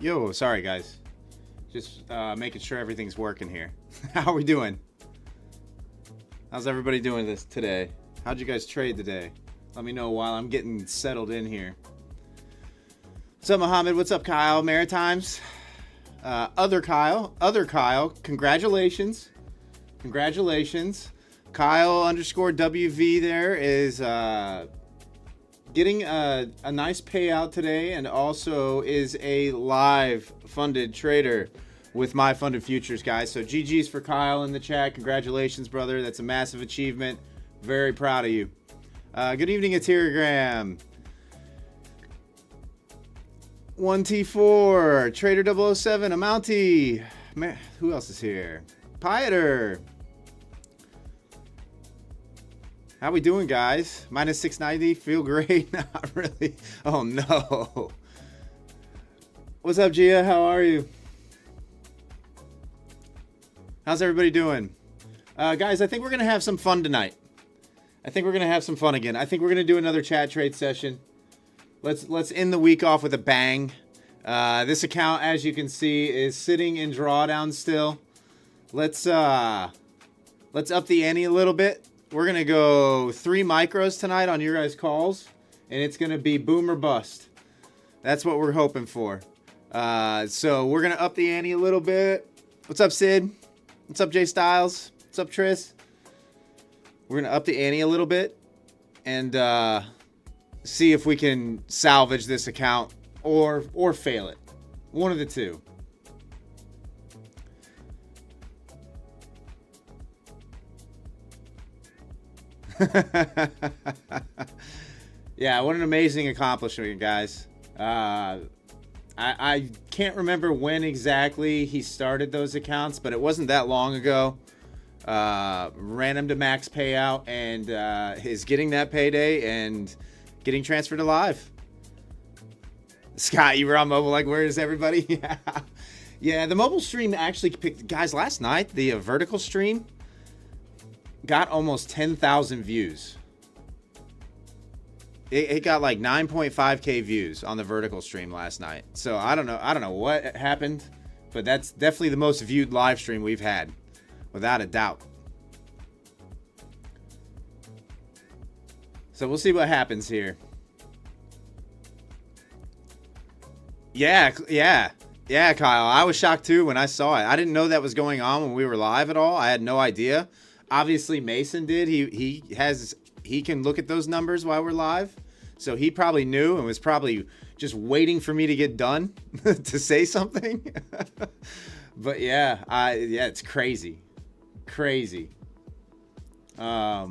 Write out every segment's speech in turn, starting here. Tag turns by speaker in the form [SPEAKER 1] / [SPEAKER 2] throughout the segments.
[SPEAKER 1] Yo, sorry guys. Just making sure everything's working here. How are we doing? How's everybody doing this today? How'd you guys trade today? Let me know while I'm getting settled in here. What's up, Mohammed? What's up, Kyle? Maritimes? Other Kyle, congratulations. Congratulations. Kyle underscore WV there is getting a nice payout today, and also is a live funded trader with my funded futures, guys. So GG's for Kyle in the chat. Congratulations, brother. That's a massive achievement. Very proud of you. Good evening, Etheregram. 1T4, Trader 007, Amounty. Man, who else is here? Pieter. How we doing, guys? Minus 690, feel great? Not really. Oh no. What's up, Gia? How are you? How's everybody doing? Guys, I think we're gonna have some fun tonight. I think we're gonna have some fun again. I think we're gonna do another chat trade session. Let's end the week off with a bang. This account, as you can see, is sitting in drawdown still. Let's up the ante a little bit. We're gonna go 3 micros tonight on your guys' calls, and it's gonna be boom or bust. That's what we're hoping for. So we're gonna up the ante a little bit. What's up, Sid? What's up, Jay Styles? What's up, Tris? We're gonna up the ante a little bit and see if we can salvage this account or fail it. One of the two. Yeah, what an amazing accomplishment, guys. I can't remember when exactly he started those accounts, but it wasn't that long ago. Ran him to max payout and is getting that payday and getting transferred to live. Scott, you were on mobile, like, where is everybody? Yeah. Yeah, the mobile stream actually picked, guys, last night, the vertical stream got almost 10,000 views. It got like 9.5K views on the vertical stream last night. So I don't know what happened, but that's definitely the most viewed live stream we've had, without a doubt. So we'll see what happens here. Yeah, Kyle. I was shocked too when I saw it. I didn't know that was going on when we were live at all. I had no idea. Obviously, Mason did. He can look at those numbers while we're live. So he probably knew and was probably just waiting for me to get done to say something. But yeah, it's crazy. Crazy. Yeah,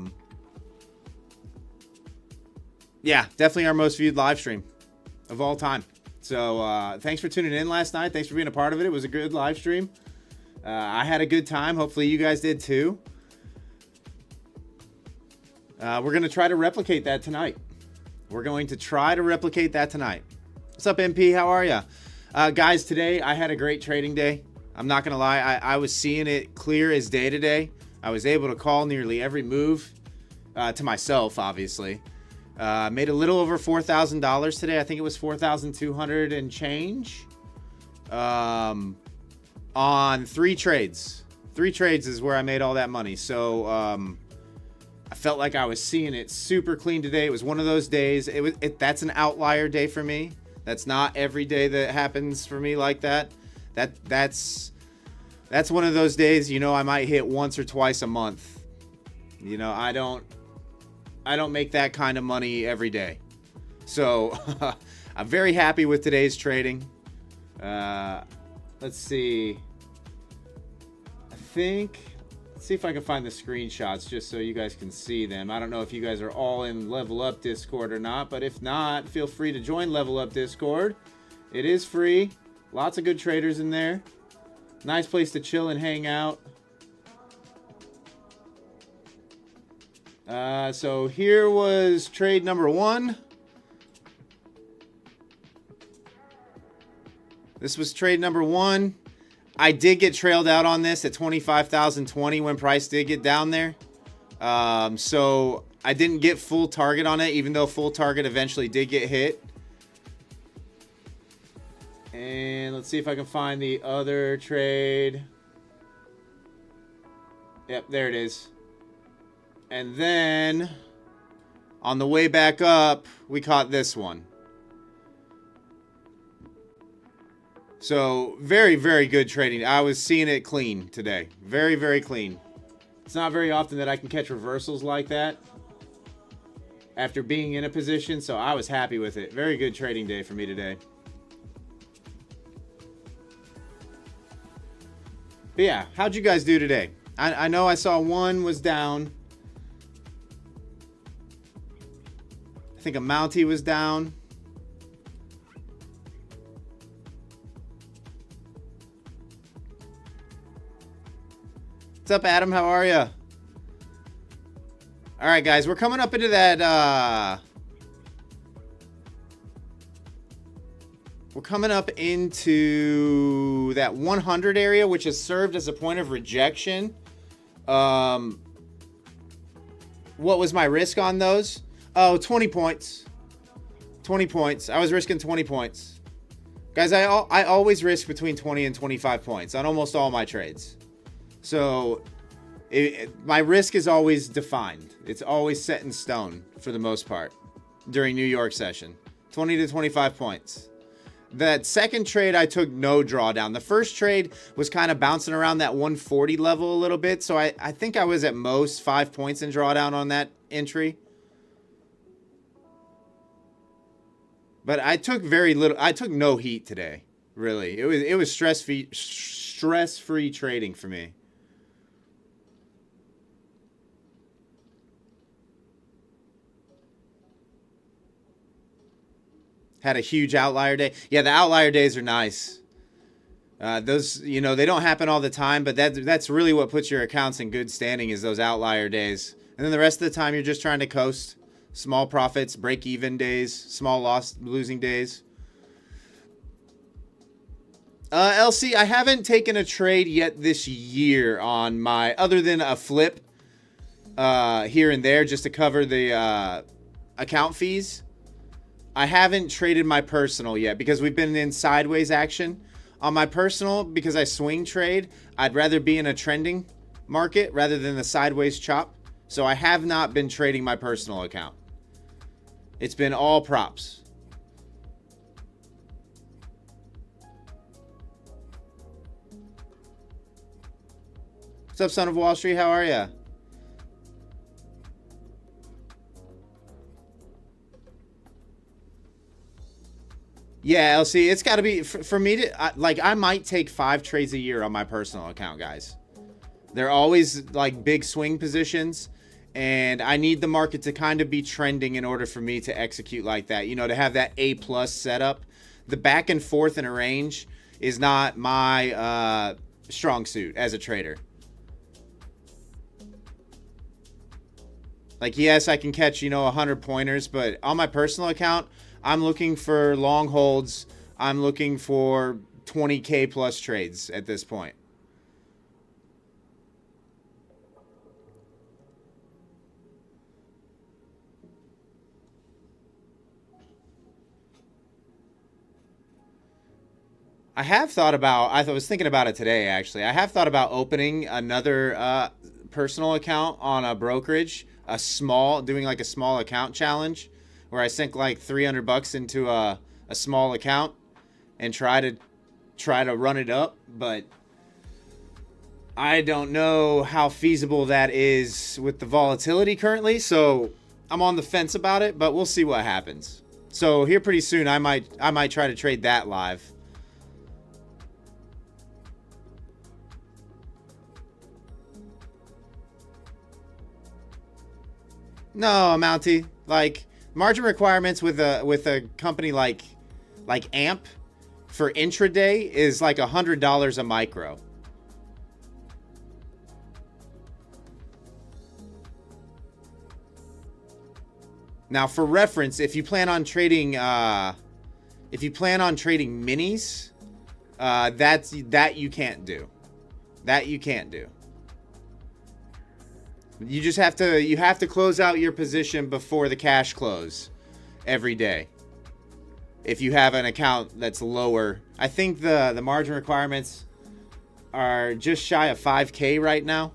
[SPEAKER 1] definitely our most viewed live stream of all time. So thanks for tuning in last night. Thanks for being a part of it. It was a good live stream. I had a good time. Hopefully you guys did too. We're going to try to replicate that tonight. What's up, MP? How are you? Guys, today I had a great trading day. I'm not going to lie. I was seeing it clear as day today. I was able to call nearly every move to myself, obviously. Made a little over $4,000 today. I think it was 4,200 and change on 3 trades. 3 trades is where I made all that money. So I felt like I was seeing it super clean today. It was one of those days. That's an outlier day for me. That's not every day that happens for me like that. That's one of those days, you know, I might hit once or twice a month. You know, I don't make that kind of money every day. So I'm very happy with today's trading. Let's see. Let's see if I can find the screenshots just so you guys can see them. I don't know if you guys are all in Level Up Discord or not, but if not, feel free to join Level Up Discord. It is free. Lots of good traders in there. Nice place to chill and hang out. So here was trade number 1. This was trade number 1. I did get trailed out on this at 25,020 when price did get down there. So I didn't get full target on it, even though full target eventually did get hit. And let's see if I can find the other trade. Yep, there it is. And then on the way back up, we caught this one. So very, very good trading. I was seeing it clean today. Very, very clean. It's not very often that I can catch reversals like that after being in a position, so I was happy with it. Very good trading day for me today. But yeah, how'd you guys do today? I know I saw one was down. I think a Mountie was down. What's up, Adam? How are you? All right, guys, we're coming up into that. We're coming up into that 100 area, which has served as a point of rejection. What was my risk on those? Oh, 20 points. 20 points. I was risking 20 points. Guys, I always risk between 20 and 25 points on almost all my trades. So my risk is always defined. It's always set in stone for the most part during New York session. 20 to 25 points. That second trade, I took no drawdown. The first trade was kind of bouncing around that 140 level a little bit. So I think I was at most 5 points in drawdown on that entry. But I took very little. I took no heat today, really. It was stress-free trading for me. Had a huge outlier day. Yeah, the outlier days are nice. Those, you know, they don't happen all the time, but that's really what puts your accounts in good standing is those outlier days. And then the rest of the time, you're just trying to coast. Small profits, break-even days, small losing days. LC, I haven't taken a trade yet this year on my, other than a flip here and there just to cover the account fees. I haven't traded my personal yet because we've been in sideways action. On my personal, because I swing trade, I'd rather be in a trending market rather than the sideways chop. So I have not been trading my personal account. It's been all props. What's up, son of Wall Street? How are you? Yeah, LC, it's got to be for me to like. I might take 5 trades a year on my personal account, guys. They're always like big swing positions, and I need the market to kind of be trending in order for me to execute like that. You know, to have that A+ setup. The back and forth in a range is not my strong suit as a trader. Like, yes, I can catch, you know, 100 pointers, but on my personal account, I'm looking for long holds. I'm looking for 20K plus trades at this point. I have thought about, I was thinking about it today, actually. I have thought about opening another personal account on a brokerage, doing like a small account challenge where I sink like 300 bucks into a small account and try to run it up. But I don't know how feasible that is with the volatility currently. So I'm on the fence about it, but we'll see what happens. So here pretty soon, I might try to trade that live. No, Mountie. Like margin requirements with a company like AMP for intraday is like $100 a micro. Now, for reference, if you plan on trading minis, that you can't do. That you can't do. You just have to close out your position before the cash close every day. if you have an account that's lower. I think the margin requirements are just shy of 5K right now,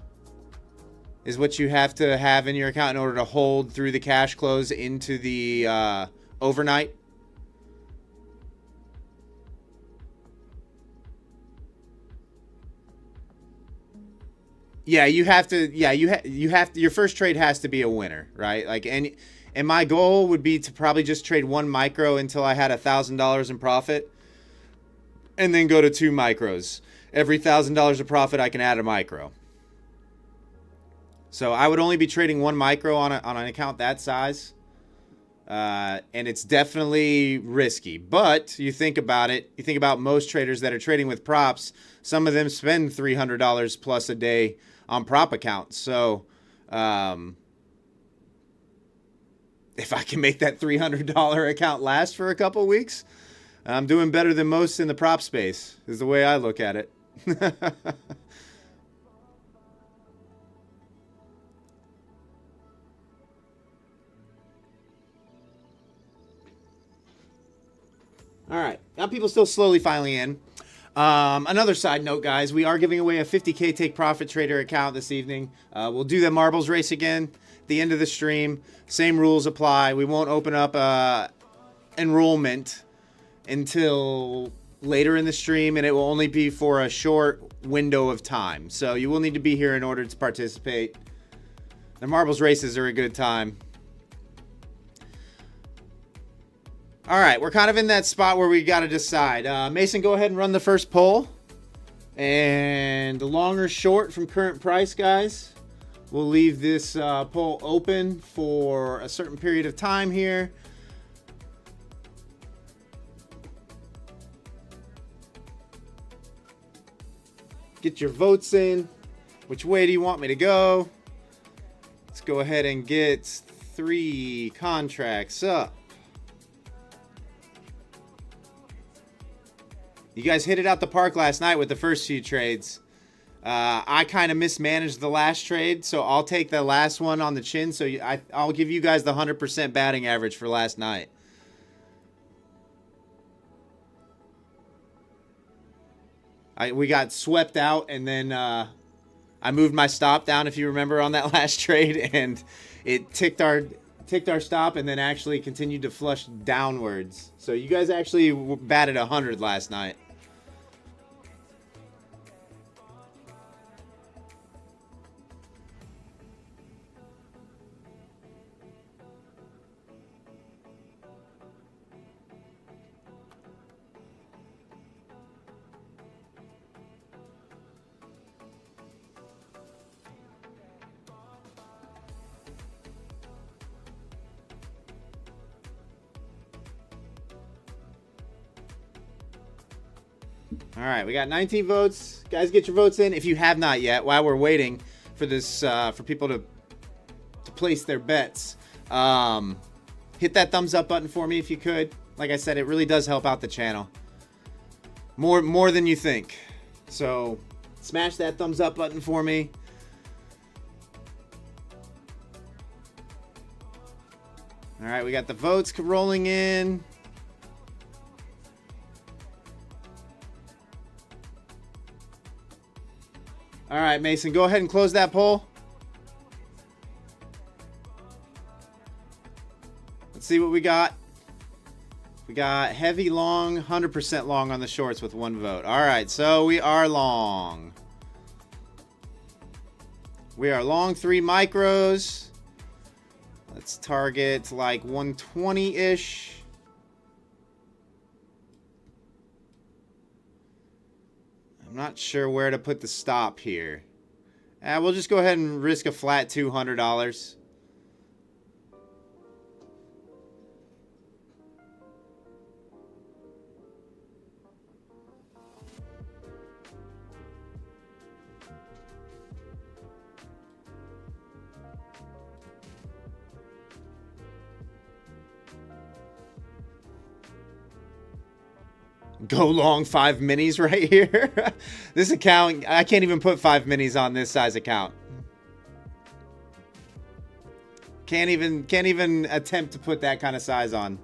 [SPEAKER 1] is what you have to have in your account in order to hold through the cash close into the overnight. Yeah, you have to. Yeah, you have to. Your first trade has to be a winner, right? Like, and my goal would be to probably just trade one micro until I had $1,000 in profit, and then go to 2 micros. Every $1,000 of profit, I can add a micro. So I would only be trading 1 micro on an account that size, and it's definitely risky. But you think about it. You think about most traders that are trading with props. Some of them spend $300 plus a day on prop accounts. So if I can make that $300 account last for a couple weeks, I'm doing better than most in the prop space, is the way I look at it. All right, now people still slowly filing in. Another side note, guys, we are giving away a 50K Take Profit Trader account this evening. We'll do the marbles race again at the end of the stream. Same rules apply. We won't open up enrollment until later in the stream, and it will only be for a short window of time. So you will need to be here in order to participate. The marbles races are a good time. All right, we're kind of in that spot where we got to decide. Mason, go ahead and run the first poll. And the long or short from current price, guys. We'll leave this poll open for a certain period of time here. Get your votes in. Which way do you want me to go? Let's go ahead and get 3 contracts up. You guys hit it out the park last night with the first few trades. I kind of mismanaged the last trade, so I'll take the last one on the chin. So I'll give you guys the 100% batting average for last night. We got swept out, and then I moved my stop down, if you remember, on that last trade, and it ticked our stop and then actually continued to flush downwards. So you guys actually batted 100 last night. All right, we got 19 votes. Guys, get your votes in if you have not yet. While we're waiting for this, for people to place their bets, hit that thumbs up button for me if you could. Like I said, it really does help out the channel more than you think. So smash that thumbs up button for me. All right, we got the votes rolling in. All right, Mason, go ahead and close that poll. Let's see what we got. We got heavy long, 100% long on the shorts with 1 vote. All right, so we are long. We are long 3 micros. Let's target like 120-ish. I'm not sure where to put the stop here. We'll just go ahead and risk a flat $200. Go long 5 minis right here. This account, I can't even put 5 minis on this size account. Can't even attempt to put that kind of size on.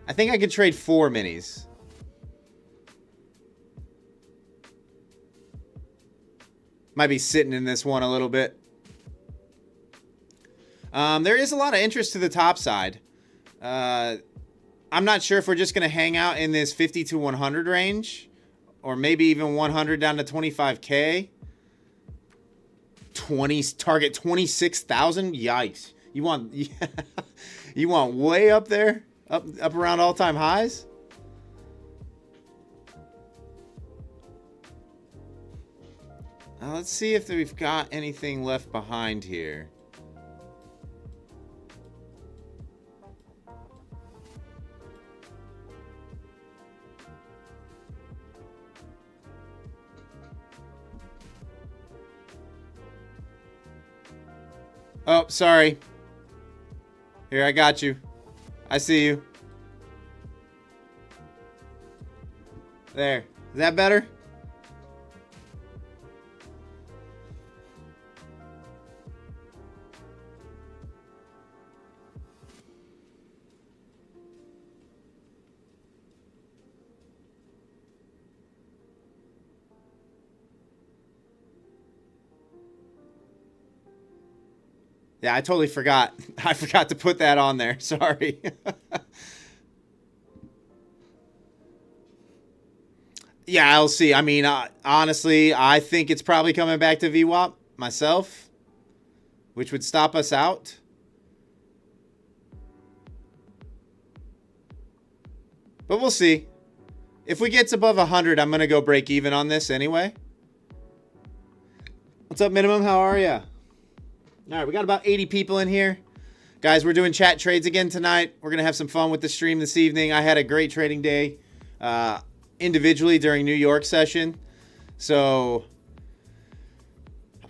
[SPEAKER 1] I think I could trade 4 minis. Might be sitting in this one a little bit. There is a lot of interest to the top side. I'm not sure if we're just going to hang out in this 50 to 100 range, or maybe even 100 down to 25K. Target 26,000. Yikes! You want you want way up there, up around all-time highs. Now let's see if we've got anything left behind here. Oh, sorry. Here, I got you. I see you. There. Is that better? Yeah, I totally forgot. I forgot to put that on there. Sorry. Yeah, I'll see. I mean, honestly, I think it's probably coming back to VWAP myself, which would stop us out. But we'll see. If we get above 100, I'm going to go break even on this anyway. What's up, Minimum? How are ya? All right, we got about 80 people in here. Guys, we're doing chat trades again tonight. We're going to have some fun with the stream this evening. I had a great trading day individually during New York session. So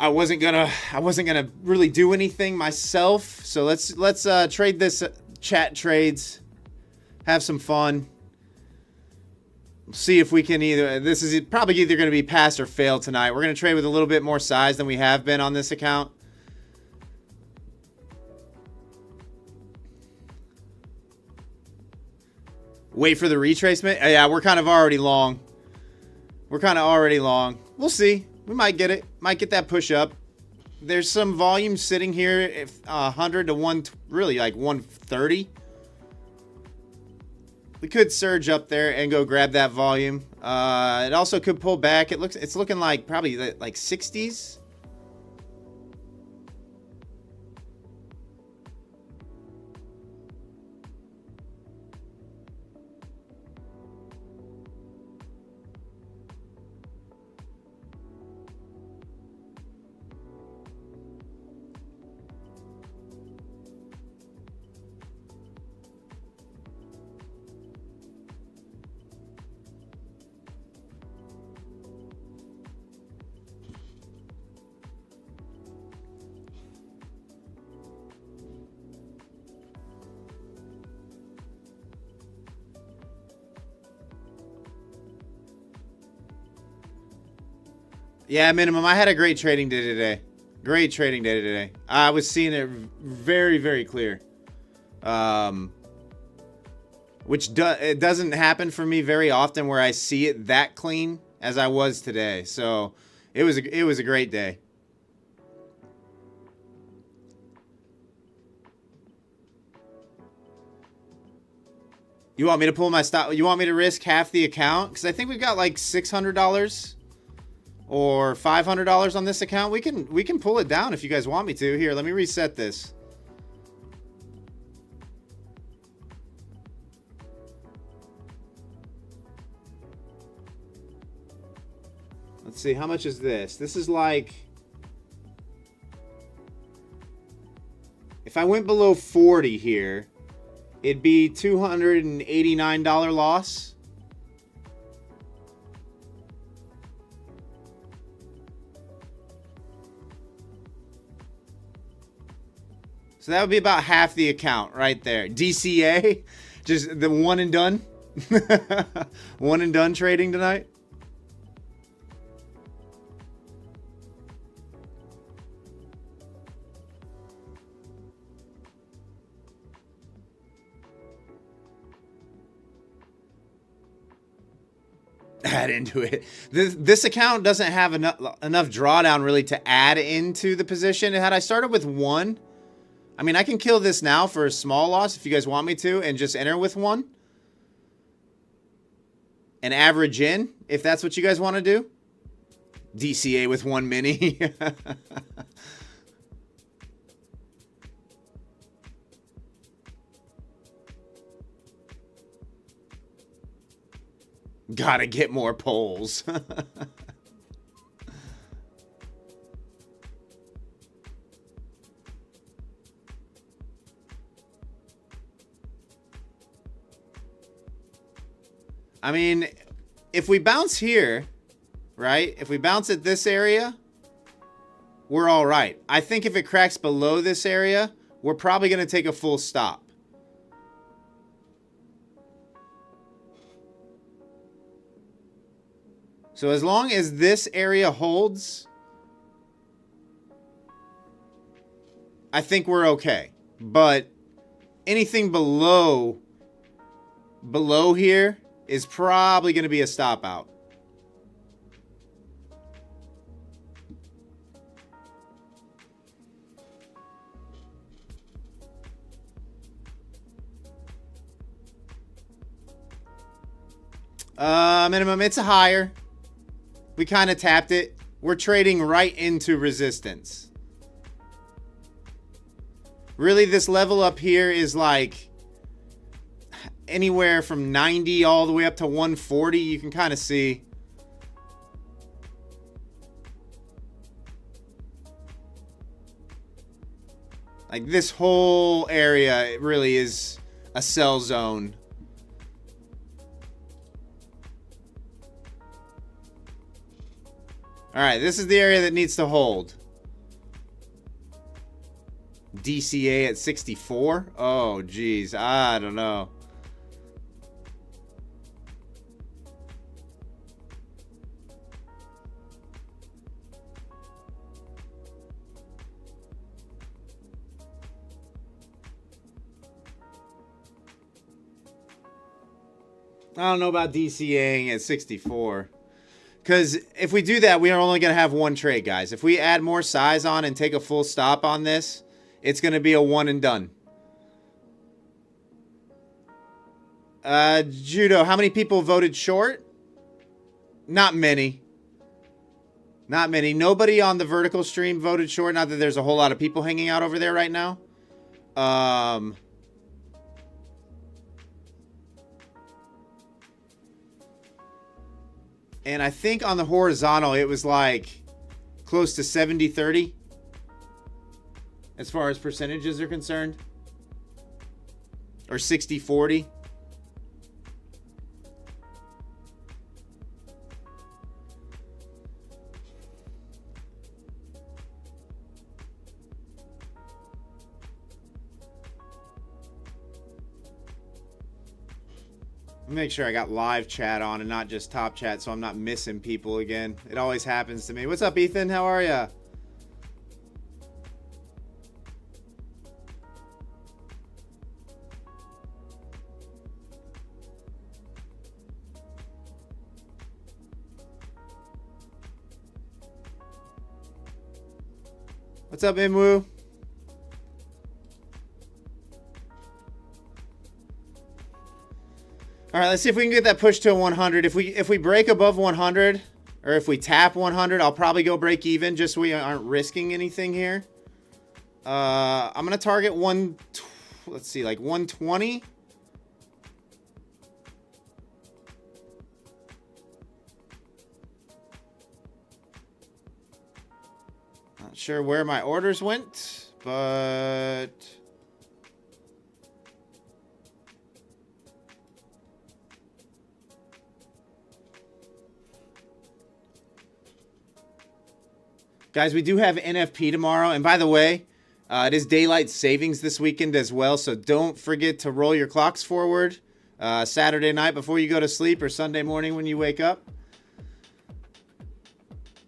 [SPEAKER 1] I wasn't gonna really do anything myself. So let's trade this chat trades. Have some fun. See if we can this is probably either going to be pass or fail tonight. We're going to trade with a little bit more size than we have been on this account. Wait for the retracement. Yeah, we're kind of already long. We'll see. We might get it. Might get that push up. There's some volume sitting here. If 100 to 1, really like 130. We could surge up there and go grab that volume. It also could pull back. It's looking like probably like 60s. Yeah, Minimum. I had a great trading day today. Great trading day today. I was seeing it very, very clear. It doesn't happen for me very often where I see it that clean as I was today. So it was a great day. You want me to pull my stop? You want me to risk half the account? Because I think we've got like $600 or $500 on this account. We can pull it down if you guys want me to. Here, let me reset this. Let's see, how much is this? This is like, if I went below 40 here, it'd be $289 loss. So that would be about half the account right there. DCA, just the one and done. One and done trading tonight. add into it. This account doesn't have enough drawdown really to add into the position. Had I started with 1, I mean, I can kill this now for a small loss if you guys want me to, and just enter with 1. And average in, if that's what you guys want to do. DCA with 1 mini. Gotta get more polls. I mean, if we bounce here, right? If we bounce at this area, we're all right. I think if it cracks below this area, we're probably going to take a full stop. So as long as this area holds, I think we're okay. But anything below here is probably going to be a stop out. Minimum, it's a higher. We kind of tapped it. We're trading right into resistance. Really, this level up here is like anywhere from 90 all the way up to 140. You can kind of see. Like this whole area, it really is a sell zone. All right, this is the area that needs to hold. DCA at 64? Oh, geez. I don't know. I don't know about DCAing at 64. Because if we do that, we are only going to have one trade, guys. If we add more size on and take a full stop on this, it's going to be a one and done. Judo, how many people voted short? Not many. Not many. Nobody on the vertical stream voted short. Not that there's a whole lot of people hanging out over there right now. And I think on the horizontal, it was like close to 70-30 as far as percentages are concerned. Or 60-40. Make sure I got live chat on and not just top chat so I'm not missing people again. It always happens to me. What's up, Ethan? How are ya? What's up, Imwu? All right, let's see if we can get that push to 100. If we break above 100, or if we tap 100, I'll probably go break even, just so we aren't risking anything here. I'm gonna target let's see, like 120. Not sure where my orders went, but guys, we do have NFP tomorrow. And by the way, it is daylight savings this weekend as well. So don't forget to roll your clocks forward Saturday night before you go to sleep or Sunday morning when you wake up.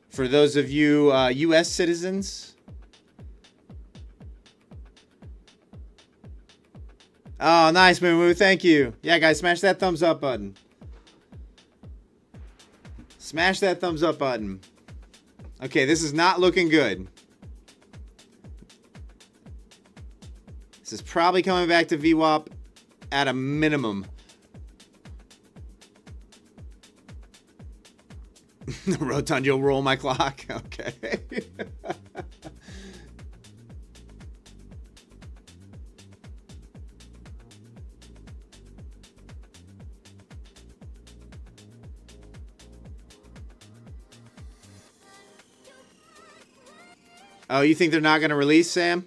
[SPEAKER 1] For those of you U.S. citizens. Oh, nice, Moo Moo. Thank you. Yeah, guys, smash that thumbs up button. Smash that thumbs up button. Okay, this is not looking good. This is probably coming back to VWAP at a minimum. Rotund, you'll roll my clock. Okay. Oh, you think they're not going to release, Sam?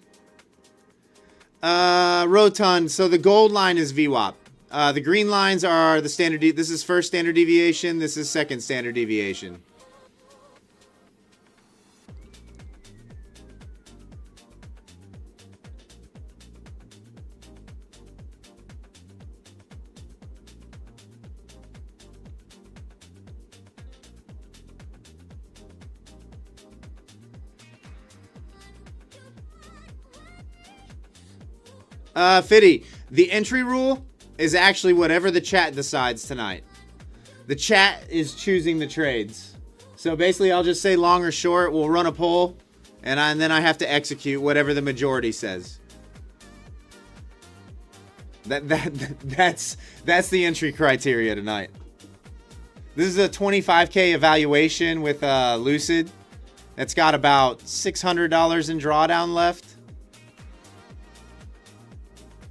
[SPEAKER 1] Rotund, so the gold line is VWAP. The green lines are the standard. This is first standard deviation. This is second standard deviation. Fitty, the entry rule is actually whatever the chat decides tonight. The chat is choosing the trades. So basically, I'll just say long or short. We'll run a poll, and then I have to execute whatever the majority says. That's the entry criteria tonight. This is a 25K evaluation with Lucid. That's got about $600 in drawdown left.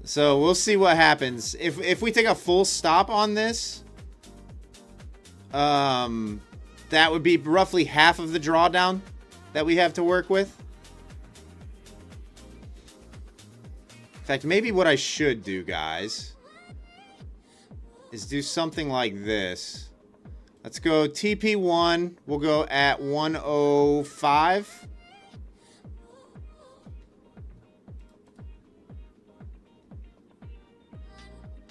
[SPEAKER 1] So we'll see what happens. If we take a full stop on this, that would be roughly half of the drawdown that we have to work with. In fact, maybe what I should do, guys, is do something like this. Let's go TP1. We'll go at 105.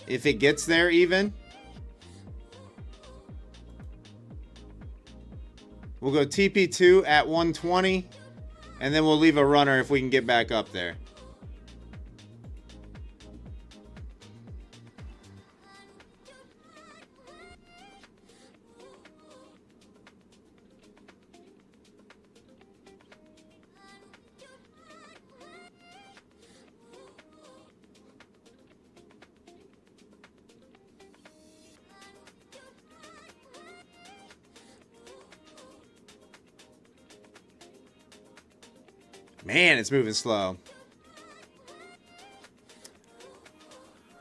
[SPEAKER 1] If it gets there even. We'll go TP2 at 120. And then we'll leave a runner if we can get back up there. Man, it's moving slow.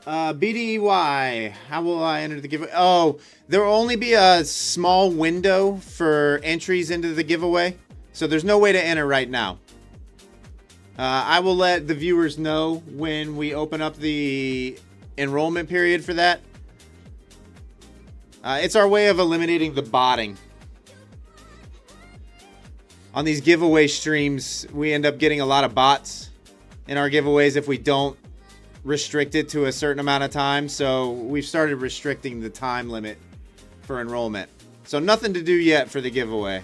[SPEAKER 1] BDY, how will I enter the giveaway? Oh, there will only be a small window for entries into the giveaway. So there's no way to enter right now. I will let the viewers know when we open up the enrollment period for that. It's our way of eliminating the botting. On these giveaway streams, we end up getting a lot of bots in our giveaways if we don't restrict it to a certain amount of time. So we've started restricting the time limit for enrollment. So nothing to do yet for the giveaway.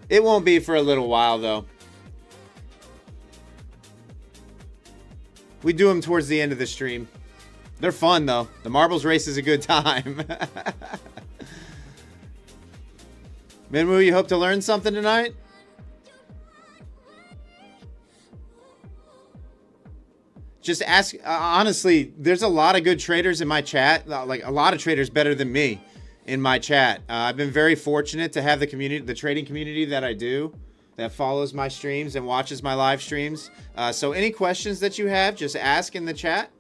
[SPEAKER 1] It won't be for a little while, though. We do them towards the end of the stream. They're fun, though. The marbles race is a good time. Minwoo, you hope to learn something tonight? Just ask. Honestly, there's a lot of good traders in my chat. Like, a lot of traders better than me in my chat. I've been very fortunate to have the community, the trading community that I do, that follows my streams and watches my live streams. So any questions that you have, just ask in the chat.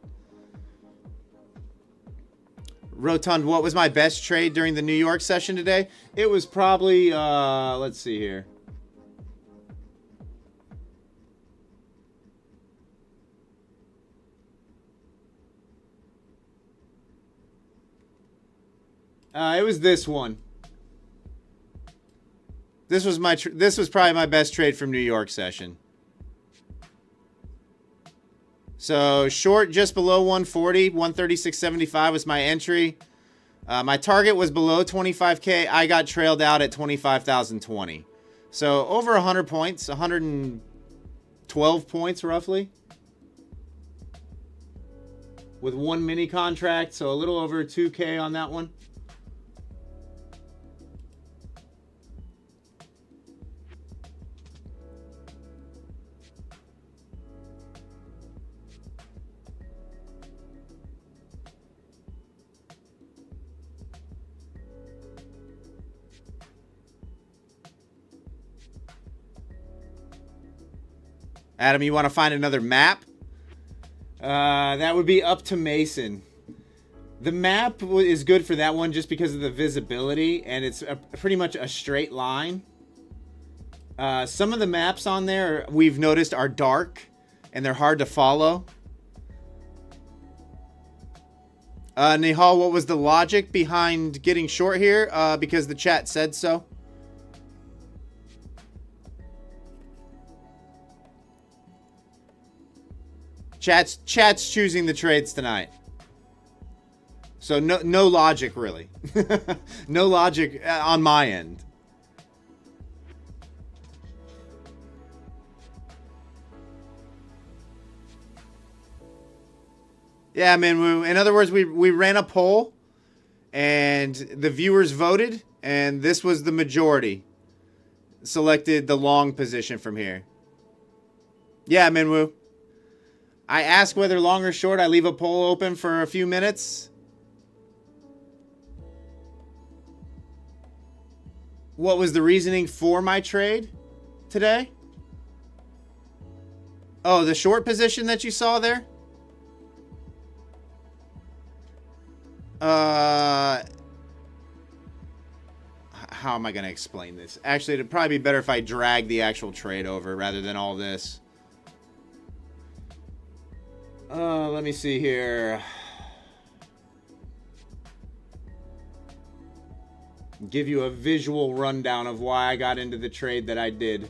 [SPEAKER 1] Rotund, what was my best trade during the New York session today? It was probably, let's see here. It was this one. This was probably my best trade from New York session. So short just below 140, 136.75 was my entry. My target was below 25K. I got trailed out at 25,020. So over 100 points, 112 points roughly. With one mini contract, so a little over 2K on that one. Adam, you want to find another map? That would be up to Mason. The map is good for that one just because of the visibility, and it's pretty much a straight line. Some of the maps on there we've noticed are dark, and they're hard to follow. Nihal, what was the logic behind getting short here? Because the chat said so. Chat's choosing the trades tonight. So no logic really. No logic on my end. Yeah, man. In other words, we ran a poll, and the viewers voted, and this was the majority. Selected the long position from here. Yeah, Minwoo. I ask whether long or short. I leave a poll open for a few minutes. What was the reasoning for my trade today? Oh, the short position that you saw there? How am I going to explain this? Actually, it'd probably be better if I drag the actual trade over rather than all this. Let me see here. Give you a visual rundown of why I got into the trade that I did.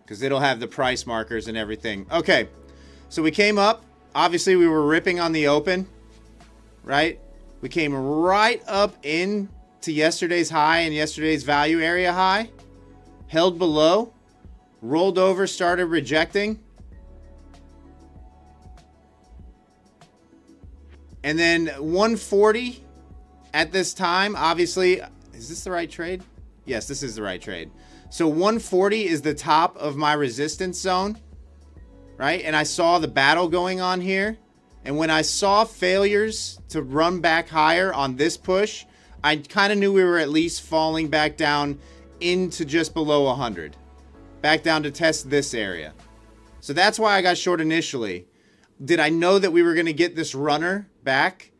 [SPEAKER 1] Because it'll have the price markers and everything. Okay. So we came up. Obviously, we were ripping on the open, right? We came right up into yesterday's high and yesterday's value area high. Held below. Rolled over, started rejecting. And then 140 at this time. Obviously, is this the right trade? Yes, this is the right trade. So 140 is the top of my resistance zone. Right? And I saw the battle going on here. And when I saw failures to run back higher on this push, I kind of knew we were at least falling back down into just below 100. Back down to test this area. So that's why I got short initially. Did I know that we were going to get this runner back?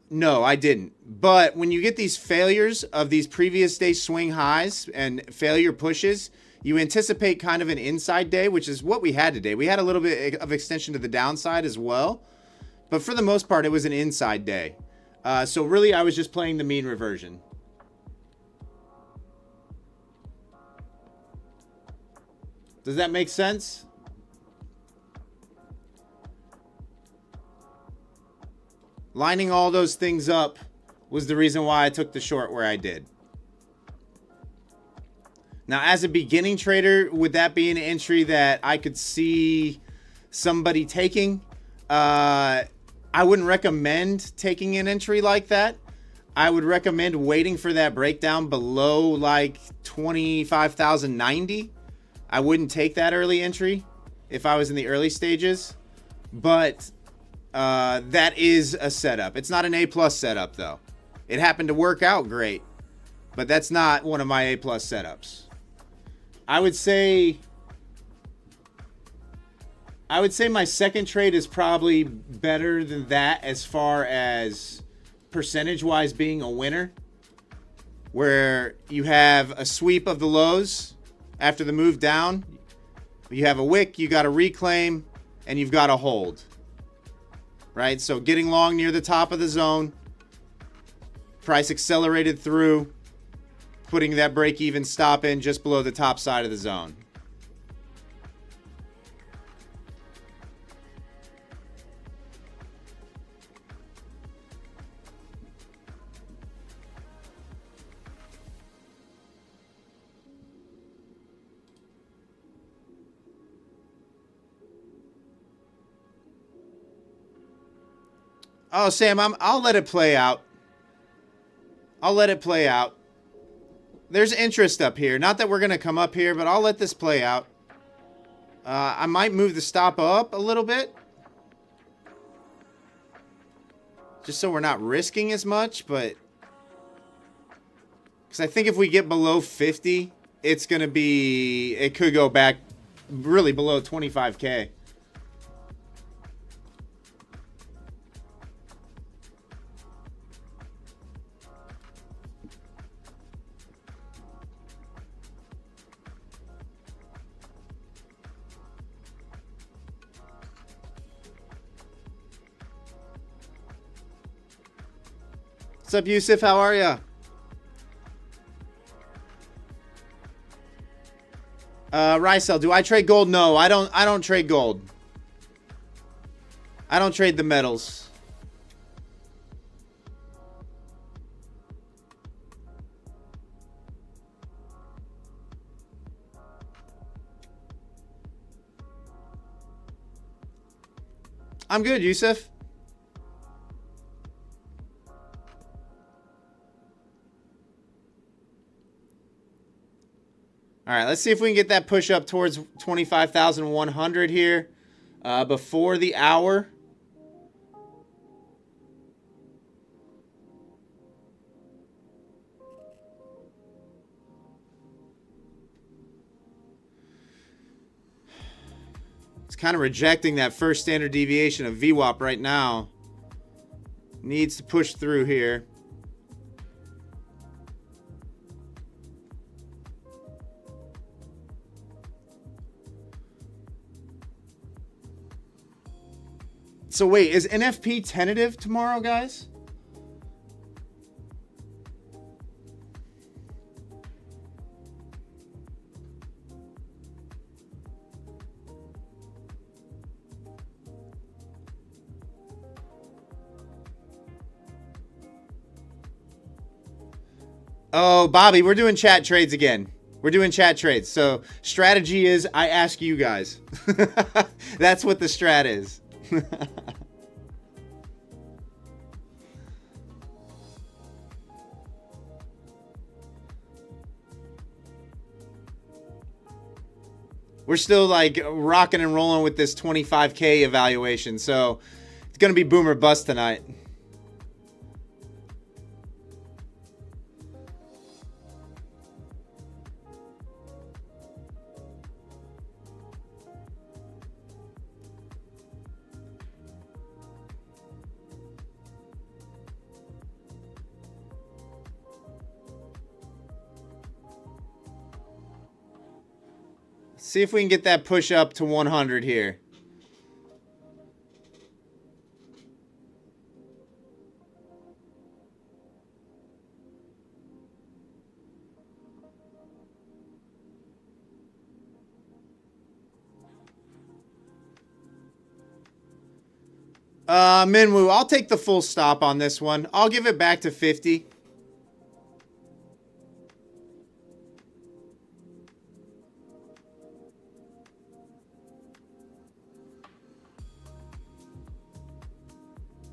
[SPEAKER 1] No, I didn't. But when you get these failures of these previous day swing highs and failure pushes, you anticipate kind of an inside day, which is what we had today. We had a little bit of extension to the downside as well. But for the most part, it was an inside day. So really, I was just playing the mean reversion. Does that make sense? Lining all those things up was the reason why I took the short where I did. Now, as a beginning trader, would that be an entry that I could see somebody taking? I wouldn't recommend taking an entry like that. I would recommend waiting for that breakdown below like 25,090. I wouldn't take that early entry if I was in the early stages. But that is a setup. It's not an A+ setup, though. It happened to work out great. But that's not one of my A+ setups. I would say my second trade is probably better than that as far as percentage-wise being a winner, where you have a sweep of the lows after the move down. You have a wick, you got a reclaim, and you've got a hold. Right? So getting long near the top of the zone, Price accelerated through, putting that break-even stop in just below the top side of the zone. Oh, Sam, I'll let it play out. I'll let it play out. There's interest up here. Not that we're going to come up here, but I'll let this play out. I might move the stop up a little bit. Just so we're not risking as much, but... Because I think if we get below 50, it's going to be... It could go back really below 25K. What's up, Yusuf? How are ya? Rysel, do I trade gold? No, I don't trade gold. I don't trade the metals. I'm good, Yusuf. All right, let's see if we can get that push up towards 25,100 here before the hour. It's kind of rejecting that first standard deviation of VWAP right now. Needs to push through here. So wait, is NFP tentative tomorrow, guys? Oh, Bobby, we're doing chat trades again. We're doing chat trades. So strategy is I ask you guys. That's what the strat is. We're still like rocking and rolling with this 25K evaluation, so it's gonna be boom or bust tonight. See if we can get that push up to 100 here. Minwoo, I'll take the full stop on this one. I'll give it back to 50.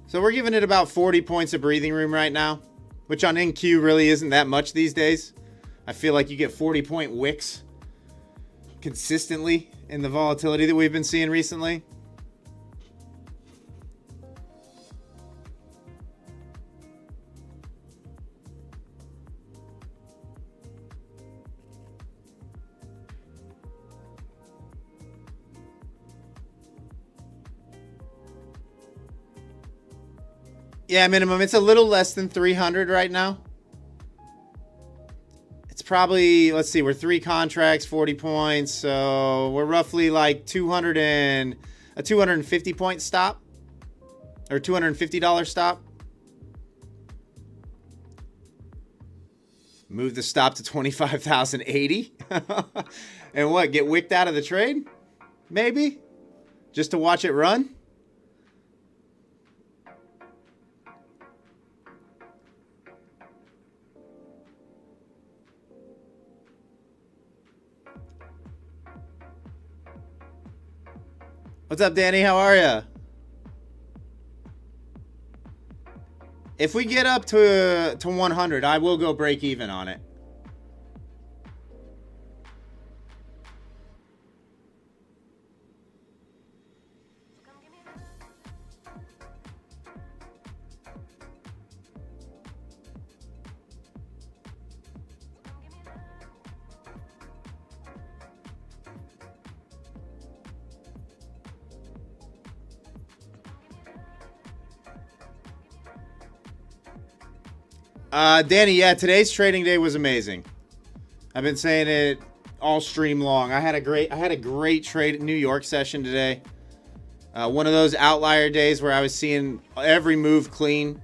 [SPEAKER 1] So we're giving it about 40 points of breathing room right now, which on NQ really isn't that much these days. I feel like you get 40-point wicks consistently in the volatility that we've been seeing recently. Yeah, minimum. It's a little less than 300 right now. It's probably, let's see, we're 3 contracts, 40 points. So we're roughly like a 250 point stop or $250 stop. Move the stop to 25,080. And what, get wicked out of the trade? Maybe? Just to watch it run? What's up, Danny? How are you? If we get up to 100, I will go break even on it. Danny, yeah, today's trading day was amazing. I've been saying it all stream long. I had a great trade New York session today. One of those outlier days where I was seeing every move clean.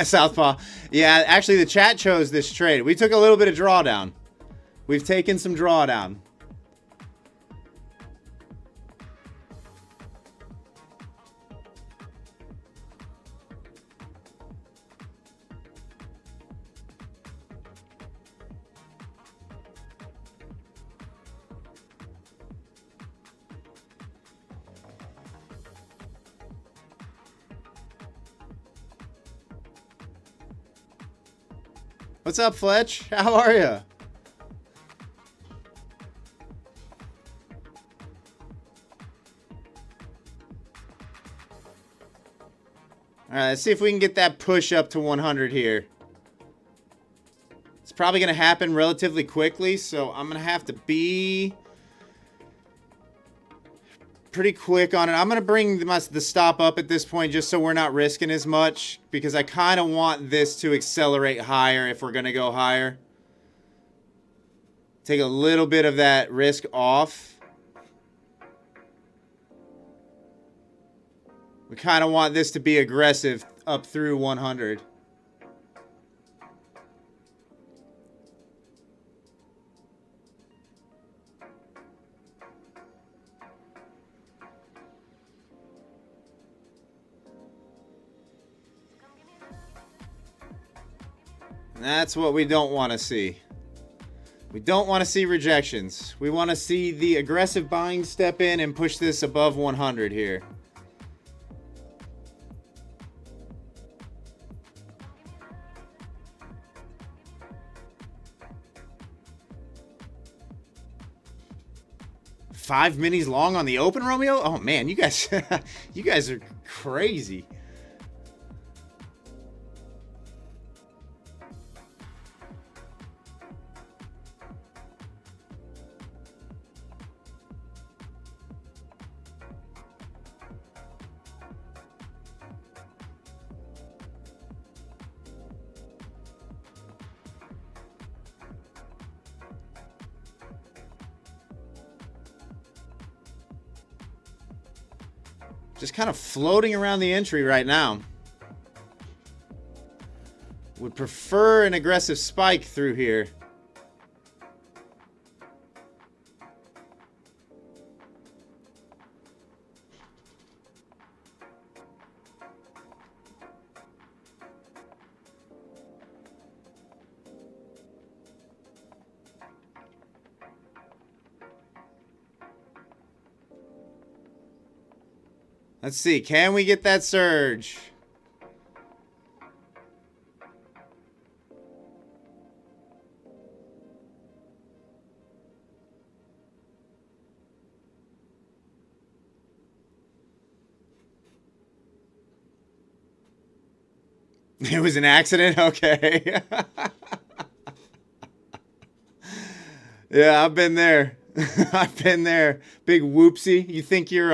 [SPEAKER 1] Southpaw. Yeah, actually the chat chose this trade. We took a little bit of drawdown. We've taken some drawdown. What's up, Fletch? How are you? All right, let's see if we can get that push up to 100 here. It's probably going to happen relatively quickly, so I'm going to have to be pretty quick on it. I'm going to bring the stop up at this point just so we're not risking as much, because I kind of want this to accelerate higher if we're going to go higher. Take a little bit of that risk off. We kind of want this to be aggressive up through 100. That's what we don't want to see. We don't want to see rejections. We want to see the aggressive buying step in and push this above 100 here. Five minis long on the open, Romeo? Oh man, you guys you guys are crazy. Just kind of floating around the entry right now. Would prefer an aggressive spike through here. Let's see, can we get that surge? It was an accident? Okay. Yeah, I've been there. I've been there. Big whoopsie. You think you're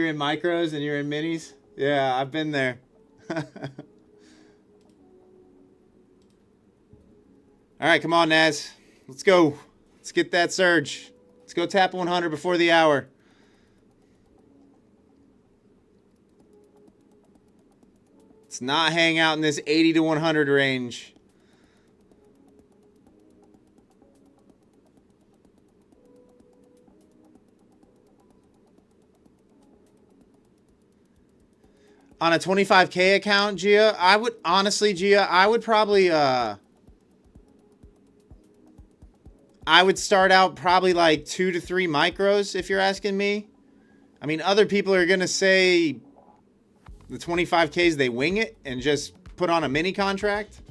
[SPEAKER 1] in micros and you're in minis? Yeah, I've been there. All right, come on, Naz. Let's go. Let's get that surge. Let's go tap 100 before the hour. Let's not hang out in this 80 to 100 range. On a 25K account, Gia, I would honestly, I would probably I would start out probably like 2 to 3 micros if you're asking me. I mean, other people are going to say the 25Ks, they wing it and just put on a mini contract.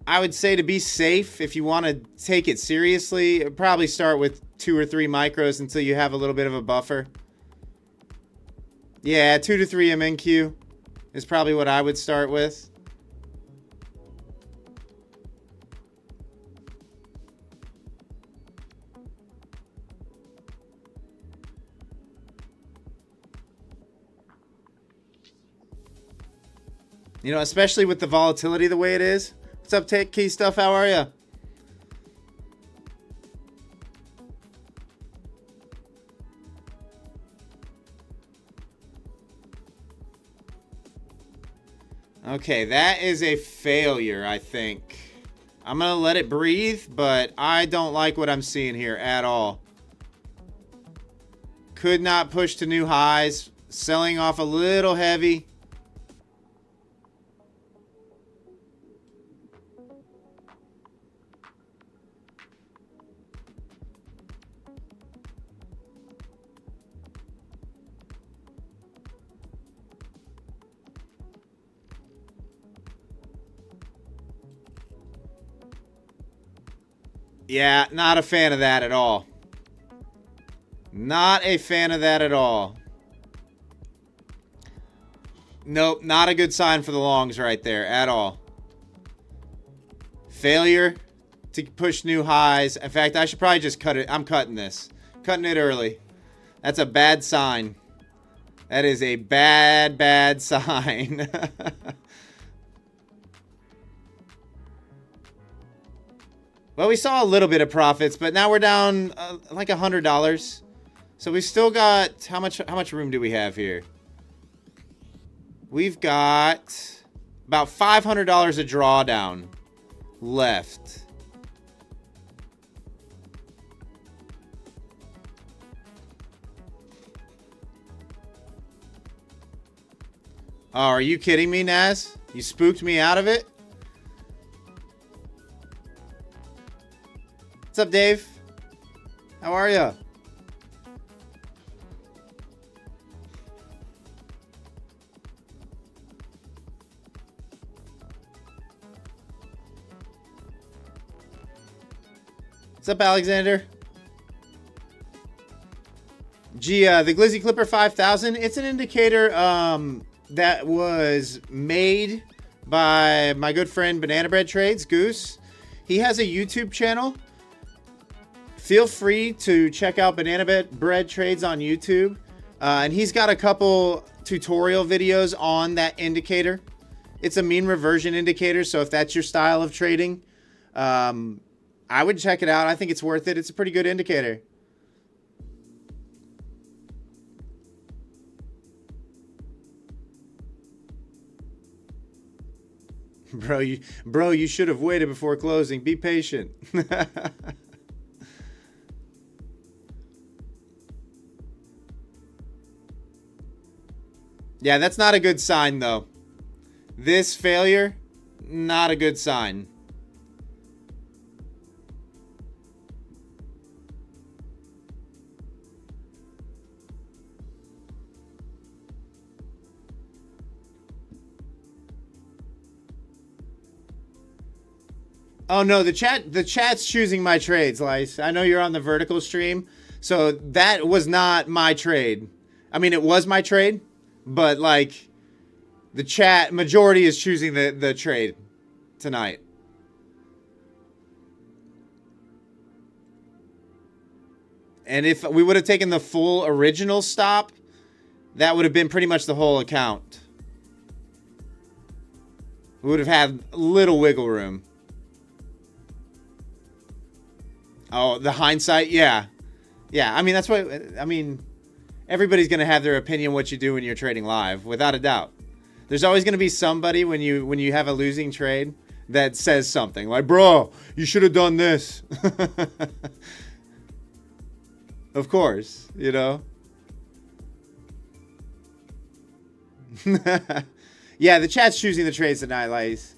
[SPEAKER 1] I would say to be safe, if you want to take it seriously, probably start with 2 or 3 micros until you have a little bit of a buffer. Yeah, 2 to 3 MNQ is probably what I would start with. You know, especially with the volatility the way it is. What's up, Take Key Stuff? How are you? Okay, that is a failure, I think. I'm going to let it breathe, but I don't like what I'm seeing here at all. Could not push to new highs. Selling off a little heavy. Yeah, not a fan of that at all. Not a fan of that at all. Nope, not a good sign for the longs right there at all. Failure to push new highs. In fact, I should probably just cut it. I'm cutting this. Cutting it early. That's a bad sign. That is a bad, bad sign. Well, we saw a little bit of profits, but now we're down like $100. So we still got how much room do we have here? We've got about $500 a drawdown left. Oh, are you kidding me, Naz? You spooked me out of it? What's up, Dave? How are you? What's up, Alexander? Gee, the Glizzy Clipper 5000, it's an indicator that was made by my good friend Banana Bread Trades, Goose. He has a YouTube channel. Feel free to check out Banana Bread Trades on YouTube. And he's got a couple tutorial videos on that indicator. It's a mean reversion indicator, so if that's your style of trading, I would check it out. I think it's worth it. It's a pretty good indicator. Bro, you should have waited before closing. Be patient. Yeah, that's not a good sign, though. This failure, not a good sign. Oh no, the chat's choosing my trades, Lice. I know you're on the vertical stream, so that was not my trade. I mean, it was my trade, but like the chat majority is choosing the trade tonight. And if we would have taken the full original stop, that would have been pretty much the whole account. We would have had little wiggle room. Oh, the hindsight? Yeah. Yeah, I mean, that's what, I mean, everybody's going to have their opinion what you do when you're trading live, without a doubt. There's always going to be somebody when you have a losing trade that says something like, bro, you should have done this. Of course, you know. Yeah, the chat's choosing the trades tonight, Lace.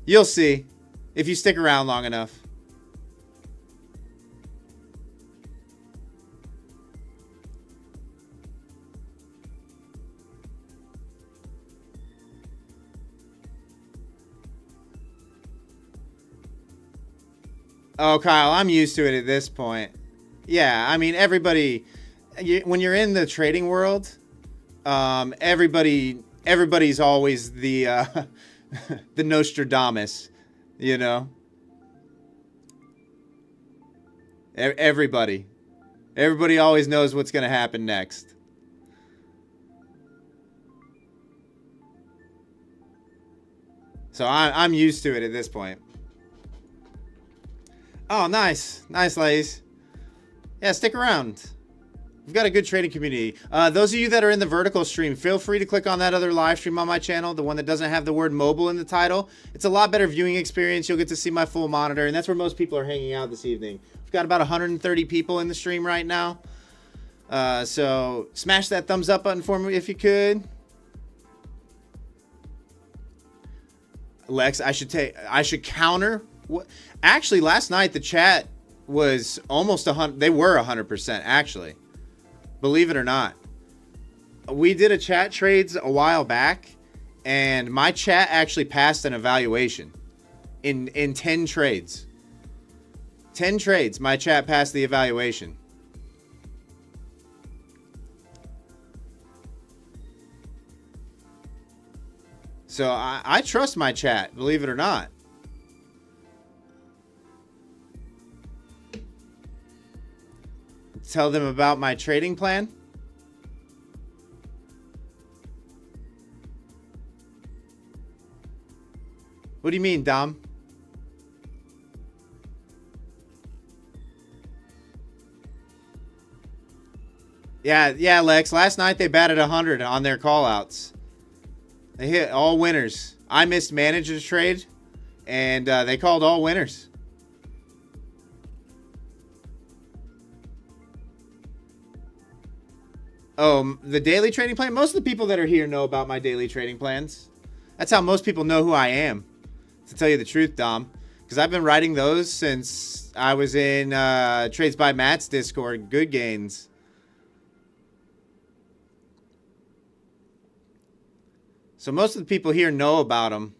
[SPEAKER 1] You'll see if you stick around long enough. Oh, Kyle, I'm used to it at this point. Yeah, I mean, everybody, when you're in the trading world, everybody's always the the Nostradamus, you know. Everybody always knows what's going to happen next. So I'm used to it at this point. Oh, nice. Nice, Lays. Yeah, stick around. We've got a good trading community. Those of you that are in the vertical stream, feel free to click on that other live stream on my channel, the one that doesn't have the word mobile in the title. It's a lot better viewing experience. You'll get to see my full monitor, and that's where most people are hanging out this evening. We've got about 130 people in the stream right now. So smash that thumbs up button for me if you could. Lex, I should counter. Actually, last night the chat was almost 100. They were 100% actually. Believe it or not. We did a chat trades a while back, and my chat actually passed an evaluation in 10 trades. 10 trades, my chat passed the evaluation. So I trust my chat, believe it or not. Tell them about my trading plan. What do you mean, Dom? Yeah, Lex. Last night they batted 100 on their callouts. They hit all winners. I missed manager's trade, and they called all winners. Oh, the daily trading plan? Most of the people that are here know about my daily trading plans. That's how most people know who I am, to tell you the truth, Dom. Because I've been writing those since I was in Trades by Matt's Discord, Good Gains. So most of the people here know about them.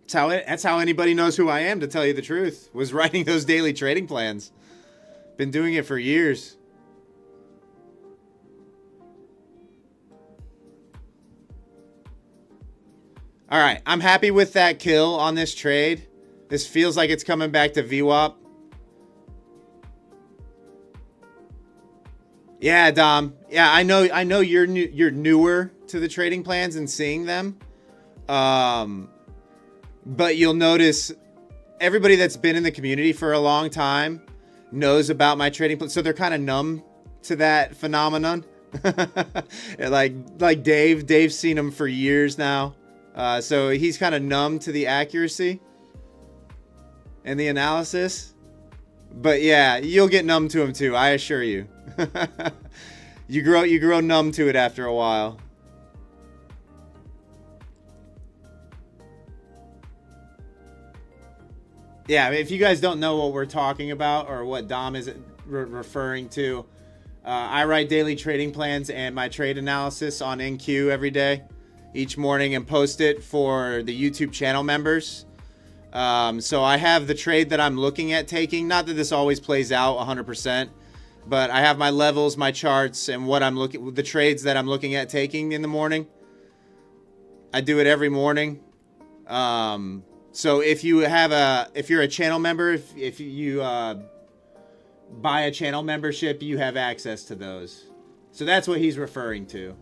[SPEAKER 1] That's how anybody knows who I am, to tell you the truth. Was writing those daily trading plans. Been doing it for years. All right, I'm happy with that kill on this trade. This feels like it's coming back to VWAP. Yeah, Dom. Yeah, I know you're newer to the trading plans and seeing them. But you'll notice everybody that's been in the community for a long time knows about my trading plan. So they're kind of numb to that phenomenon. like Dave's seen them for years now. So he's kind of numb to the accuracy and the analysis. But yeah, you'll get numb to them too, I assure you. You grow numb to it after a while. Yeah, if you guys don't know what we're talking about or what Dom is referring to, I write daily trading plans and my trade analysis on NQ every day, each morning, and post it for the YouTube channel members. So I have the trade that I'm looking at taking. Not that this always plays out 100%, but I have my levels, my charts, and the trades that I'm looking at taking in the morning. I do it every morning. So if you're a channel member, if you buy a channel membership, you have access to those. So that's what he's referring to.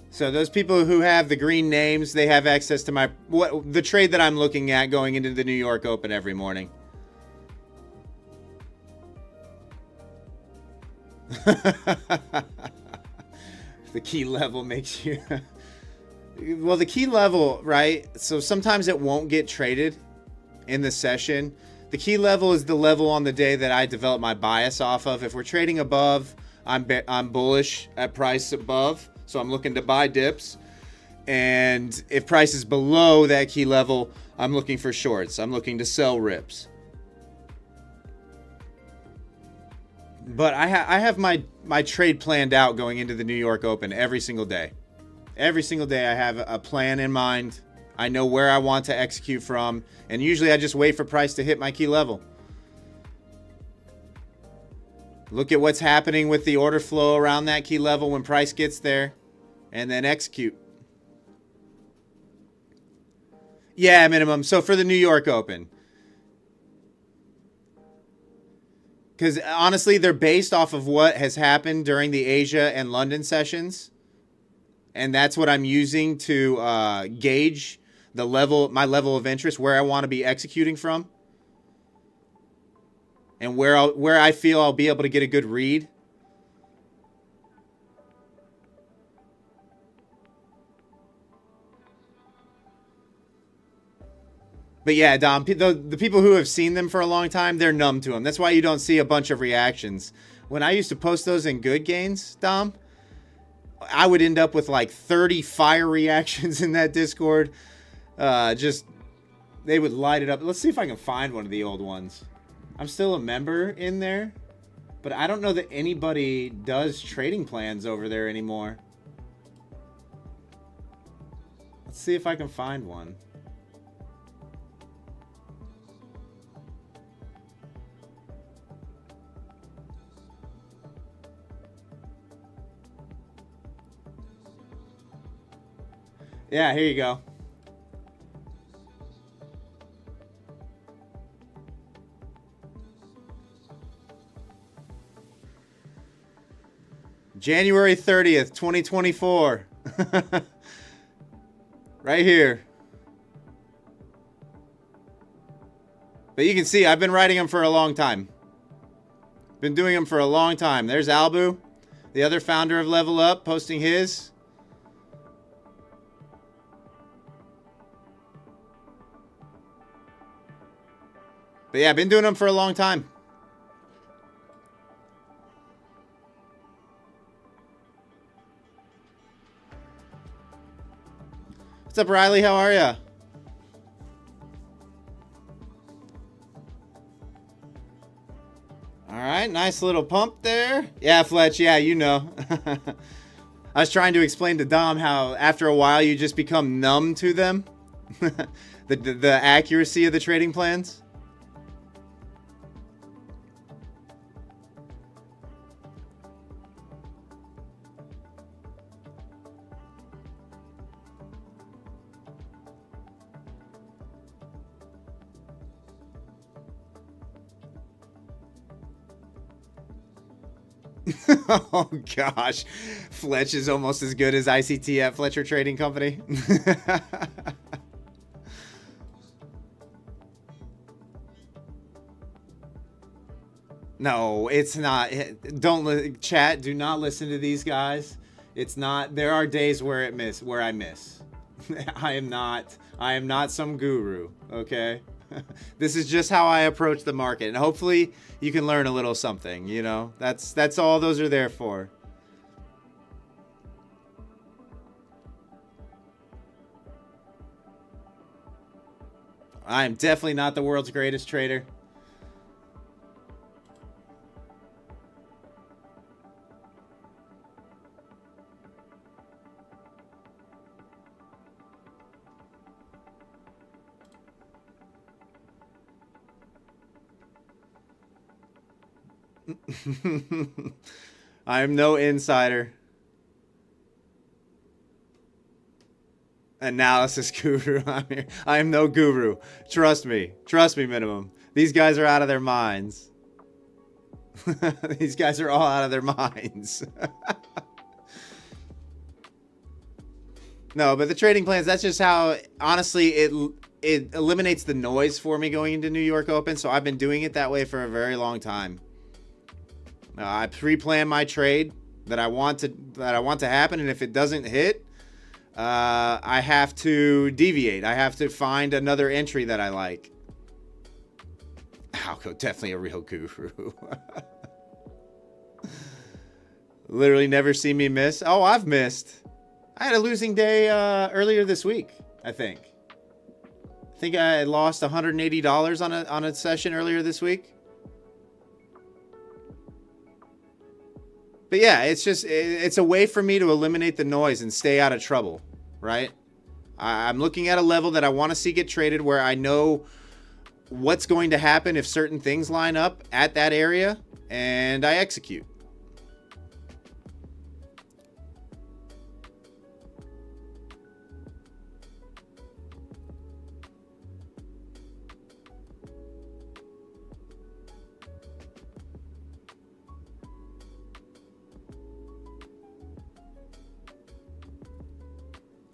[SPEAKER 1] So those people who have the green names, they have access to the trade that I'm looking at going into the New York Open every morning. The key level makes you well, the key level, right? So sometimes it won't get traded in the session. The key level is the level on the day that I develop my bias off of. If we're trading above, I'm bullish at price above, so I'm looking to buy dips. And if price is below that key level, I'm looking for shorts. I'm looking to sell rips. But I have my trade planned out going into the New York Open every single day. Every single day I have a plan in mind. I know where I want to execute from. And usually I just wait for price to hit my key level. Look at what's happening with the order flow around that key level when price gets there. And then execute. Yeah, minimum. So for the New York Open. Because honestly, they're based off of what has happened during the Asia and London sessions. And that's what I'm using to gauge my level of interest, where I want to be executing from. And where I feel I'll be able to get a good read. But yeah, Dom, the people who have seen them for a long time, they're numb to them. That's why you don't see a bunch of reactions. When I used to post those in good gains, Dom, I would end up with like 30 fire reactions in that Discord. They would light it up. Let's see if I can find one of the old ones. I'm still a member in there, but I don't know that anybody does trading plans over there anymore. Let's see if I can find one. Yeah, here you go. January 30th, 2024. Right here. But you can see I've been writing them for a long time. Been doing them for a long time. There's Albu, the other founder of Level Up, posting his. But yeah, I've been doing them for a long time. What's up, Riley? How are ya? All right, nice little pump there. Yeah, Fletch, yeah, you know. I was trying to explain to Dom how after a while you just become numb to them. the accuracy of the trading plans. Oh gosh, Fletch is almost as good as ICT at Fletcher Trading Company. No, it's not. Chat. Do not listen to these guys. It's not. There are days where I miss. I am not some guru. Okay. This is just how I approach the market, and hopefully you can learn a little something, you know. That's all those are there for. I am definitely not the world's greatest trader. I'm no insider. Analysis guru. I am no guru. Trust me. Trust me, minimum. These guys are out of their minds. These guys are all out of their minds. No, but the trading plans, that's just how, honestly, it eliminates the noise for me going into New York Open. So I've been doing it that way for a very long time. I pre-plan my trade that I want to happen, and if it doesn't hit, I have to deviate. I have to find another entry that I like. Alco, definitely a real guru. Literally never see me miss. Oh, I've missed. I had a losing day earlier this week, I think. I think I lost $180 on a session earlier this week. But yeah, it's a way for me to eliminate the noise and stay out of trouble, right? I'm looking at a level that I want to see get traded where I know what's going to happen if certain things line up at that area, and I execute.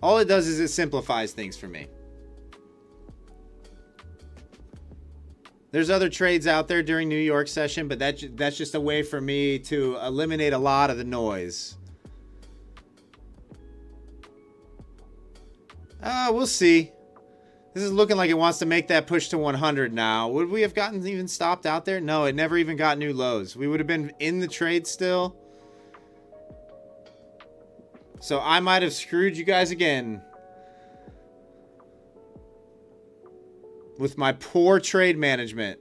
[SPEAKER 1] All it does is it simplifies things for me. There's other trades out there during New York session, but that's just a way for me to eliminate a lot of the noise. We'll see. This is looking like it wants to make that push to 100 now. Would we have gotten even stopped out there? No, it never even got new lows. We would have been in the trade still. So I might have screwed you guys again with my poor trade management.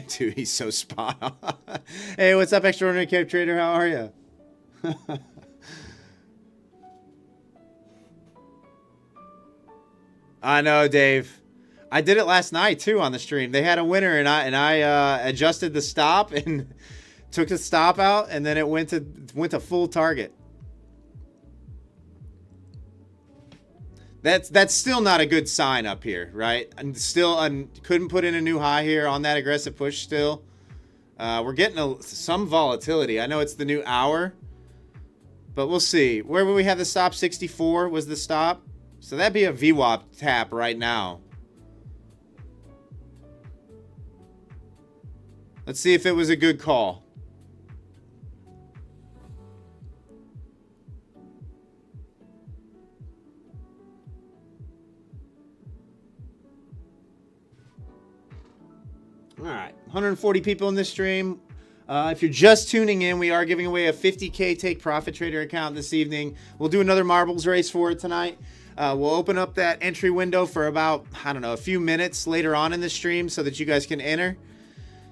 [SPEAKER 1] Dude, he's so spot on. Hey, what's up, Extraordinary Cape Trader? How are you? I know, Dave. I did it last night too on the stream. They had a winner, and I adjusted the stop and took the stop out, and then it went to full target. That's still not a good sign up here, right? And still couldn't put in a new high here on that aggressive push still. We're getting some volatility. I know it's the new hour, but we'll see. Where would we have the stop? 64 was the stop. So that'd be a VWAP tap right now. Let's see if it was a good call. All right, 140 people in this stream. If you're just tuning in, we are giving away a 50K Take Profit Trader account this evening. We'll do another marbles race for it tonight. We'll open up that entry window for about, I don't know, a few minutes later on in the stream so that you guys can enter.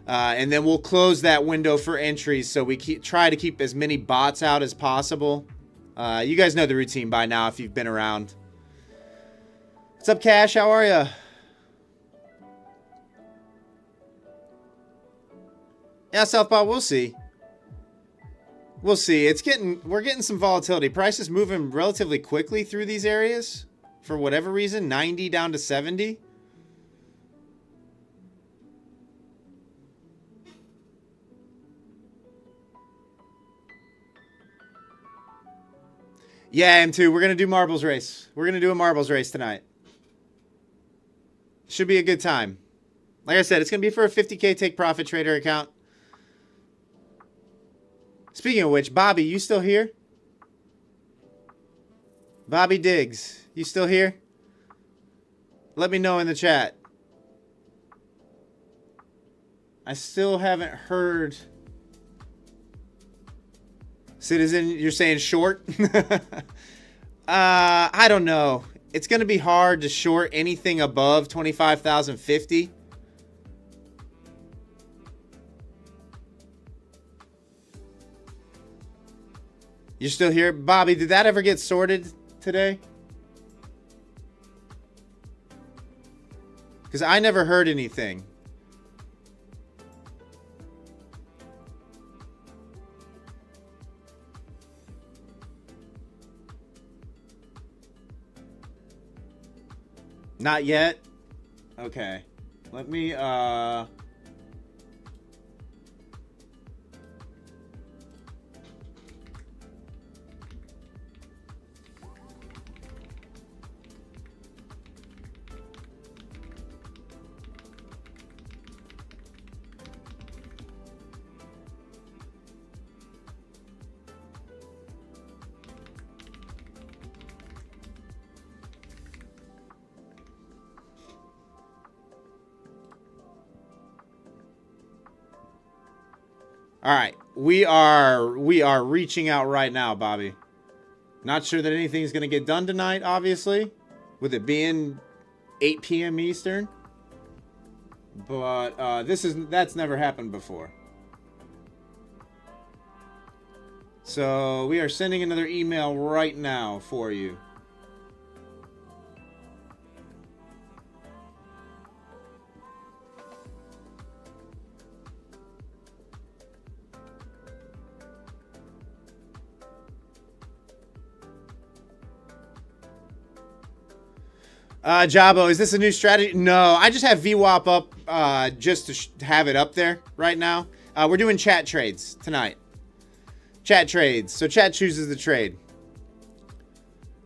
[SPEAKER 1] And then we'll close that window for entries, so we try to keep as many bots out as possible. You guys know the routine by now if you've been around. What's up, Cash? How are you? Yeah, Southpaw, we'll see. We'll see. We're getting some volatility. Price is moving relatively quickly through these areas for whatever reason. 90 down to 70. Yeah, M2. We're going to do marbles race. We're going to do a marbles race tonight. Should be a good time. Like I said, it's going to be for a 50K Take Profit Trader account. Speaking of which, Bobby, you still here? Bobby Diggs, you still here? Let me know in the chat. I still haven't heard. Citizen, you're saying short? I don't know. It's going to be hard to short anything above 25,050. You're still here? Bobby, did that ever get sorted today? Because I never heard anything. Not yet? Okay. Let me, all right, we are reaching out right now, Bobby. Not sure that anything's gonna get done tonight, obviously, with it being 8 p.m. Eastern. But that's never happened before. So we are sending another email right now for you. Jabo, is this a new strategy? No, I just have VWAP up just to have it up there right now. We're doing chat trades tonight. Chat trades. So chat chooses the trade.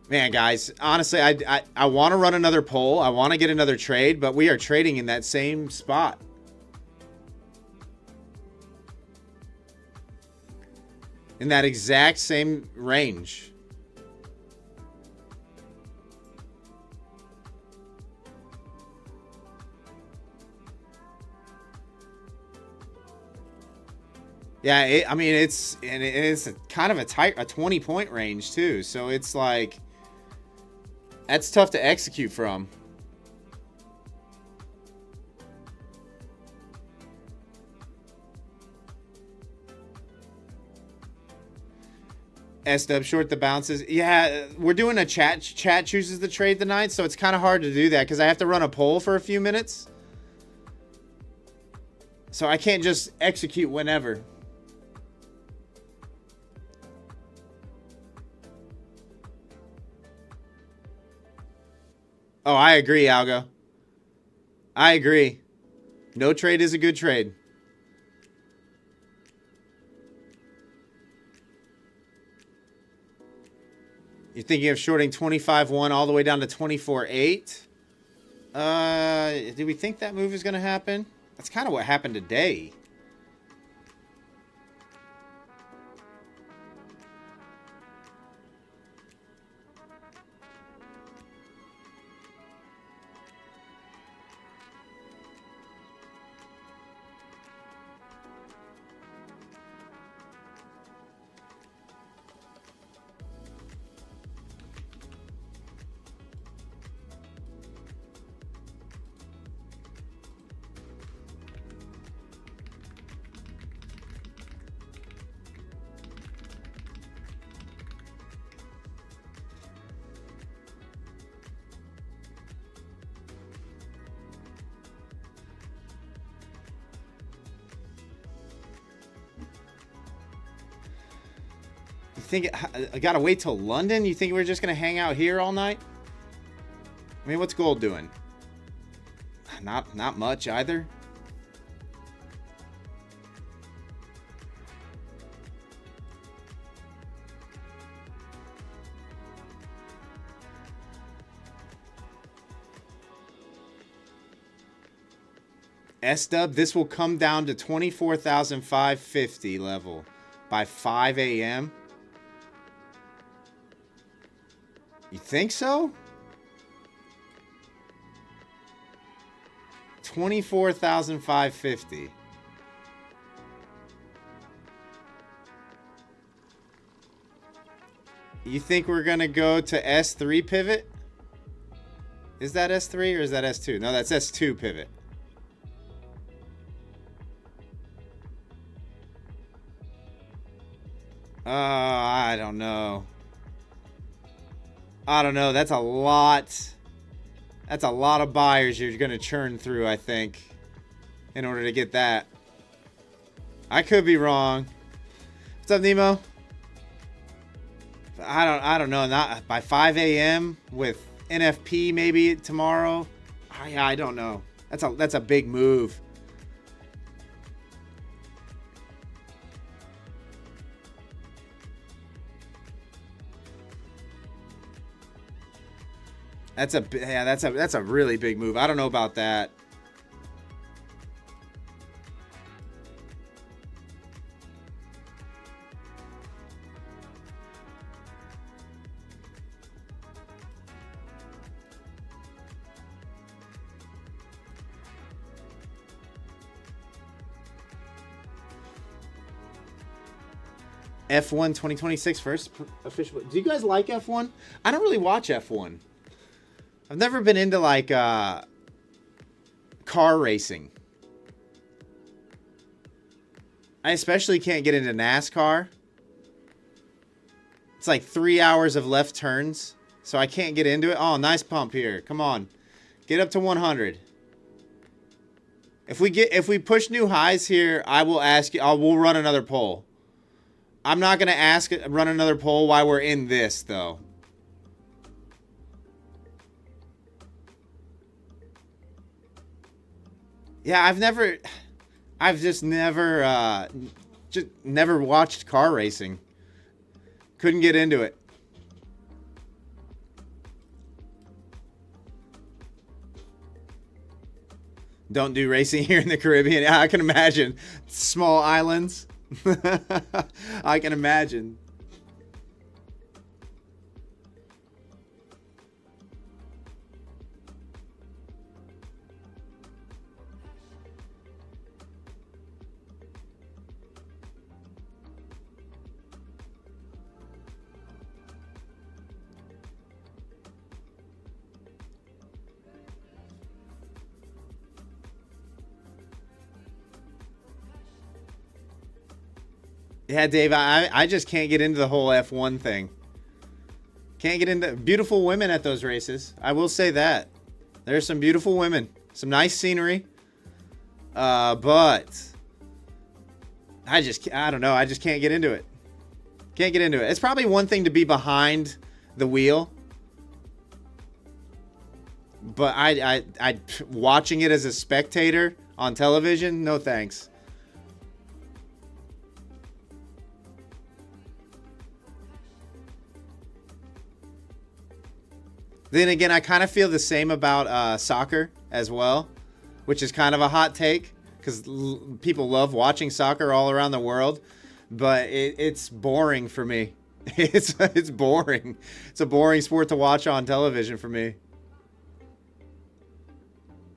[SPEAKER 1] Man, guys, honestly, I want to run another poll. I want to get another trade, but we are trading in that same spot. In that exact same range. Yeah, I mean, it's kind of a tight, a 20-point range too. So it's like, that's tough to execute from. SW short the bounces. Yeah, we're doing a chat chooses the trade tonight, so it's kind of hard to do that because I have to run a poll for a few minutes. So I can't just execute whenever. Oh, I agree, Algo. I agree. No trade is a good trade. You're thinking of shorting 25.1 all the way down to 24.8? Do we think that move is going to happen? That's kind of what happened today. Think I gotta wait till London? You think we're just gonna hang out here all night? I mean, what's gold doing? Not much either. SW, this will come down to 24,550 level by 5 a.m. You think so? 24,550. You think we're gonna go to S3 pivot? Is that S3 or is that S2? No, that's S2 pivot. I don't know. I don't know. That's a lot. That's a lot of buyers you're going to churn through, I think, in order to get that. I could be wrong. What's up, Nemo? I don't know. Not by 5 a.m. with NFP maybe tomorrow. I don't know. That's a big move. That's a really big move. I don't know about that. F1 2026 first official. Do you guys like F1? I don't really watch F1. I've never been into like car racing. I especially can't get into NASCAR. It's like 3 hours of left turns, so I can't get into it. Oh, nice pump here. Come on. Get up to 100. If we push new highs here, I will ask you, we'll run another poll. I'm not going to run another poll while we're in this, though. Yeah, I've just never watched car racing. Couldn't get into it. Don't do racing here in the Caribbean. Yeah, I can imagine. Small islands. I can imagine. Yeah, Dave, I just can't get into the whole F1 thing. Can't get into beautiful women at those races. I will say that. There's some beautiful women. Some nice scenery. But I don't know. I just can't get into it. Can't get into it. It's probably one thing to be behind the wheel. But I watching it as a spectator on television, no thanks. Then again, I kind of feel the same about soccer as well, which is kind of a hot take because people love watching soccer all around the world, but it's boring for me. It's boring. It's a boring sport to watch on television for me.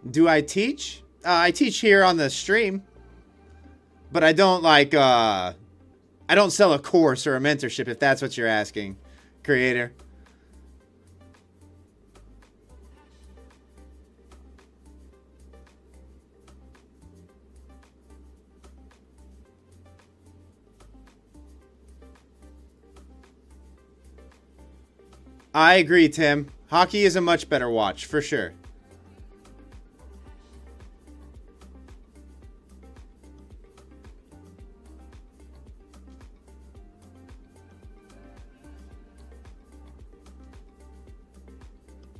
[SPEAKER 1] Do I teach? I teach here on the stream, but I don't I don't sell a course or a mentorship if that's what you're asking, creator. I agree, Tim. Hockey is a much better watch, for sure.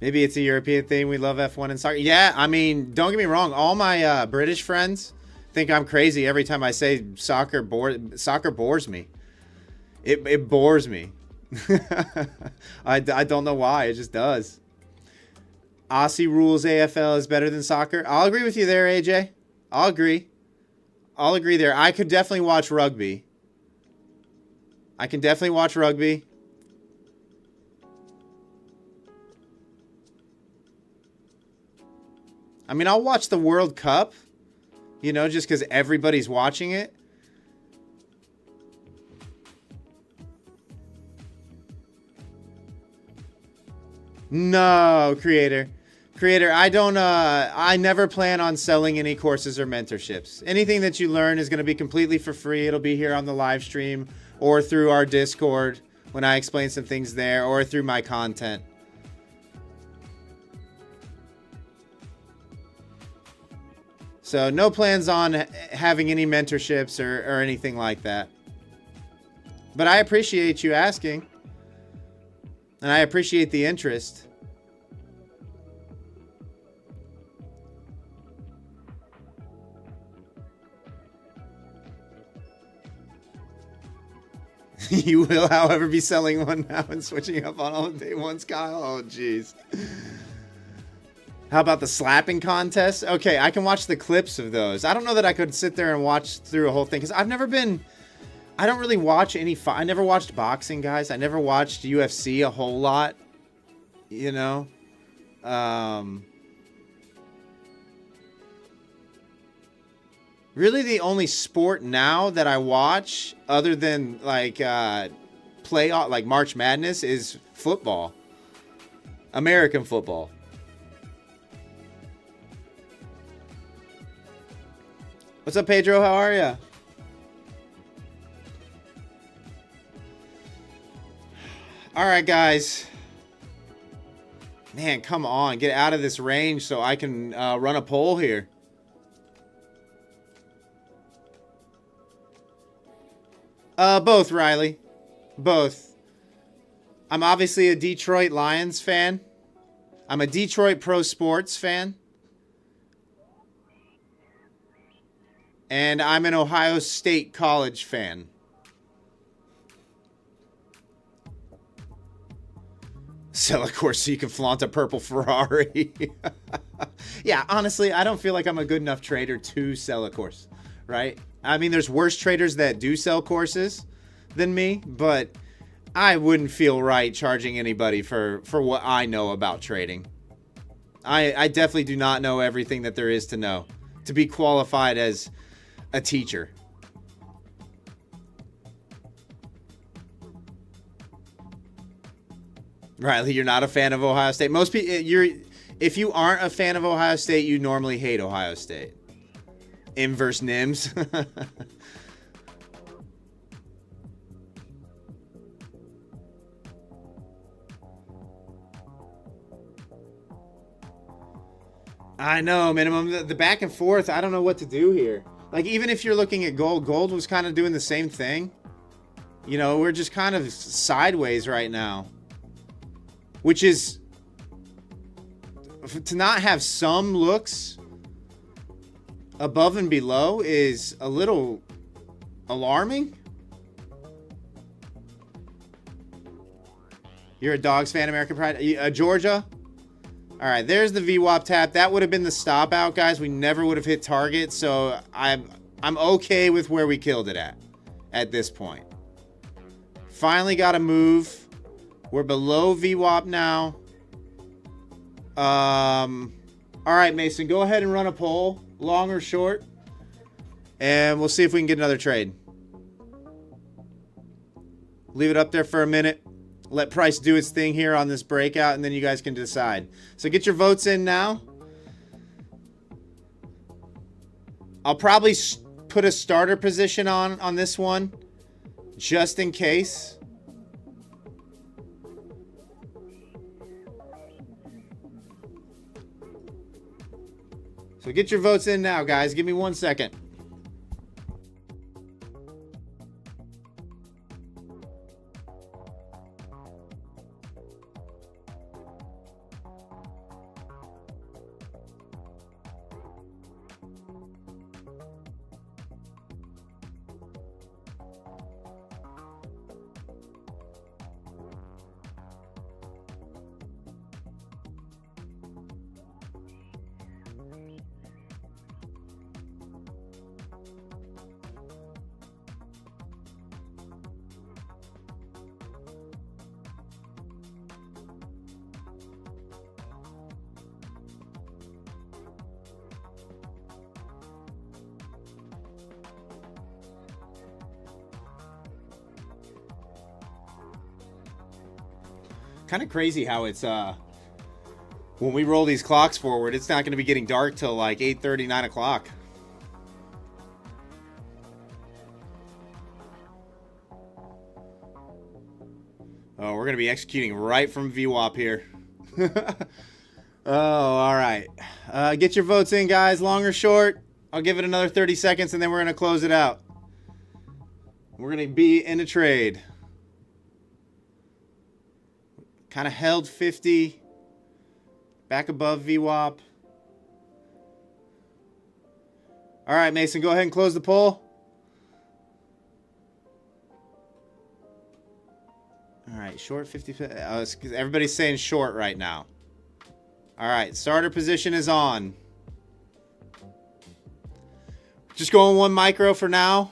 [SPEAKER 1] Maybe it's a European thing. We love F1 and soccer. Yeah, I mean, don't get me wrong. All my British friends think I'm crazy every time I say soccer bores me. It bores me. I don't know why. It just does. Aussie rules AFL is better than soccer. I'll agree with you there, AJ. I'll agree there. I could definitely watch rugby. I can definitely watch rugby. I mean, I'll watch the World Cup, you know, just because everybody's watching it. No, creator, I never plan on selling any courses or mentorships. Anything that you learn is going to be completely for free. It'll be here on the live stream or through our Discord when I explain some things there or through my content. So no plans on having any mentorships or anything like that. But I appreciate you asking. And I appreciate the interest. You will, however, be selling one now and switching up on all the day ones, Kyle. Oh, jeez. How about the slapping contest? Okay, I can watch the clips of those. I don't know that I could sit there and watch through a whole thing because I've never been... I don't really watch any... I never watched boxing, guys. I never watched UFC a whole lot. You know? Really the only sport now that I watch other than like playoff, like March Madness, is football. American football. What's up, Pedro? How are you? All right, guys. Man, come on. Get out of this range so I can run a poll here. Both, Riley. Both. I'm obviously a Detroit Lions fan. I'm a Detroit Pro Sports fan. And I'm an Ohio State College fan. Sell a course so you can flaunt a purple Ferrari. Yeah, honestly, I don't feel like I'm a good enough trader to sell a course, right? I mean, there's worse traders that do sell courses than me, but I wouldn't feel right charging anybody for what I know about trading. I definitely do not know everything that there is to know to be qualified as a teacher. Riley, you're not a fan of Ohio State. Most people, if you aren't a fan of Ohio State, you normally hate Ohio State. Inverse Nims. I know, minimum. The back and forth, I don't know what to do here. Like, even if you're looking at gold, gold was kind of doing the same thing. You know, we're just kind of sideways right now. Which is, to not have some looks above and below is a little alarming. You're a Dogs fan, American Pride? Georgia? All right, there's the VWAP tap. That would have been the stop out, guys. We never would have hit target, so I'm okay with where we killed it at this point. Finally got a move. We're below VWAP now. All right, Mason, go ahead and run a poll, long or short, and we'll see if we can get another trade. Leave it up there for a minute. Let price do its thing here on this breakout, and then you guys can decide. So get your votes in now. I'll probably put a starter position on this one, just in case. So get your votes in now, guys. Give me 1 second. Kind of crazy how it's when we roll these clocks forward, it's not going to be getting dark till like 8:30, 9 o'clock. Oh, we're going to be executing right from VWAP here. Oh, all right. Get your votes in, guys, long or short. I'll give it another 30 seconds and then we're going to close it out. We're going to be in a trade. Kind of held 50. Back above VWAP. All right, Mason, go ahead and close the poll. All right, short 50. Everybody's saying short right now. All right, starter position is on. Just going 1 micro for now.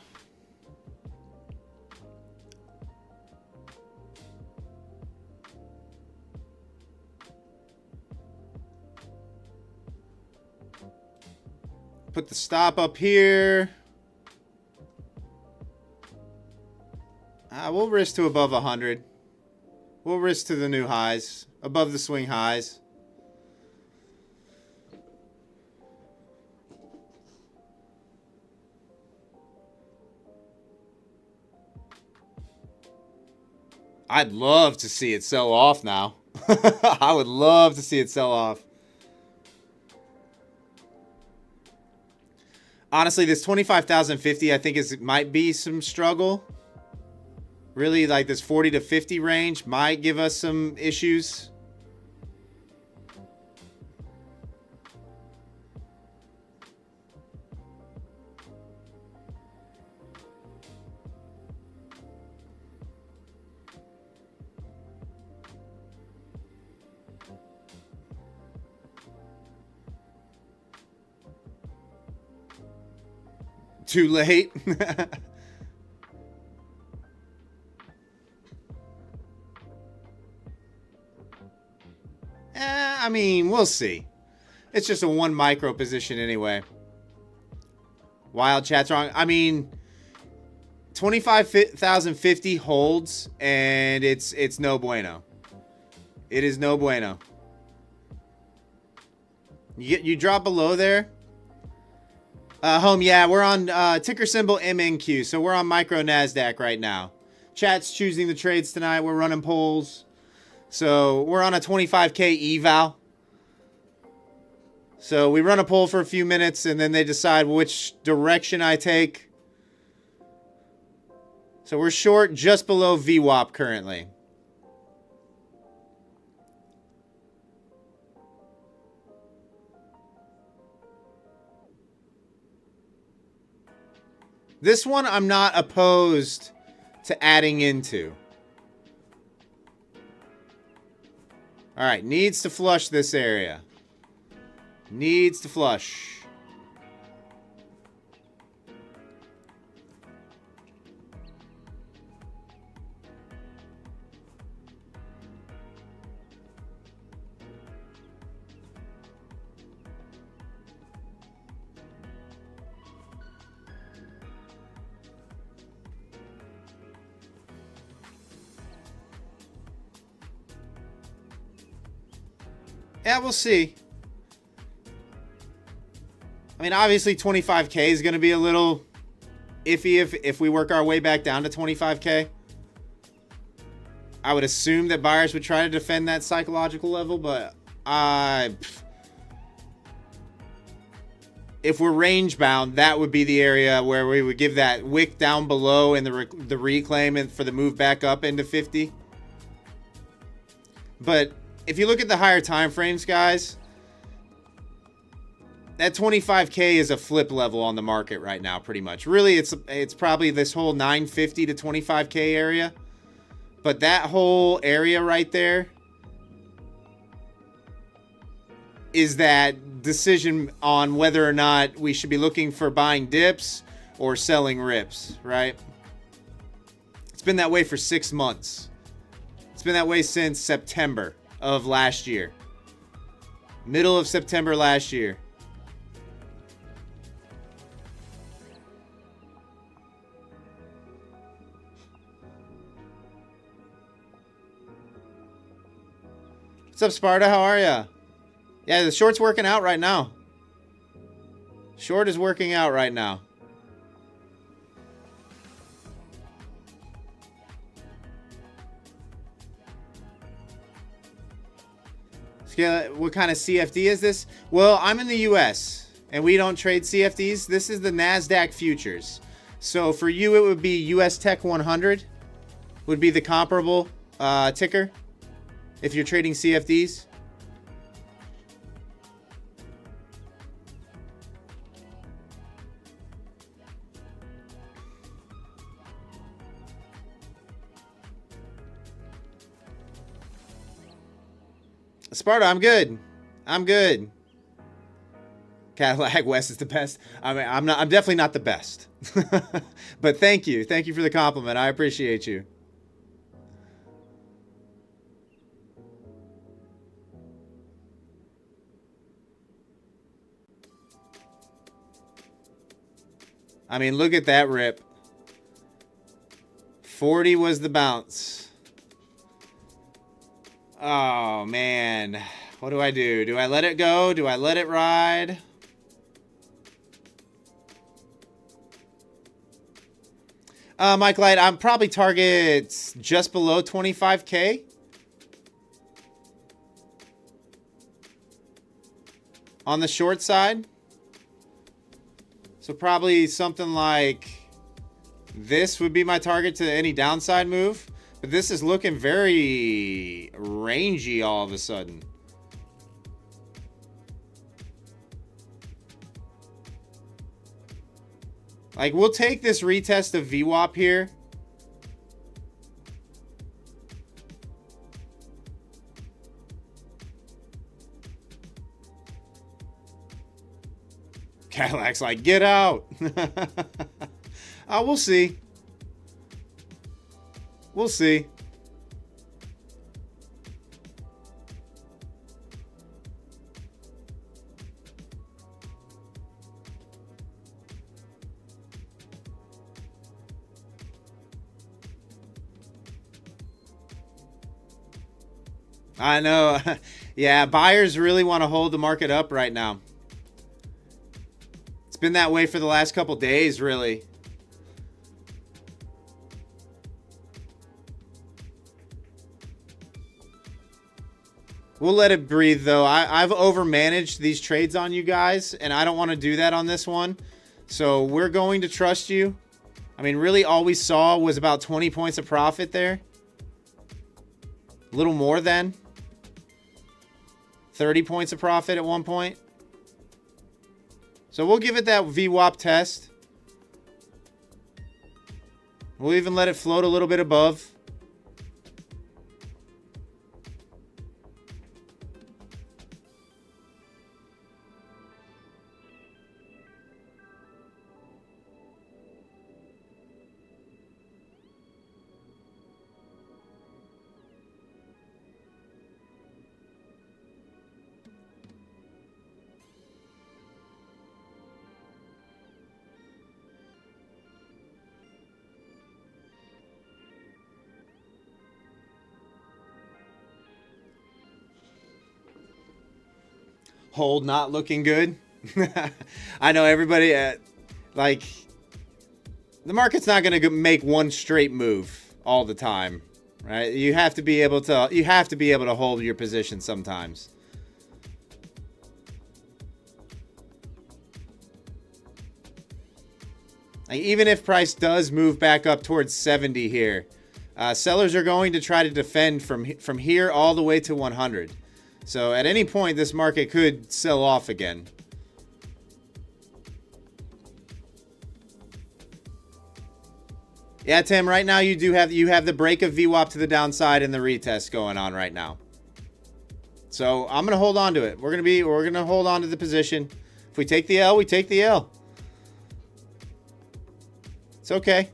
[SPEAKER 1] Put the stop up here. We'll risk to above 100. We'll risk to the new highs, above the swing highs. I'd love to see it sell off now. I would love to see it sell off. Honestly, this 25,050 I think might be some struggle. Really, like this 40 to 50 range might give us some issues. Too late. I mean, we'll see. It's just a 1 micro position anyway. Wild chat's wrong. I mean, 25,050 holds, and it's no bueno. It is no bueno. You drop below there. Home, yeah, we're on ticker symbol MNQ, so we're on micro Nasdaq right now. Chat's choosing the trades tonight. We're running polls. So we're on a 25K eval. So we run a poll for a few minutes, and then they decide which direction I take. So we're short just below VWAP currently. This one I'm not opposed to adding into. All right, needs to flush this area. Needs to flush. Yeah, we'll see. I mean, obviously 25K is going to be a little iffy if we work our way back down to 25K. I would assume that buyers would try to defend that psychological level, but if we're range bound, that would be the area where we would give that wick down below and the reclaim and for the move back up into 50. But if you look at the higher time frames, guys, that 25K is a flip level on the market right now, pretty much. Really, it's probably this whole 950 to 25K area. But that whole area right there is that decision on whether or not we should be looking for buying dips or selling rips, right? It's been that way for 6 months. It's been that way since September of last year. Middle of September last year. What's up, Sparta? How are ya? Yeah, the short's working out right now. Short is working out right now. What kind of CFD is this? Well, I'm in the US. and we don't trade CFDs. This is the Nasdaq futures. So for you, it would be US Tech 100 would be the comparable ticker if you're trading CFDs. Sparta, I'm good. I'm good. Cadillac West is the best. I mean, I'm definitely not the best. But thank you. Thank you for the compliment. I appreciate you. I mean, look at that rip. 40 was the bounce. Oh, man. What do I do? Do I let it go? Do I let it ride? Mike Light, I'm probably target just below 25K. On the short side. So probably something like this would be my target to any downside move. But this is looking very rangy all of a sudden. Like, we'll take this retest of VWAP here. Cadillac's like, get out. We'll see. We'll see. I know. Yeah, buyers really want to hold the market up right now. It's been that way for the last couple days, really. We'll let it breathe, though. I've overmanaged these trades on you guys, and I don't want to do that on this one. So we're going to trust you. I mean, really, all we saw was about 20 points of profit there. A little more than 30 points of profit at one point. So we'll give it that VWAP test. We'll even let it float a little bit above. Hold not looking good. I know everybody like the market's not going to make one straight move all the time, right? You have to be able to hold your position sometimes. Like, even if price does move back up towards 70 here, sellers are going to try to defend from here all the way to 100. So at any point, this market could sell off again. Yeah, Tim, right now you have the break of VWAP to the downside and the retest going on right now. So I'm gonna hold on to it. We're gonna hold on to the position. If we take the L, we take the L. It's okay.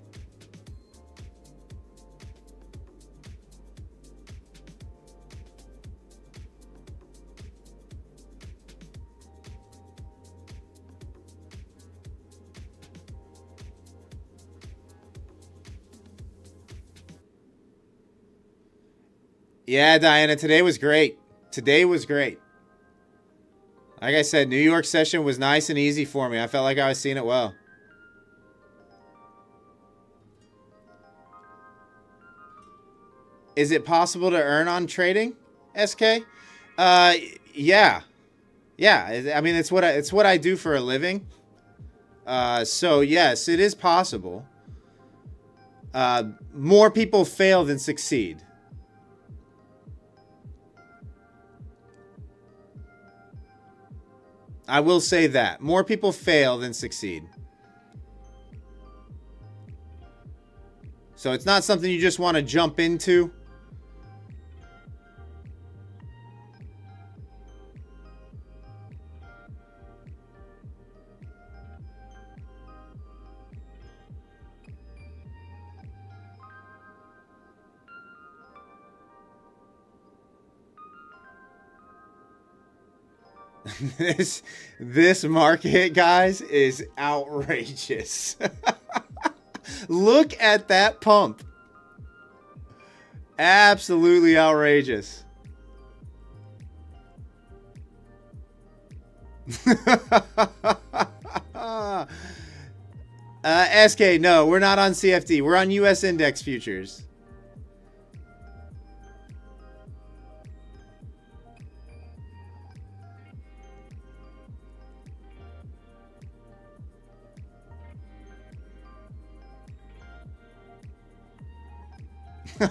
[SPEAKER 1] Yeah, Diana, today was great. Today was great. Like I said, New York session was nice and easy for me. I felt like I was seeing it well. Is it possible to earn on trading, SK? Yeah. Yeah, I mean, it's what I do for a living. So yes, it is possible. More people fail than succeed. I will say that. More people fail than succeed. So it's not something you just want to jump into. This market, guys, is outrageous. Look at that pump. Absolutely outrageous. SK, no, we're not on CFD. We're on US index futures.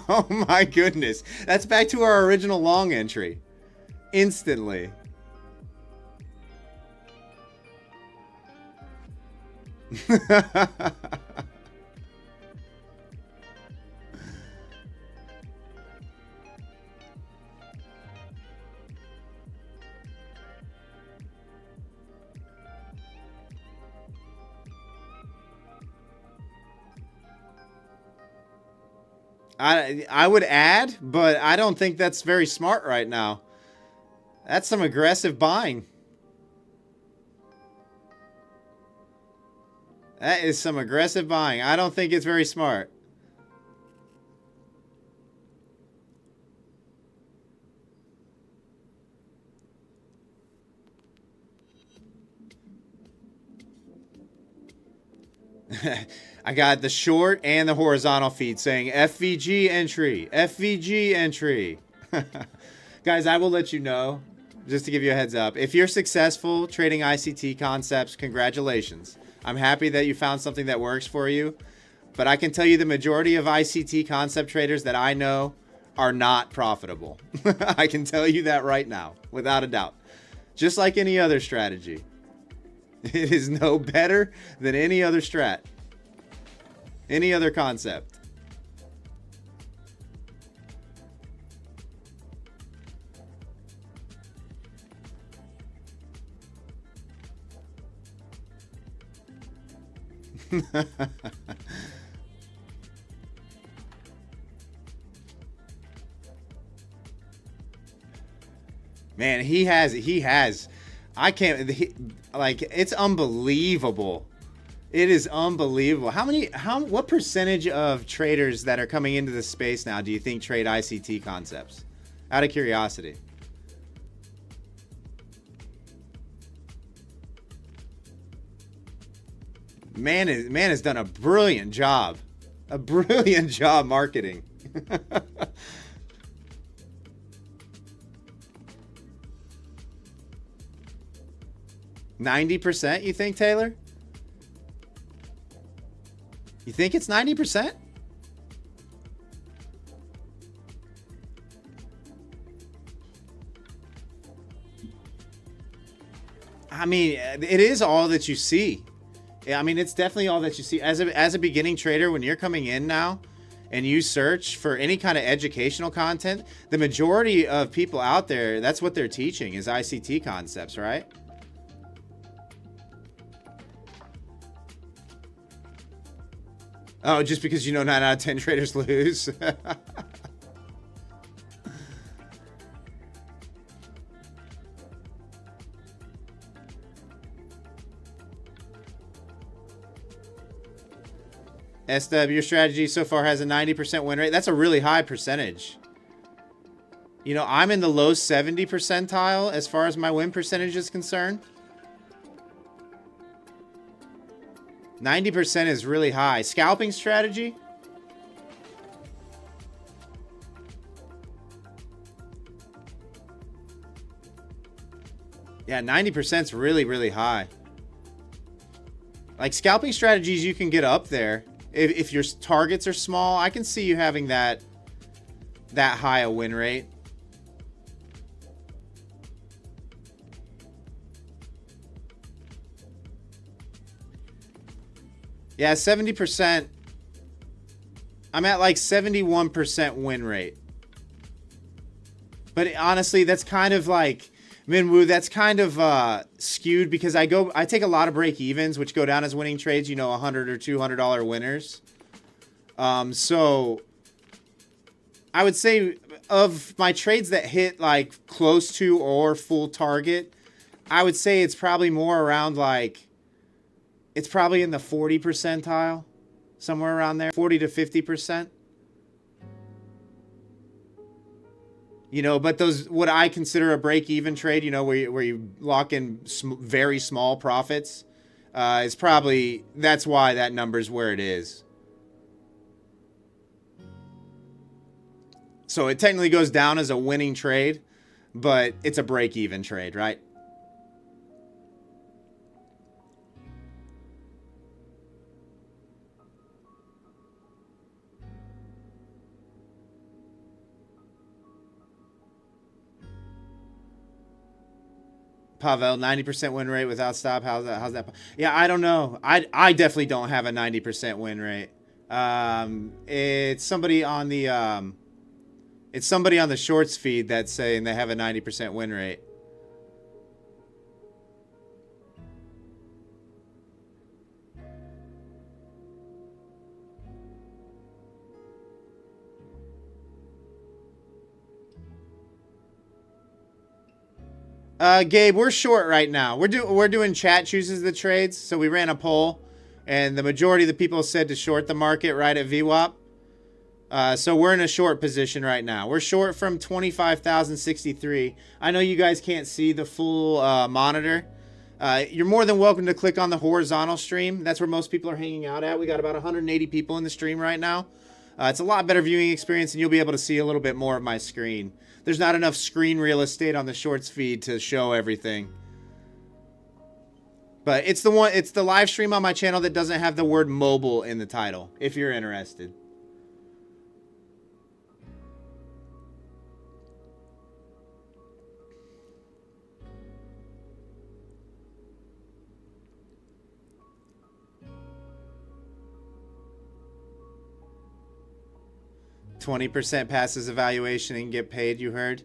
[SPEAKER 1] Oh my goodness. That's back to our original long entry. Instantly. I would add, but I don't think that's very smart right now. That's some aggressive buying. That is some aggressive buying. I don't think it's very smart. I got the short and the horizontal feed saying FVG entry, FVG entry. Guys, I will let you know, just to give you a heads up, if you're successful trading ICT concepts, congratulations. I'm happy that you found something that works for you, but I can tell you the majority of ICT concept traders that I know are not profitable. I can tell you that right now, without a doubt. Just like any other strategy. It is no better than any other strat. Any other concept. Man, he has. I can't, like, it's unbelievable. It is unbelievable. What percentage of traders that are coming into this space now do you think trade ICT concepts? Out of curiosity. Man has done a brilliant job. A brilliant job marketing. 90%, you think, Taylor? You think it's 90%? I mean, it is all that you see. I mean, it's definitely all that you see. As a beginning trader, when you're coming in now and you search for any kind of educational content, the majority of people out there, that's what they're teaching is ICT concepts, right? Oh, just because you know 9 out of 10 traders lose. SW, your strategy so far has a 90% win rate. That's a really high percentage. You know, I'm in the low 70 percentile as far as my win percentage is concerned. 90% is really high. Scalping strategy? Yeah, 90% is really, really high. Like scalping strategies, you can get up there. If your targets are small, I can see you having that high a win rate. Yeah, 70%. I'm at like 71% win rate. But honestly, that's kind of like, Minwoo, that's kind of skewed because I take a lot of break evens, which go down as winning trades, you know, $100 or $200 winners. So I would say of my trades that hit like close to or full target, I would say it's probably more around like, it's probably in the 40 percentile, somewhere around there, 40 to 50%. You know, but those, what I consider a break-even trade, you know, where you lock in very small profits, is probably, that's why that number's where it is. So it technically goes down as a winning trade, but it's a break-even trade, right? Pavel, 90% win rate without stop. How's that? Yeah, I don't know. I definitely don't have a 90% win rate. It's somebody on the shorts feed that's saying they have a 90% win rate. Gabe, we're short right now. We're doing chat chooses the trades. So we ran a poll, and the majority of the people said to short the market right at VWAP. So we're in a short position right now. We're short from 25,063. I know you guys can't see the full monitor. You're more than welcome to click on the horizontal stream. That's where most people are hanging out at. We got about 180 people in the stream right now. It's a lot better viewing experience, and you'll be able to see a little bit more of my screen. There's not enough screen real estate on the shorts feed to show everything. But it's the live stream on my channel that doesn't have the word mobile in the title, if you're interested. %20 passes evaluation and get paid, you heard?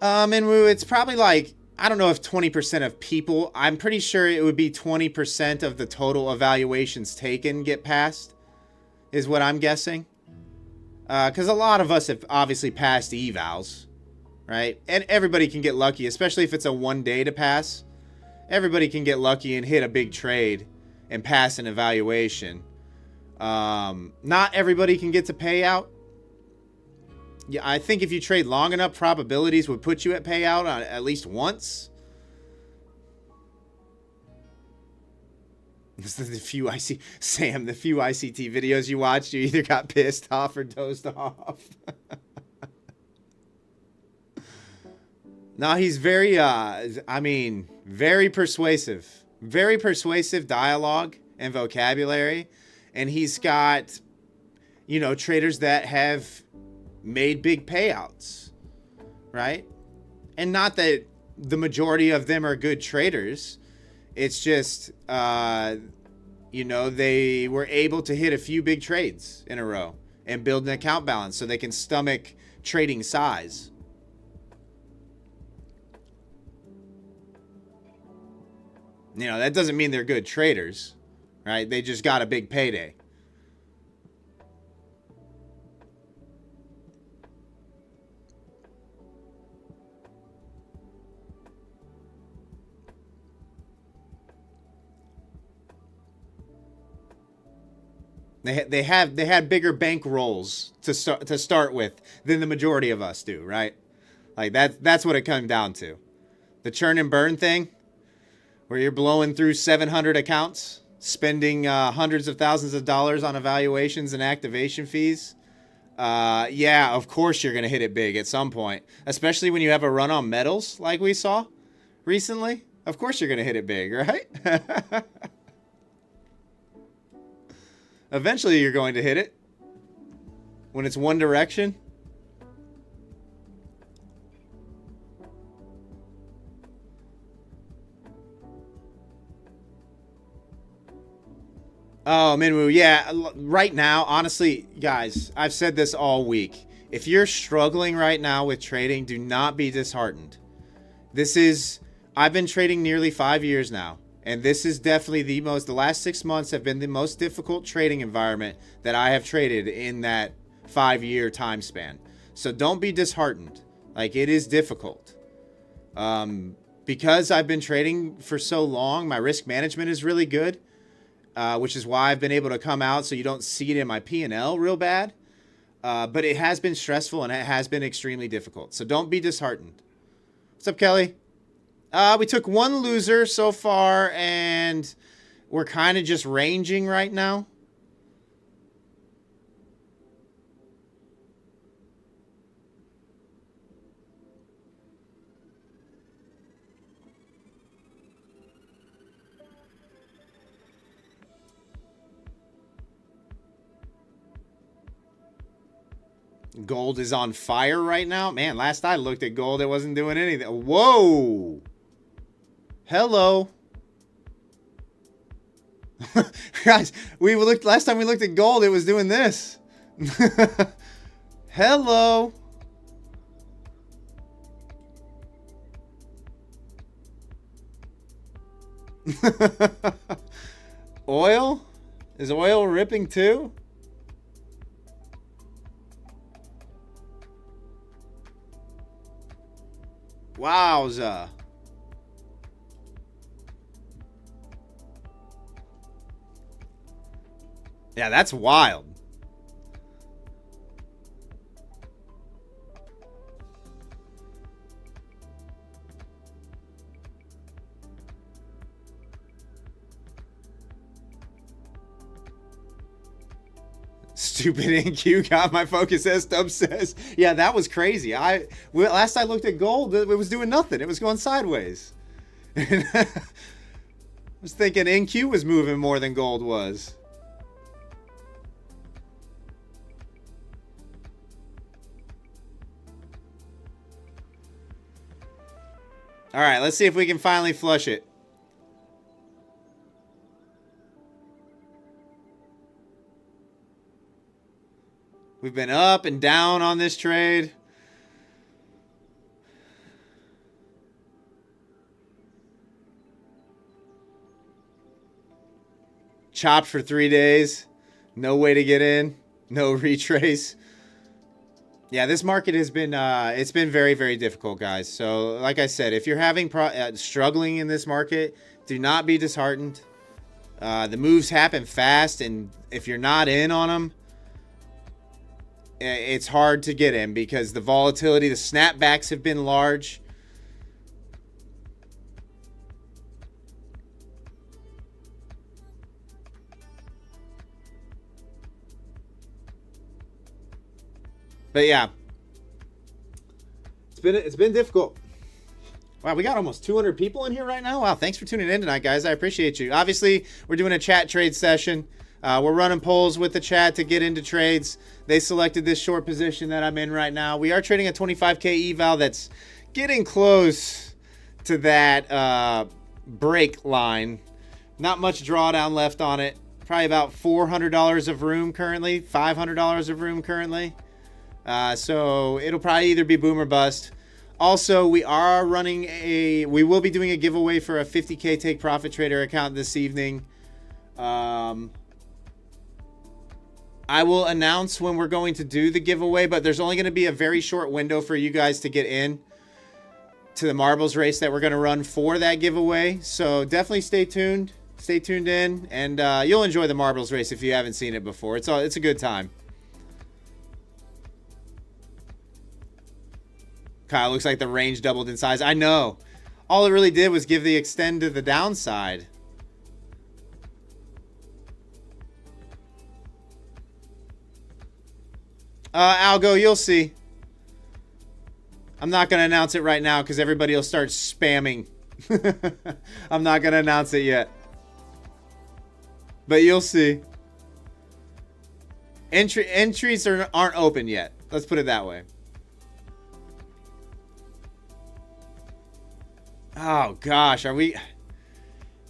[SPEAKER 1] And it's probably like, I don't know if 20% of people, I'm pretty sure it would be 20% of the total evaluations taken get passed, is what I'm guessing. Because a lot of us have obviously passed evals, right? And everybody can get lucky, especially if it's a 1 day to pass. Everybody can get lucky and hit a big trade and pass an evaluation. Not everybody can get to payout. Yeah, I think if you trade long enough, probabilities would put you at payout at least once. This is the few Sam, the few ICT videos you watched, you either got pissed off or dozed off. No, he's very, very persuasive. Very persuasive dialogue and vocabulary. And he's got, you know, traders that have made big payouts, right? And not that the majority of them are good traders. It's just, you know, they were able to hit a few big trades in a row and build an account balance so they can stomach trading size. You know, that doesn't mean they're good traders, right? They just got a big payday. They had bigger bank rolls to start with than the majority of us do, right? Like that's what it comes down to. The churn and burn thing, where you're blowing through 700 accounts, spending hundreds of thousands of dollars on evaluations and activation fees. Yeah, of course you're gonna hit it big at some point, especially when you have a run on metals like we saw, recently? Of course you're going to hit it big, right? Eventually you're going to hit it when it's one direction. Oh, Minwoo, yeah. Right now, honestly, guys, I've said this all week. If you're struggling right now with trading, do not be disheartened. I've been trading nearly 5 years now, and this is definitely the last 6 months have been the most difficult trading environment that I have traded in that 5-year time span. So don't be disheartened. Like, it is difficult. Because I've been trading for so long, my risk management is really good. Which is why I've been able to come out so you don't see it in my P&L real bad. But it has been stressful and it has been extremely difficult. So don't be disheartened. What's up, Kelly? We took one loser so far and we're kind of just ranging right now. Gold is on fire right now. Man, last I looked at gold, it wasn't doing anything. Whoa. Hello. Guys, last time we looked at gold, it was doing this. Hello. Oil? Is oil ripping too? Wowza. Yeah, that's wild. Stupid NQ got my focus, as Stubbs says. Yeah, that was crazy. Last I looked at gold, it was doing nothing. It was going sideways. I was thinking NQ was moving more than gold was. All right, let's see if we can finally flush it. We've been up and down on this trade. Chopped for 3 days. No way to get in. No retrace. Yeah, this market has been it's been very, very difficult, guys. So, like I said, if you're having struggling in this market, do not be disheartened. The moves happen fast, and if you're not in on them, it's hard to get in because the volatility, the snapbacks have been large. But yeah, it's been difficult. Wow, we got almost 200 people in here right now. Wow, thanks for tuning in tonight, guys. I appreciate you. Obviously, we're doing a chat trade session. We're running polls with the chat to get into trades. They selected this short position that I'm in right now. We are trading a 25K eval that's getting close to that break line. Not much drawdown left on it. Probably about $400 of room currently, $500 of room currently. So it'll probably either be boom or bust. Also, we will be doing a giveaway for a 50K Take Profit Trader account this evening. I will announce when we're going to do the giveaway, but there's only going to be a very short window for you guys to get in to the marbles race that we're going to run for that giveaway. So definitely stay tuned. Stay tuned in, and you'll enjoy the marbles race if you haven't seen it before. It's a good time. Kyle, looks like the range doubled in size. I know. All it really did was give the extend to the downside. Algo, you'll see. I'm not going to announce it right now because everybody will start spamming I'm not going to announce it yet. But you'll see. Entries aren't open yet. Let's put it that way. Oh, gosh. Are we...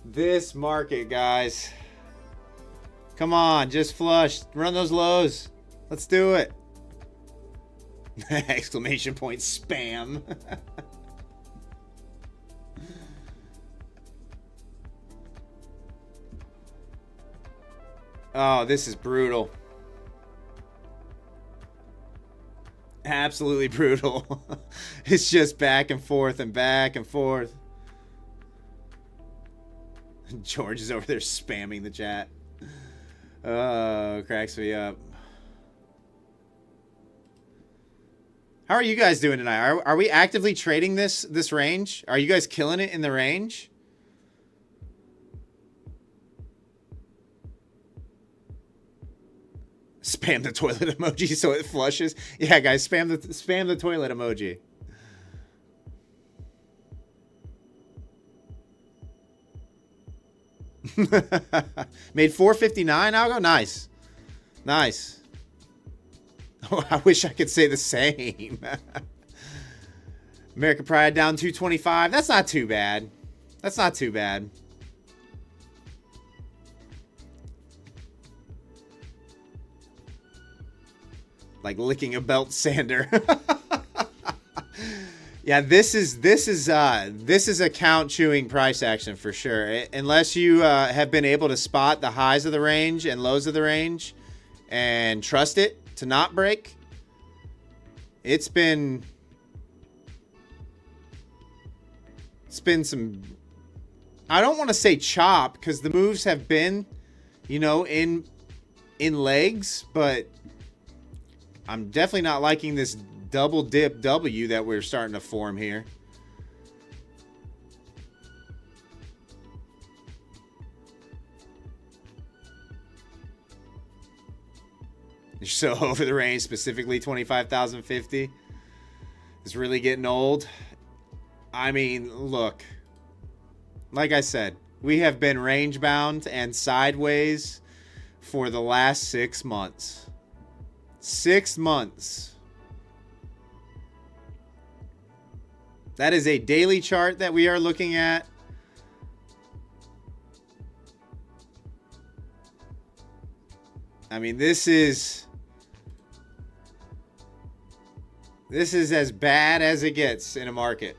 [SPEAKER 1] This market, guys. Come on. Just flush. Run those lows. Let's do it. Exclamation point spam. Oh, this is brutal. Absolutely brutal. It's just back and forth and back and forth. George is over there spamming the chat. Oh, cracks me up. How are you guys doing tonight? Are we actively trading this range? Are you guys killing it in the range? Spam the toilet emoji so it flushes. Yeah, guys, spam the toilet emoji. Made 459, Algo? Nice. Nice. Oh, I wish I could say the same. American Pride down 225. That's not too bad. That's not too bad. Like licking a belt sander. Yeah, this is account chewing price action for sure. Unless you have been able to spot the highs of the range and lows of the range and trust it to not break. It's been some, I don't want to say chop because the moves have been, you know, in legs, but I'm definitely not liking this double dip W that we're starting to form here. You're so over the range, specifically 25,050. It's really getting old. I mean, look. Like I said, we have been range bound and sideways for the last 6 months. 6 months. That is a daily chart that we are looking at. I mean, this is as bad as it gets in a market.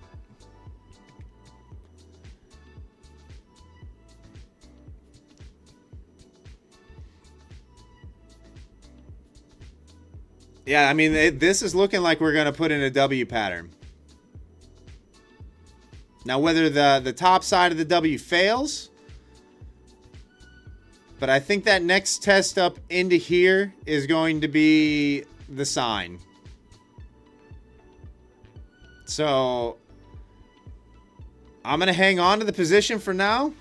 [SPEAKER 1] Yeah, I mean, this is looking like we're going to put in a W pattern. Now, whether the top side of the W fails, but I think that next test up into here is going to be the sign. So, I'm going to hang on to the position for now.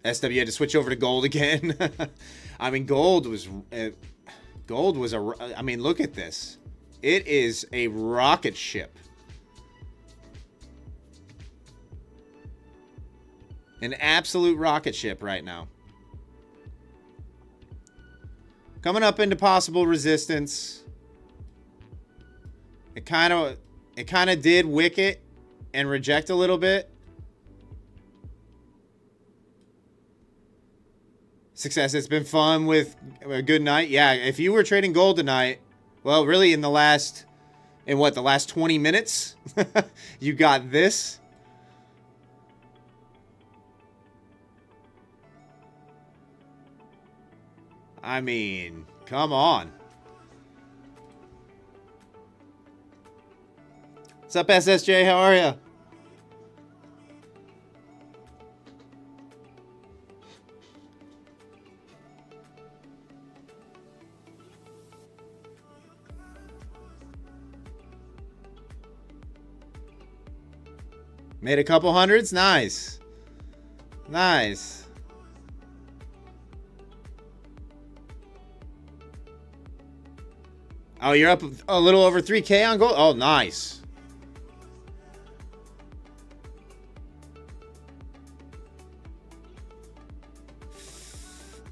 [SPEAKER 1] SW had to switch over to gold again. I mean, gold was I mean, look at this. It is a rocket ship. An absolute rocket ship right now. Coming up into possible resistance. It kind of did wick it and reject a little bit. Success. It's been fun with a good night. Yeah, if you were trading gold tonight, well, really in the last 20 minutes, you got this. I mean, come on. What's up, SSJ? How are you? Made a couple hundreds? Nice. Nice. Oh, you're up a little over 3K on gold? Oh, nice.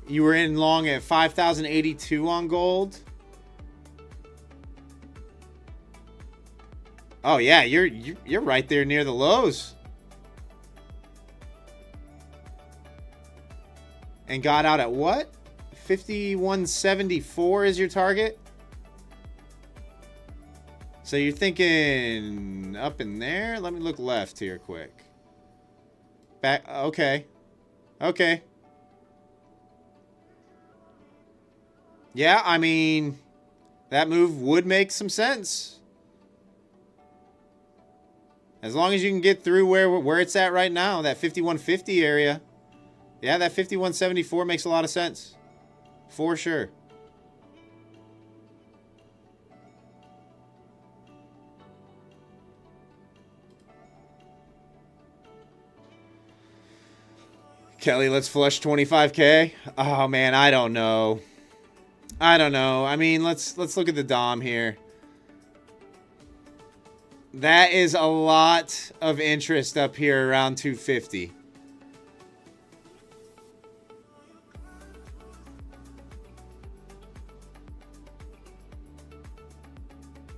[SPEAKER 1] You were in long at 5,082 on gold. Oh yeah, you're right there near the lows. And got out at what? 5174 is your target? So you're thinking up in there? Let me look left here quick. Back, okay. Okay. Yeah, I mean, that move would make some sense. As long as you can get through where it's at right now, that 5150 area. Yeah, that 5174 makes a lot of sense. For sure. Kelly, let's flush 25K. Oh man, I don't know. I mean, let's look at the DOM here. That is a lot of interest up here around 250.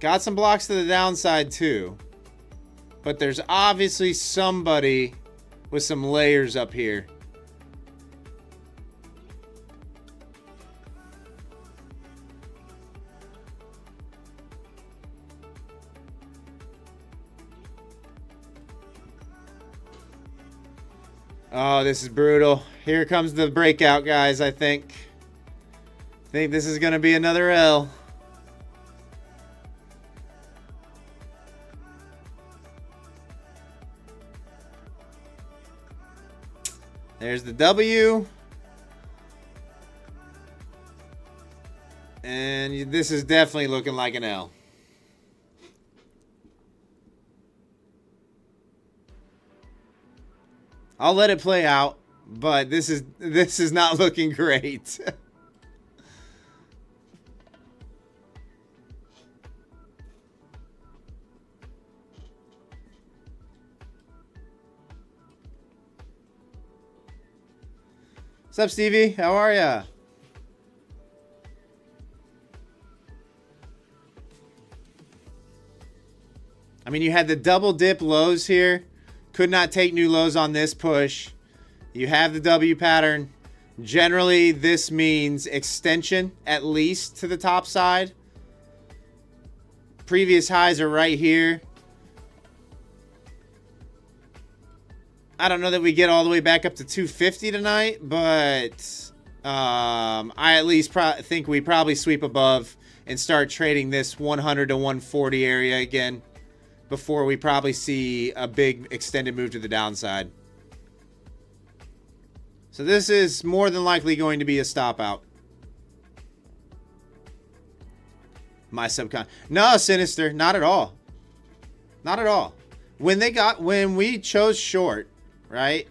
[SPEAKER 1] Got some blocks to the downside too. But there's obviously somebody with some layers up here. Oh, this is brutal. Here comes the breakout, guys, I think. This is going to be another L. There's the W. And this is definitely looking like an L. I'll let it play out, but this is not looking great. What's up, Stevie? How are ya? I mean, you had the double dip lows here. Could not take new lows on this push. You have the W pattern. Generally, this means extension, at least to the top side. Previous highs are right here. I don't know that we get all the way back up to 250 tonight, but I at least think we probably sweep above and start trading this 100 to 140 area again before we probably see a big extended move to the downside. So this is more than likely going to be a stop out. My subcon. No, Sinister, not at all. Not at all. When we chose short, right?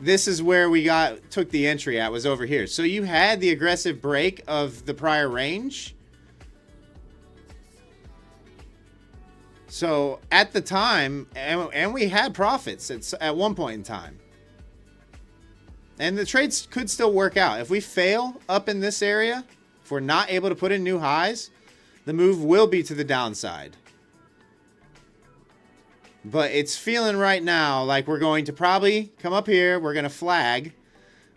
[SPEAKER 1] This is where we took the entry at, was over here. So you had the aggressive break of the prior range. So at the time, and we had profits at one point in time. And the trades could still work out. If we fail up in this area, if we're not able to put in new highs, the move will be to the downside. But it's feeling right now like we're going to probably come up here. We're going to flag.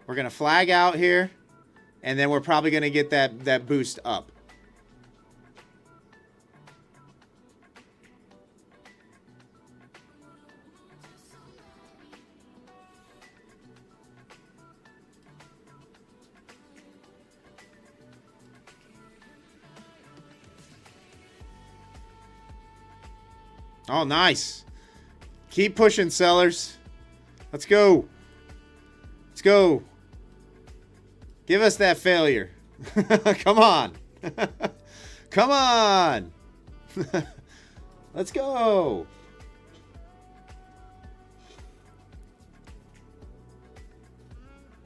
[SPEAKER 1] We're going to flag out here. And then we're probably going to get that boost up. Oh, nice. Keep pushing, sellers. Let's go. Let's go. Give us that failure. Come on. Come on. Let's go.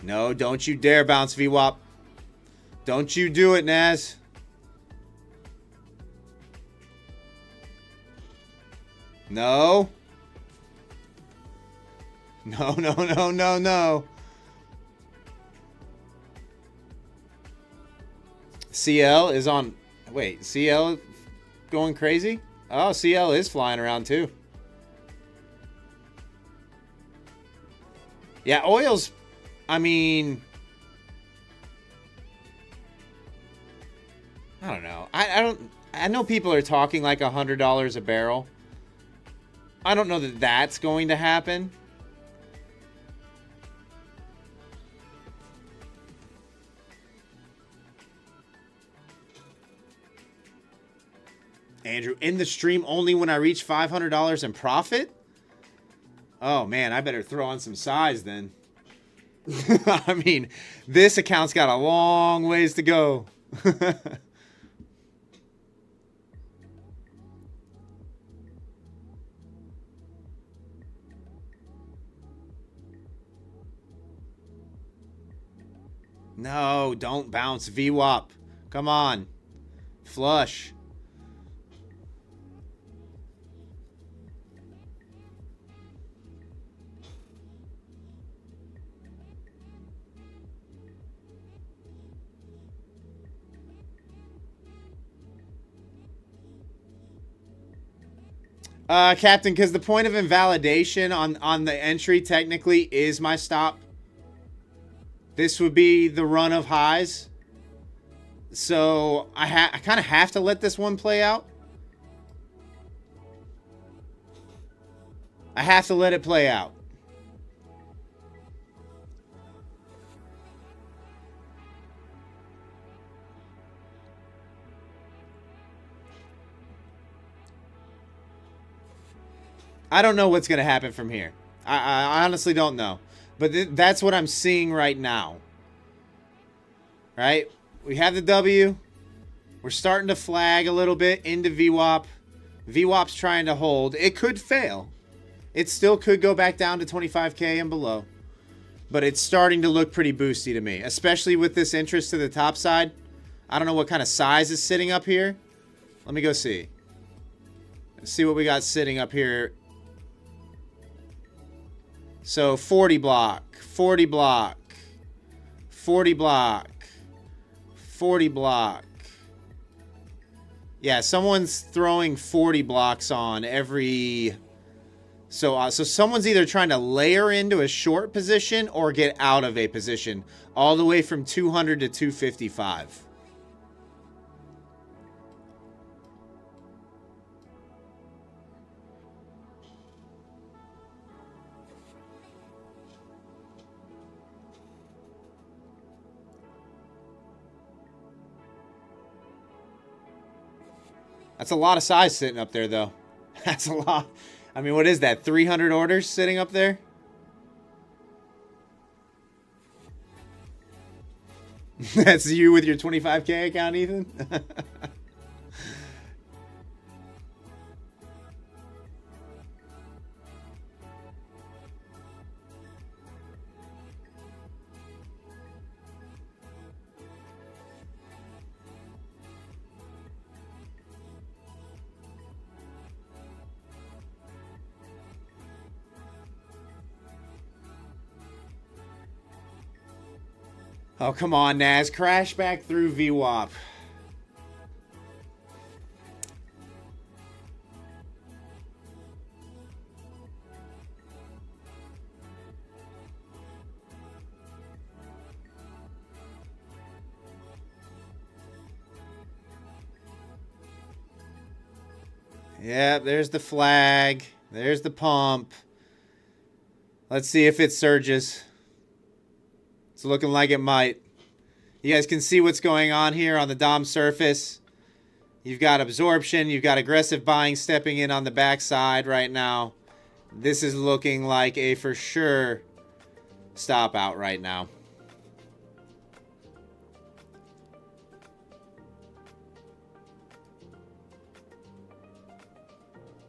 [SPEAKER 1] No, don't you dare bounce VWAP. Don't you do it, Naz. No. No, no, no, no, no. CL is on... Wait, CL going crazy? Oh, CL is flying around too. Yeah, oil's... I mean... I don't know. I know people are talking like $100 a barrel. I don't know that that's going to happen. Andrew, in the stream only when I reach $500 in profit? Oh, man, I better throw on some size then. I mean, this account's got a long ways to go. No, don't bounce. VWAP. Come on. Flush. Captain, because the point of invalidation on the entry technically is my stop. This would be the run of highs. So I kind of have to let this one play out. I have to let it play out. I don't know what's going to happen from here. I honestly don't know. But that's what I'm seeing right now. Right? We have the W. We're starting to flag a little bit into VWAP. VWAP's trying to hold. It could fail. It still could go back down to 25K and below. But it's starting to look pretty boosty to me. Especially with this interest to the top side. I don't know what kind of size is sitting up here. Let me go see. Let's see what we got sitting up here. So 40 block, 40 block, 40 block, 40 block. Yeah, someone's throwing 40 blocks on every... So someone's either trying to layer into a short position or get out of a position. All the way from 200 to 255. That's a lot of size sitting up there, though. That's a lot. I mean, what is that? 300 orders sitting up there? That's you with your 25K account, Ethan? Oh, come on, Naz. Crash back through VWAP. Yeah, there's the flag. There's the pump. Let's see if it surges. It's looking like it might. You guys can see what's going on here on the DOM surface. You've got absorption. You've got aggressive buying stepping in on the backside right now. This is looking like a for sure stop out right now.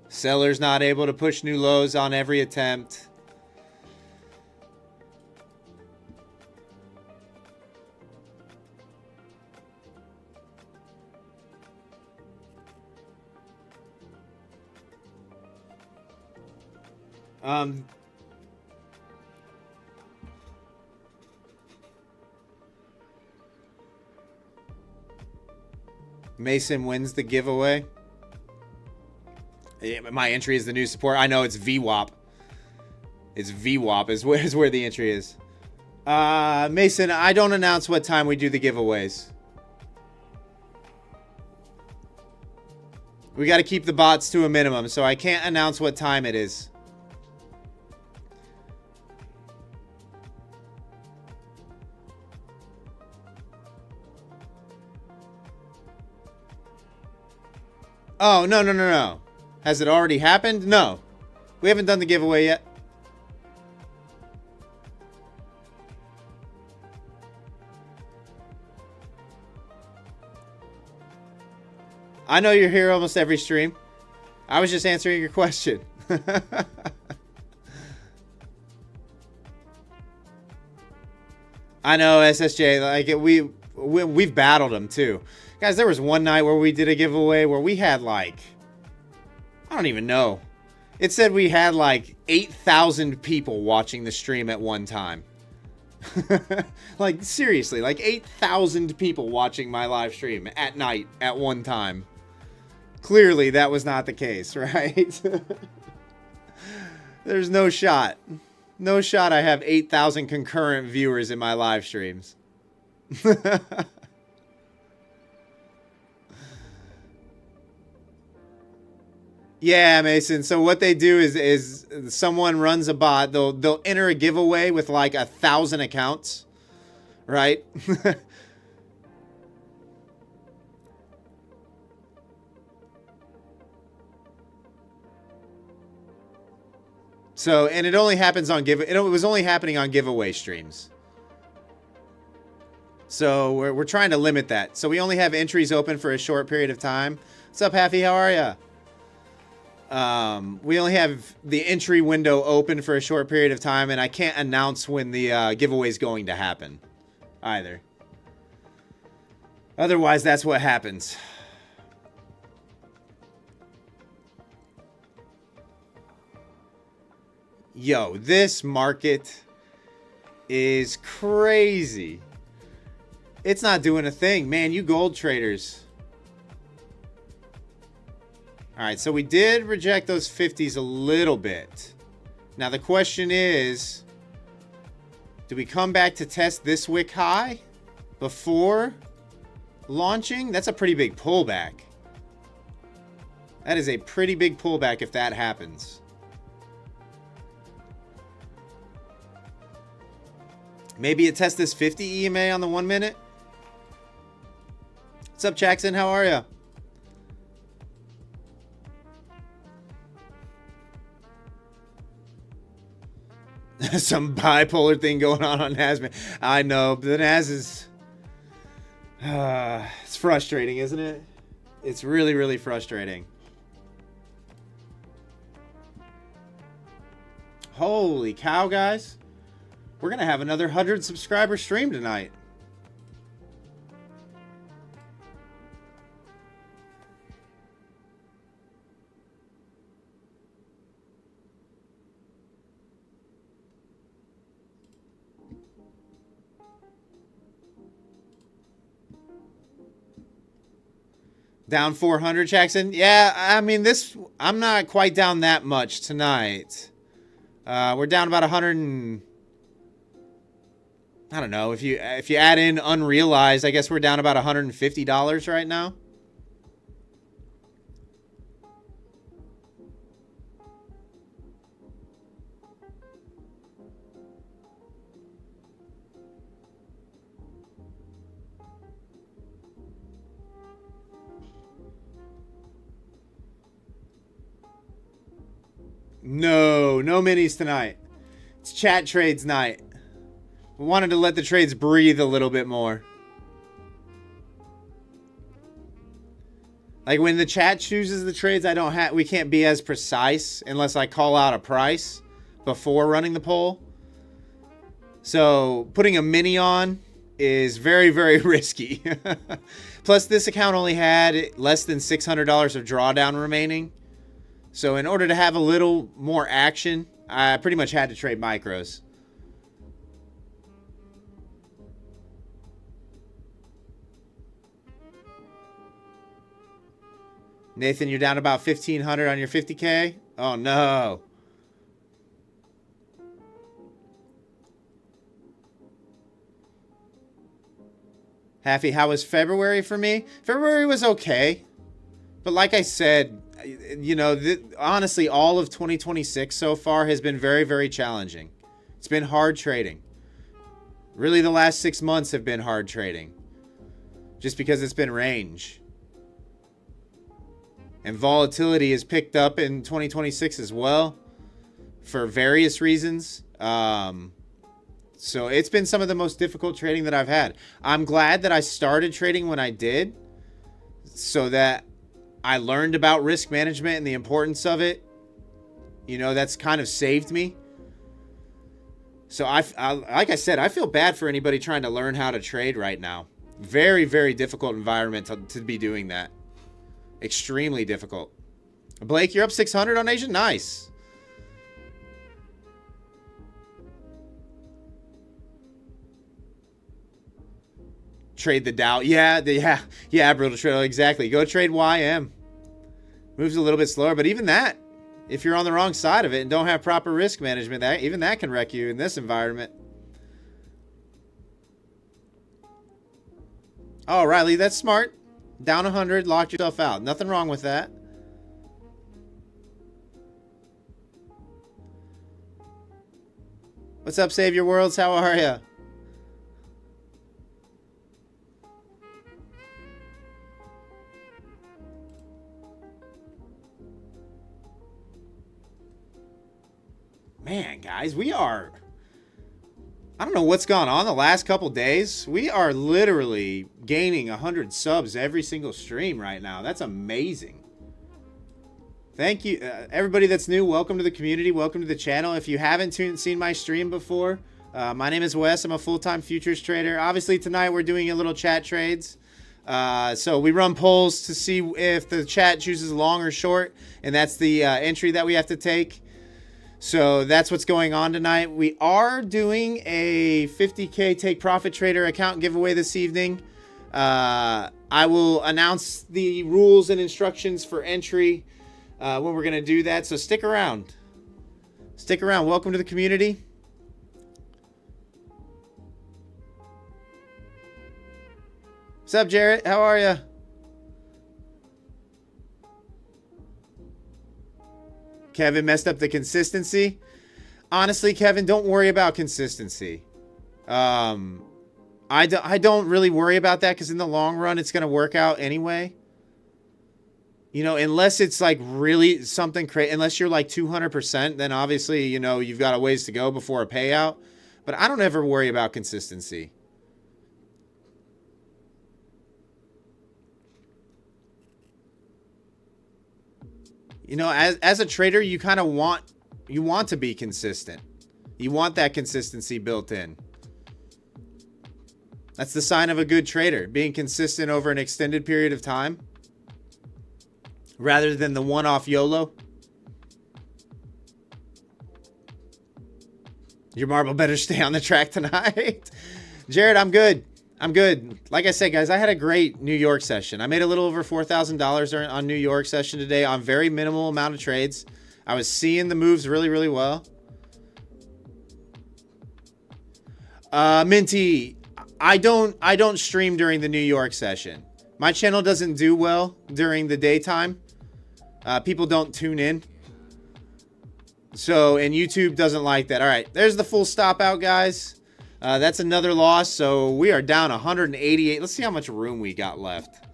[SPEAKER 1] Sellers not able to push new lows on every attempt. Mason wins the giveaway. My entry is the new support. I know it's VWAP. It's VWAP is where the entry is. Mason, I don't announce what time we do the giveaways. We got to keep the bots to a minimum, so I can't announce what time it is. Oh, no, no, no, no. Has it already happened? No. We haven't done the giveaway yet. I know you're here almost every stream. I was just answering your question. I know, SSJ. Like we've battled them too, guys. There was one night where we did a giveaway where we had like, I don't even know. It said we had like 8,000 people watching the stream at one time. Like seriously, like 8,000 people watching my live stream at night at one time. Clearly, that was not the case, right? There's no shot. No shot I have 8,000 concurrent viewers in my live streams. Yeah, Mason. So what they do is someone runs a bot. They'll enter a giveaway with like 1,000 accounts, right? So, and it only happens on it was only happening on giveaway streams. So we're trying to limit that. So we only have entries open for a short period of time. What's up, Happy? How are ya? We only have the entry window open for a short period of time, and I can't announce when the giveaway is going to happen either. Otherwise, that's what happens. Yo, this market is crazy. It's not doing a thing. Man, you gold traders. All right, so we did reject those 50s a little bit. Now the question is, do we come back to test this wick high before launching? That's a pretty big pullback. That is a pretty big pullback if that happens. Maybe it tests this 50 EMA on the 1 minute. What's up, Jackson? How are you? Some bipolar thing going on Nasdaq. I know, but the Nas is... it's frustrating, isn't it? It's really, really frustrating. Holy cow, guys. We're going to have another 100 subscriber stream tonight. Down 400, Jackson? Yeah, I mean, I'm not quite down that much tonight. We're down about 100 and... I don't know. If you add in unrealized, I guess we're down about $150 right now. No minis tonight. It's chat trades night. We wanted to let the trades breathe a little bit more. Like when the chat chooses the trades, we can't be as precise unless I call out a price before running the poll. So putting a mini on is very, very risky. Plus this account only had less than $600 of drawdown remaining. So in order to have a little more action I pretty much had to trade micros. Nathan, you're down about 1,500 on your 50K? Oh, no. Happy, how was February for me? February was okay. But like I said, you know, honestly, all of 2026 so far has been very, very challenging. It's been hard trading. Really, the last 6 months have been hard trading. Just because it's been range. And volatility has picked up in 2026 as well for various reasons. So it's been some of the most difficult trading that I've had. I'm glad that I started trading when I did so that I learned about risk management and the importance of it. You know, that's kind of saved me. So like I said, I feel bad for anybody trying to learn how to trade right now. Very, very difficult environment to be doing that. Extremely difficult. Blake, you're up 600 on Asia? Nice. Trade the Dow. Yeah, Brutal Trail, exactly. Go trade YM. Moves a little bit slower, but even that, if you're on the wrong side of it and don't have proper risk management, even that can wreck you in this environment. Oh, Riley, that's smart. Down 100, locked yourself out. Nothing wrong with that. What's up, Savior Worlds? How are ya? Man, guys, we are... I don't know what's gone on the last couple days. We are literally gaining 100 subs every single stream right now. That's amazing. Thank you. Everybody that's new, welcome to the community. Welcome to the channel. If you haven't seen my stream before, my name is Wes. I'm a full-time futures trader. Obviously, tonight we're doing a little chat trades. So we run polls to see if the chat chooses long or short, and that's the entry that we have to take. So that's what's going on tonight. We are doing a 50K Take Profit Trader account giveaway this evening. I will announce the rules and instructions for entry when we're going to do that. So stick around. Stick around. Welcome to the community. What's up, Jarrett? How are you? Kevin messed up the consistency. Honestly, Kevin, don't worry about consistency. I don't really worry about that because in the long run, it's going to work out anyway. You know, unless it's like really something crazy, unless you're like 200%, then obviously, you know, you've got a ways to go before a payout. But I don't ever worry about consistency. You know, as a trader, you kind of want to be consistent. You want that consistency built in. That's the sign of a good trader, being consistent over an extended period of time rather than the one-off YOLO. Your marble better stay on the track tonight. Jared, I'm good. I'm good. Like I said, guys, I had a great New York session. I made a little over $4,000 on New York session today on very minimal amount of trades. I was seeing the moves really, really well. Minty, I don't stream during the New York session. My channel doesn't do well during the daytime. People don't tune in. So, and YouTube doesn't like that. All right, there's the full stop out, guys. That's another loss, so we are down 188. Let's see how much room we got left.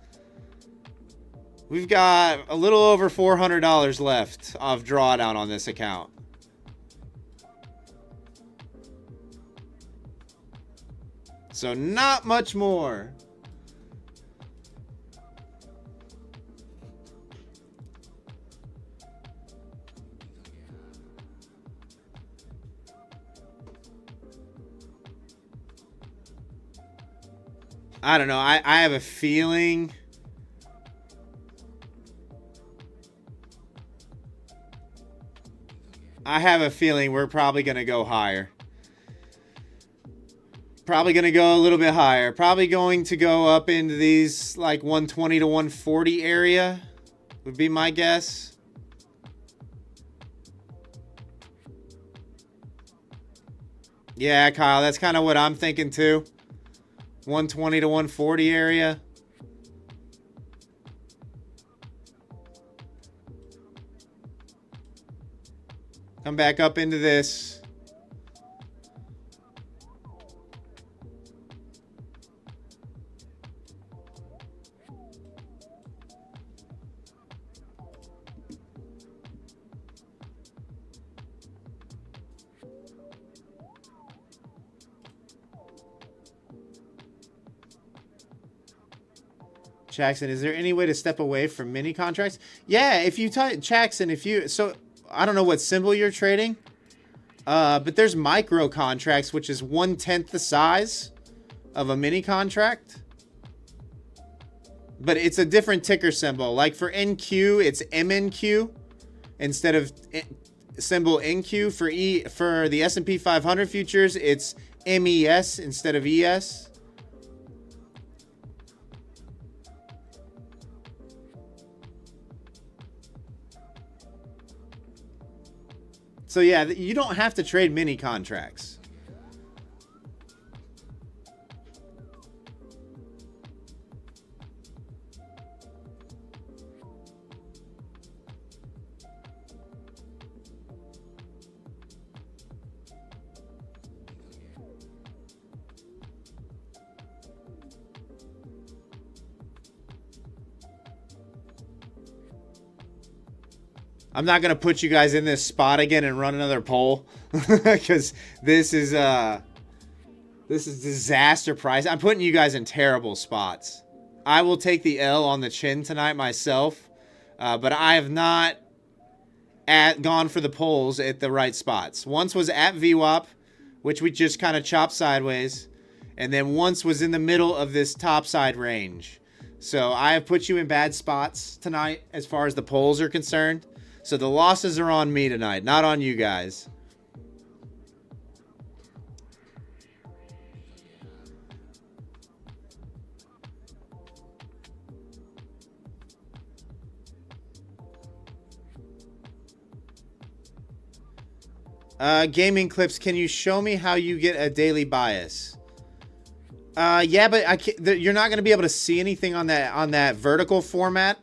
[SPEAKER 1] We've got a little over $400 left of drawdown on this account. So not much more. I don't know. I have a feeling. I have a feeling we're probably going to go higher. Probably going to go a little bit higher. Probably going to go up into these like 120 to 140 area would be my guess. Yeah, Kyle, that's kind of what I'm thinking too. 120 to 140 area. Come back up into this. Jackson, is there any way to step away from mini contracts? Yeah, if you Jackson, if you so I don't know what symbol you're trading, but there's micro contracts, which is 1/10 the size of a mini contract, but it's a different ticker symbol. Like for NQ, it's MNQ instead of symbol NQ. For the S&P 500 futures, it's MES instead of ES. So yeah, you don't have to trade mini contracts. I'm not gonna put you guys in this spot again and run another poll because this is disaster price. I'm putting you guys in terrible spots. I will take the L on the chin tonight myself, but I have not gone for the polls at the right spots. Once was at VWAP, which we just kind of chopped sideways, and then once was in the middle of this top side range. So I have put you in bad spots tonight as far as the polls are concerned. So the losses are on me tonight, not on you guys. Gaming clips, can you show me how you get a daily bias? Yeah, but I can't, you're not going to be able to see anything on that vertical format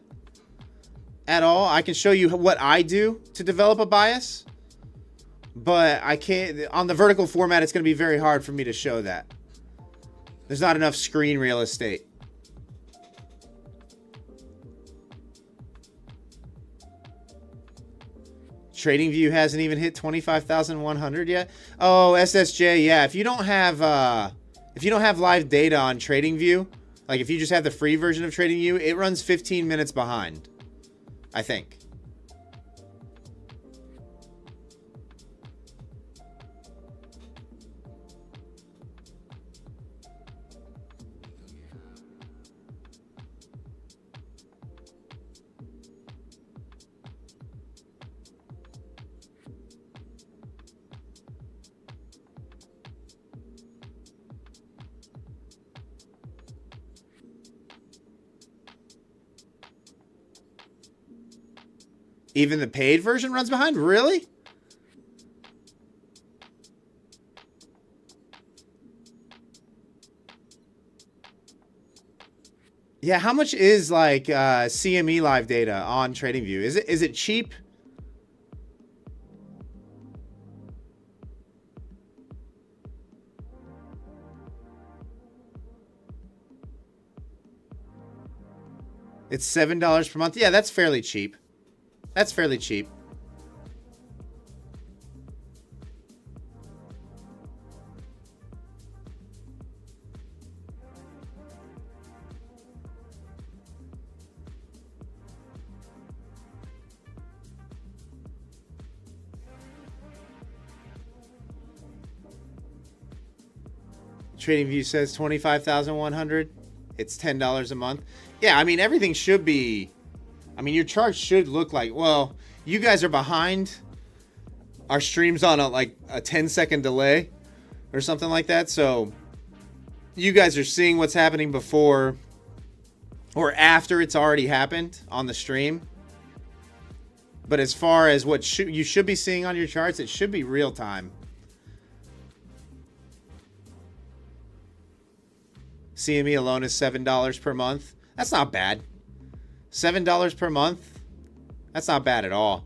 [SPEAKER 1] at all. I can show you what I do to develop a bias, but I can't on the vertical format. It's going to be very hard for me to show that. There's not enough screen real estate. TradingView hasn't even hit 25,100 yet. Oh, SSJ, yeah. If you don't have live data on TradingView, like if you just have the free version of TradingView, it runs 15 minutes behind, I think. Even the paid version runs behind? Really? Yeah, how much is like CME live data on TradingView? Is it cheap? It's $7 per month. Yeah, that's fairly cheap. That's fairly cheap. TradingView says 25,100. It's $10 a month. Yeah, I mean everything should be. I mean, your chart should look like, well, you guys are behind our stream's on like a 10-second delay or something like that. So you guys are seeing what's happening before or after it's already happened on the stream. But as far as what you should be seeing on your charts, it should be real time. CME alone is $7 per month. That's not bad. $7 per month. That's not bad at all.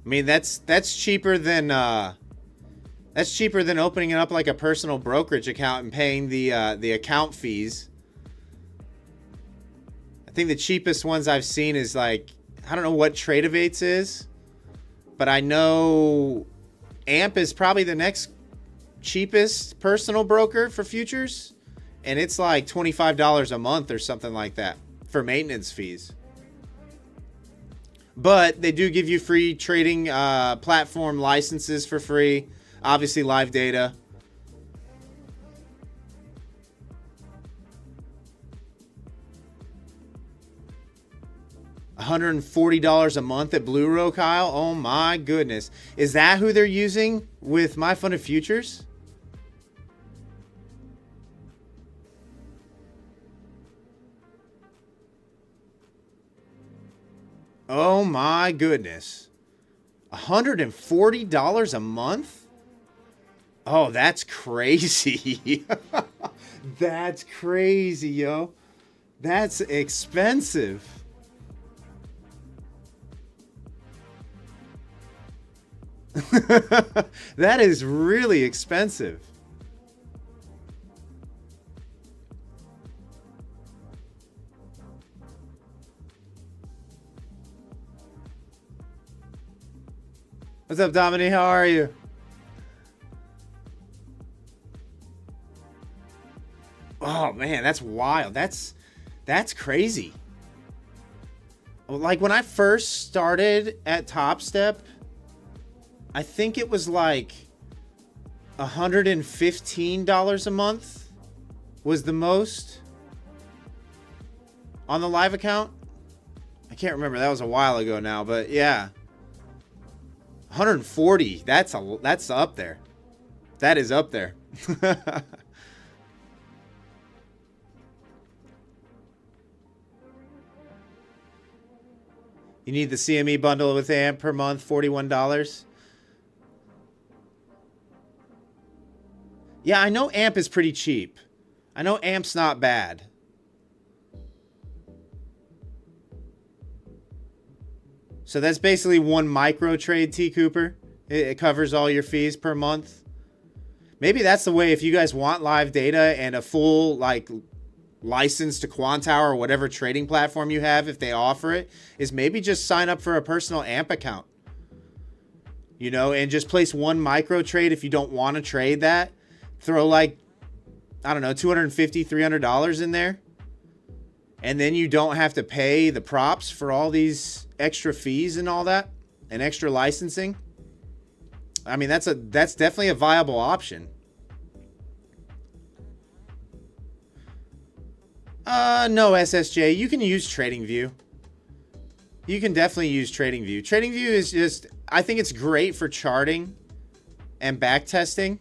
[SPEAKER 1] I mean, that's cheaper than opening it up like a personal brokerage account and paying the account fees. I think the cheapest ones I've seen is like, I don't know what Tradeovates is, but I know AMP is probably the next cheapest personal broker for futures, and it's like $25 a month or something like that for maintenance fees. But they do give you free trading platform licenses for free. Obviously, live data. $140 a month at Blue Row, Kyle. Oh my goodness. Is that who they're using with My Funded Futures? Oh my goodness. $140 a month? Oh, that's crazy. That's crazy, yo. That's expensive. That is really expensive. What's up, Dominique? How are you? Oh man, that's wild. That's crazy. Like when I first started at Top Step, I think it was like $115 a month was the most on the live account. I can't remember. That was a while ago now, but yeah. 140. That's up there. That is up there. You need the CME bundle with AMP per month, $41. Yeah, I know AMP is pretty cheap. I know AMP's not bad. So that's basically one micro trade, T. Cooper. It covers all your fees per month. Maybe that's the way if you guys want live data and a full like license to Quantower or whatever trading platform you have, if they offer it, is maybe just sign up for a personal AMP account. You know, and just place one micro trade if you don't want to trade that. Throw like, I don't know, $250, $300 in there. And then you don't have to pay the props for all these extra fees and all that and extra licensing. I mean, that's definitely a viable option. No, SSJ, you can use TradingView. You can definitely use TradingView. TradingView is just, I think it's great for charting and back testing.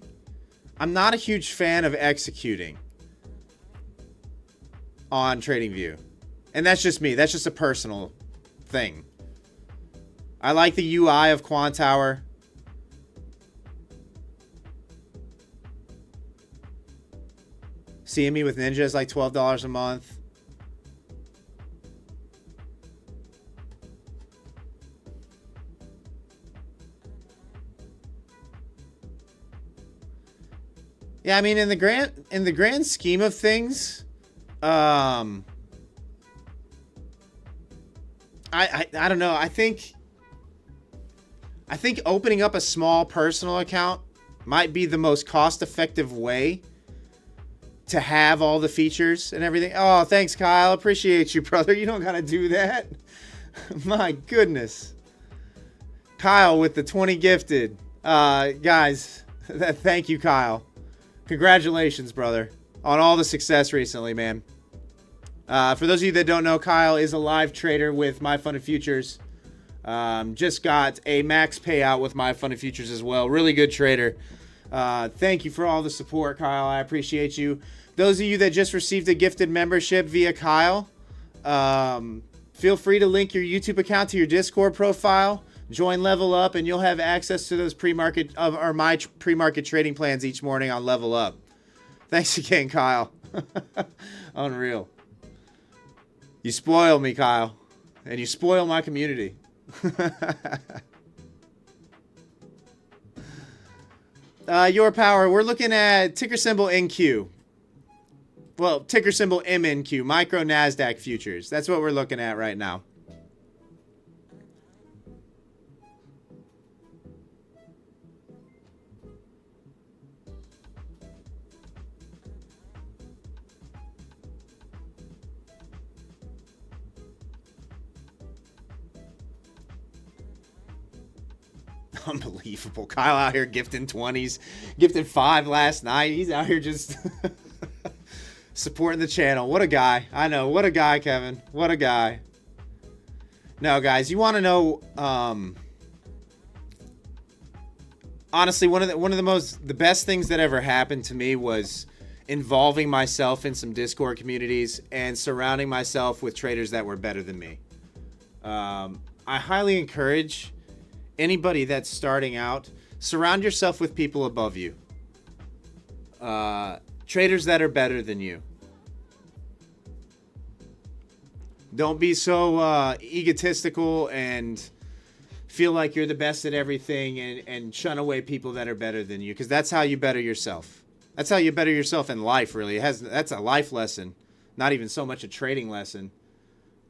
[SPEAKER 1] I'm not a huge fan of executing on TradingView. And that's just me. That's just a personal thing. I like the UI of Quantower. CME with Ninja is like $12 a month. Yeah, I mean, in the grand scheme of things, I don't know. I think opening up a small personal account might be the most cost-effective way to have all the features and everything. Oh, thanks, Kyle. Appreciate you, brother. You don't gotta do that. My goodness. Kyle with the 20 gifted. Guys, thank you, Kyle. Congratulations, brother. on all the success recently, man. For those of you that don't know, Kyle is a live trader with My Funded Futures. Just got a max payout with My Funded Futures as well. Really good trader. Thank you for all the support, Kyle. I appreciate you. Those of you that just received a gifted membership via Kyle, feel free to link your YouTube account to your Discord profile. Join Level Up, and you'll have access to those pre-market or my pre-market trading plans each morning on Level Up. Thanks again, Kyle. Unreal. You spoil me, Kyle, and you spoil my community. Your power. We're looking at ticker symbol NQ. Well, ticker symbol MNQ, micro Nasdaq futures. That's what we're looking at right now. Unbelievable. Kyle out here gifting 20s. Gifted 5 last night. He's out here just supporting the channel. What a guy. I know. What a guy, Kevin. What a guy. No, guys, you want to know, honestly, one of the best things that ever happened to me was involving myself in some Discord communities and surrounding myself with traders that were better than me. I highly encourage anybody that's starting out, surround yourself with people above you. Traders that are better than you. Don't be so egotistical and feel like you're the best at everything and shun away people that are better than you, because that's how you better yourself. That's how you better yourself in life, really. That's a life lesson, not even so much a trading lesson.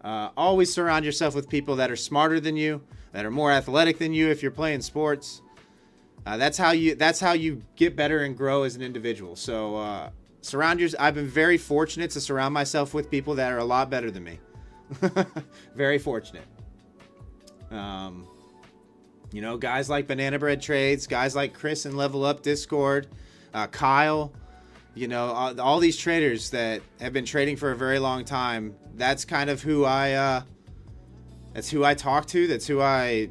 [SPEAKER 1] Always surround yourself with people that are smarter than you, that are more athletic than you if you're playing sports. That's how you get better and grow as an individual. So I've been very fortunate to surround myself with people that are a lot better than me. Very fortunate. You know, guys like Banana Bread Trades, guys like Chris and Level Up Discord, Kyle, you know, all these traders that have been trading for a very long time. That's kind of who that's who I talk to. That's who I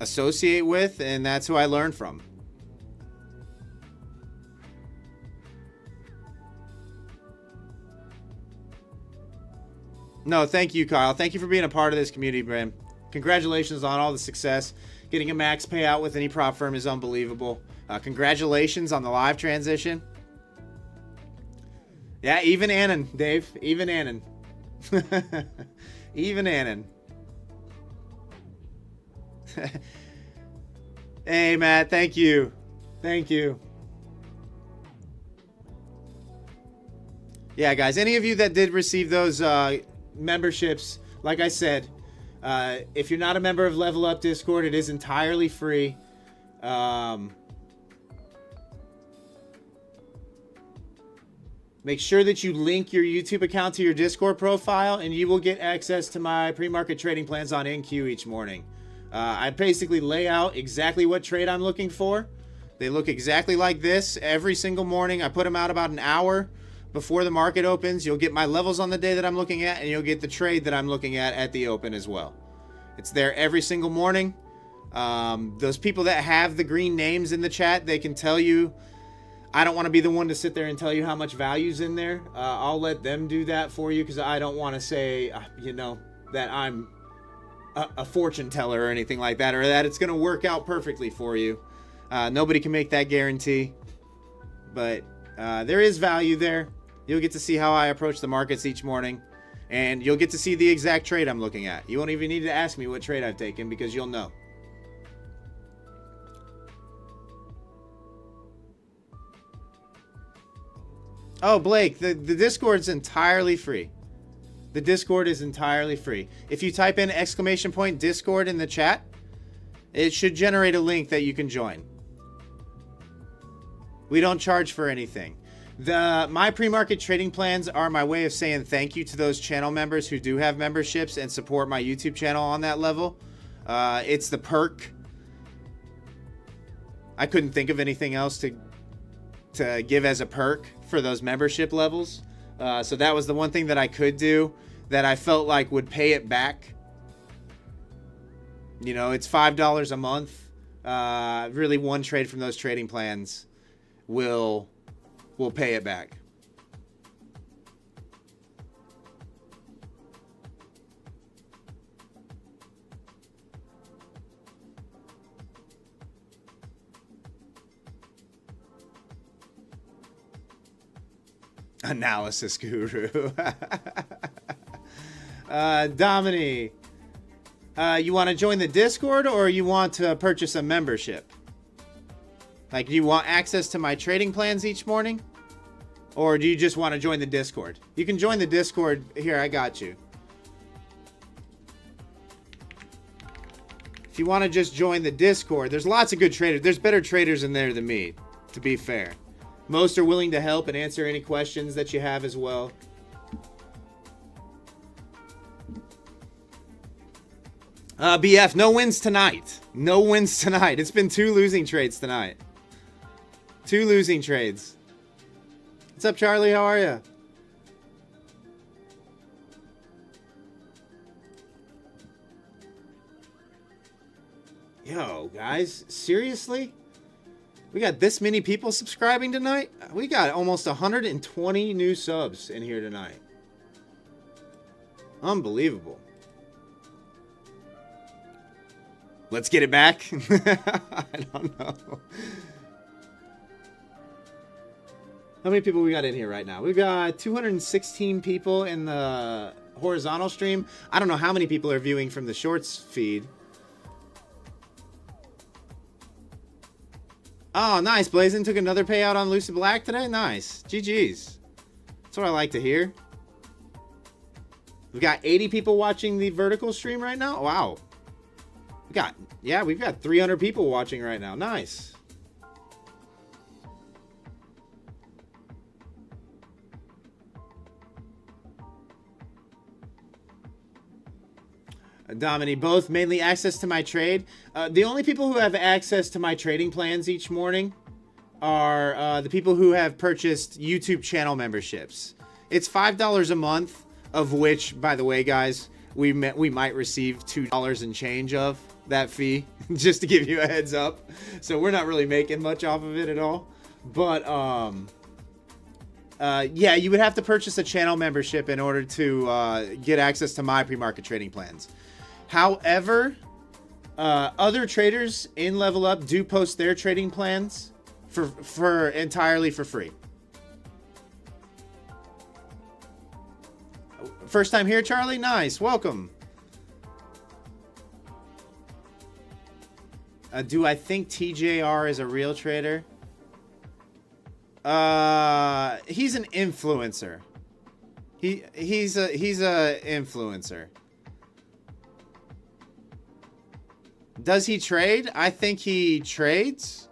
[SPEAKER 1] associate with, and that's who I learn from. No, thank you, Kyle. Thank you for being a part of this community, man. Congratulations on all the success. Getting a max payout with any prop firm is unbelievable. Congratulations on the live transition. Yeah, even Annan, Dave. Even Annan. Even Annan. Hey, Matt. Thank you. Thank you. Yeah, guys. Any of you that did receive those memberships, like I said, if you're not a member of Level Up Discord, it is entirely free. Make sure that you link your YouTube account to your Discord profile, and you will get access to my pre-market trading plans on NQ each morning. I basically lay out exactly what trade I'm looking for. They look exactly like this every single morning. I put them out about an hour before the market opens. You'll get my levels on the day that I'm looking at, and you'll get the trade that I'm looking at the open as well. It's there every single morning. Those people that have the green names in the chat, they can tell you. I don't want to be the one to sit there and tell you how much value's in there. I'll let them do that for you, because I don't want to say, you know, that I'm a fortune teller or anything like that, or that it's going to work out perfectly for you. Nobody can make that guarantee, but there is value there. You'll get to see how I approach the markets each morning, and you'll get to see the exact trade I'm looking at. You won't even need to ask me what trade I've taken, because you'll know. Oh, Blake, the Discord's entirely free. The Discord is entirely free. If you type in ! Discord in the chat, it should generate a link that you can join. We don't charge for anything. My pre-market trading plans are my way of saying thank you to those channel members who do have memberships and support my YouTube channel on that level. It's the perk. I couldn't think of anything else to give as a perk for those membership levels. So that was the one thing that I could do that I felt like would pay it back. You know, it's $5 a month. Really, one trade from those trading plans will pay it back. Analysis guru. Domini, you want to join the Discord or you want to purchase a membership? Like, do you want access to my trading plans each morning? Or do you just want to join the Discord? You can join the Discord. Here, I got you. If you want to just join the Discord, there's lots of good traders. There's better traders in there than me, to be fair. Most are willing to help and answer any questions that you have as well. BF, no wins tonight. No wins tonight. It's been 2 losing trades tonight. 2 losing trades. What's up, Charlie? How are you? Yo, guys, seriously? We got this many people subscribing tonight? We got almost 120 new subs in here tonight. Unbelievable. Let's get it back. I don't know. How many people we got in here right now? We've got 216 people in the horizontal stream. I don't know how many people are viewing from the shorts feed. Oh, nice. Blazin took another payout on Lucy Black today. Nice. GG's. That's what I like to hear. We've got 80 people watching the vertical stream right now. Wow. We've got 300 people watching right now. Nice. Domini, both mainly access to my trade. The only people who have access to my trading plans each morning are the people who have purchased YouTube channel memberships. It's $5 a month, of which, by the way, guys, we might receive $2 and change of that fee, just to give you a heads up. So we're not really making much off of it at all. But yeah, you would have to purchase a channel membership in order to get access to my pre-market trading plans. However, other traders in Level Up do post their trading plans for entirely for free. First time here, Charlie? Nice. Welcome. Do I think TJR is a real trader? He's an influencer. He's a influencer. Does he trade? I think he trades.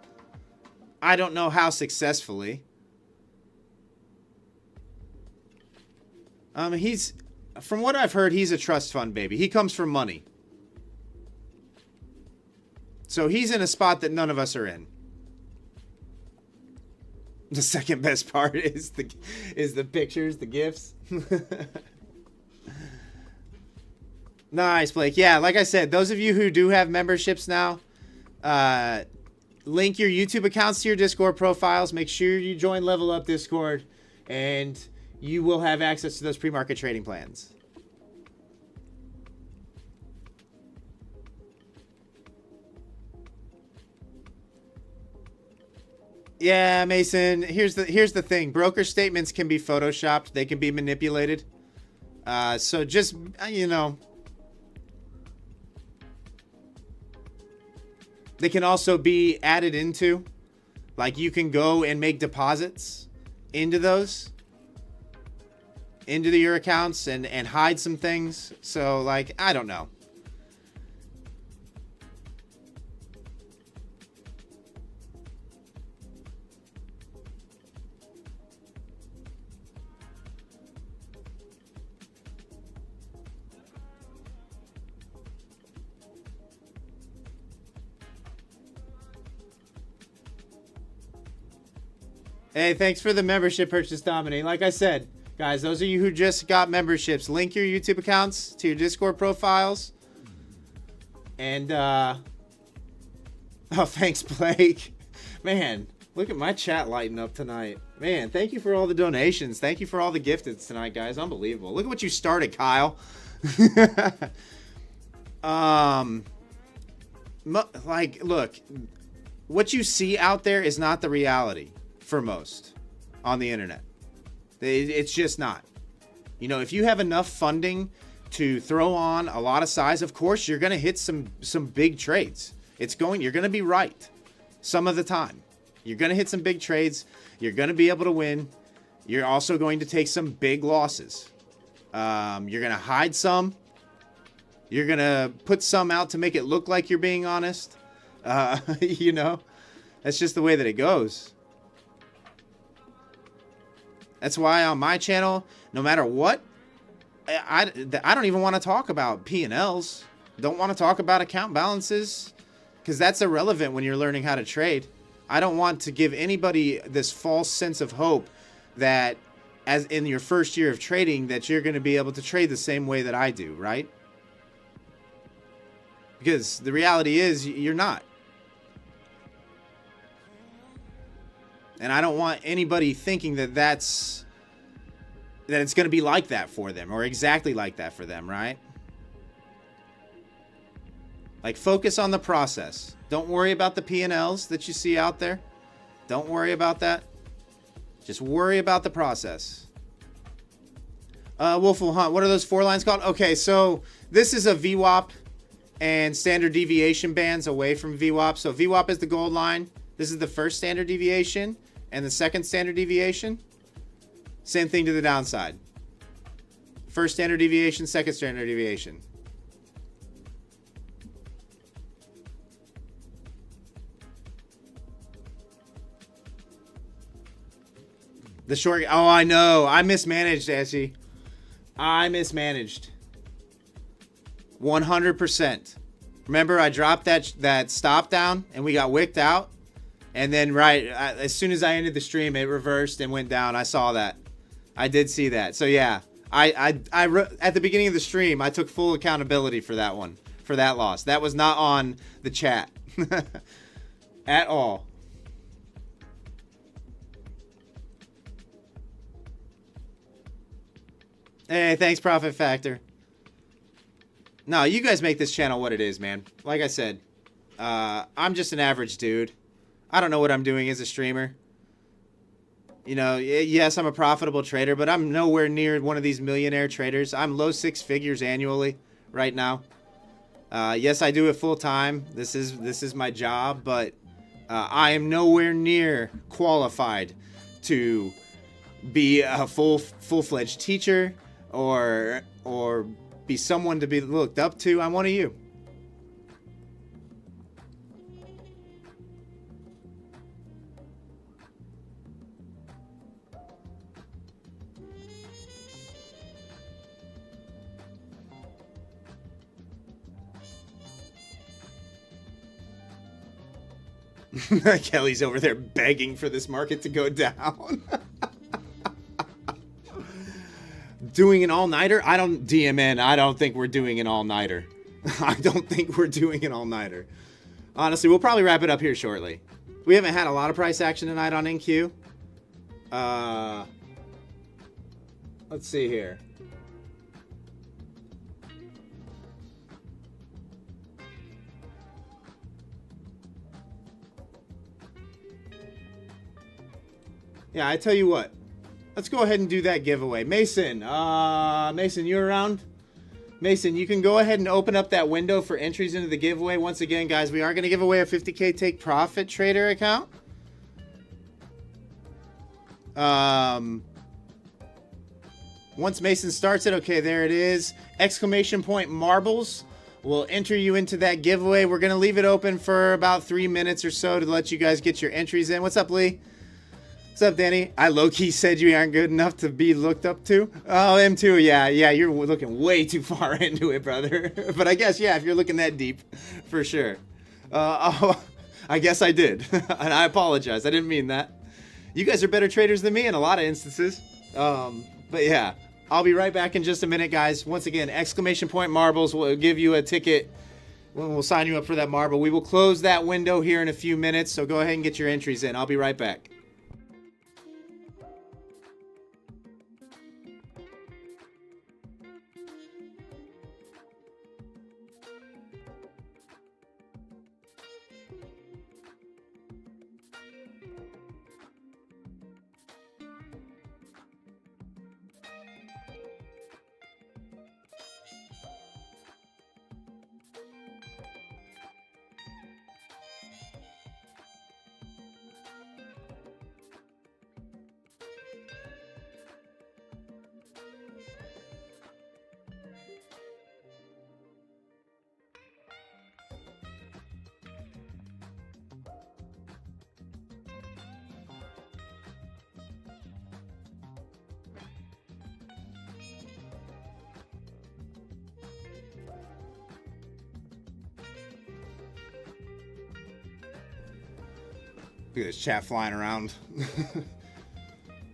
[SPEAKER 1] I don't know how successfully. He's, from what I've heard, he's a trust fund baby. He comes from money. So he's in a spot that none of us are in. The second best part is the pictures, the GIFs. Nice, Blake. Yeah, like I said, those of you who do have memberships now, link your YouTube accounts to your Discord profiles. Make sure you join Level Up Discord, and you will have access to those pre-market trading plans. Yeah, Mason, here's the thing. Broker statements can be photoshopped. They can be manipulated. So just, you know, they can also be added into. Like, you can go and make deposits into those, into your accounts, and hide some things. So, like, I don't know. Hey, thanks for the membership purchase, Dominic. Like I said, guys, those of you who just got memberships, link your YouTube accounts to your Discord profiles. And, oh, thanks, Blake. Man, look at my chat lighting up tonight. Man, thank you for all the donations. Thank you for all the gifteds tonight, guys. Unbelievable. Look at what you started, Kyle. Like, look, what you see out there is not the reality for most on the internet. It's just not. You know, if you have enough funding to throw on a lot of size, of course, you're going to hit some big trades. You're going to be right some of the time. You're going to hit some big trades. You're going to be able to win. You're also going to take some big losses. You're going to hide some. You're going to put some out to make it look like you're being honest. You know, that's just the way that it goes. That's why on my channel, no matter what, I don't even want to talk about P&Ls. Don't want to talk about account balances because that's irrelevant when you're learning how to trade. I don't want to give anybody this false sense of hope that as in your first year of trading that you're going to be able to trade the same way that I do, right? Because the reality is you're not. And I don't want anybody thinking that it's going to be like that for them or exactly like that for them, right? Like, focus on the process. Don't worry about the P&Ls that you see out there. Don't worry about that. Just worry about the process. Wolf will Hunt. What are those 4 lines called? Okay, so this is a VWAP and standard deviation bands away from VWAP. So VWAP is the gold line. This is the first standard deviation and the second standard deviation. Same thing to the downside. First standard deviation, second standard deviation. The short, oh, I know. I mismanaged, Essie. I mismanaged. 100%. Remember, I dropped that stop down and we got wicked out. And then as soon as I ended the stream, it reversed and went down. I saw that. I did see that. So yeah, I at the beginning of the stream, I took full accountability for that one, for that loss. That was not on the chat at all. Hey, thanks, Profit Factor. No, you guys make this channel what it is, man. Like I said, I'm just an average dude. I don't know what I'm doing as a streamer. You know, yes, I'm a profitable trader, but I'm nowhere near one of these millionaire traders. I'm low 6 figures annually right now. Yes, I do it full time. This is my job, but I am nowhere near qualified to be a full-fledged teacher or be someone to be looked up to. I'm one of you. Kelly's over there begging for this market to go down. Doing an all-nighter? I don't think we're doing an all-nighter. I don't think we're doing an all-nighter. Honestly, we'll probably wrap it up here shortly. We haven't had a lot of price action tonight on NQ. Let's see here. Yeah, I tell you what. Let's go ahead and do that giveaway. Mason, Mason, you around? Mason, you can go ahead and open up that window for entries into the giveaway. Once again, guys, we are going to give away a 50K TakeProfitTrader account. Once Mason starts it, okay, there it is. Exclamation point marbles will enter you into that giveaway. We're going to leave it open for about 3 minutes or so to let you guys get your entries in. What's up, Lee? What's up, Danny? I low-key said you aren't good enough to be looked up to. Oh, him too. Yeah, you're looking way too far into it, brother. But I guess, yeah, if you're looking that deep, for sure. I guess I did. And I apologize. I didn't mean that. You guys are better traders than me in a lot of instances. But yeah, I'll be right back in just a minute, guys. Once again, exclamation point marbles will give you a ticket. We'll sign you up for that marble. We will close that window here in a few minutes, so go ahead and get your entries in. I'll be right back. Look at this chat flying around.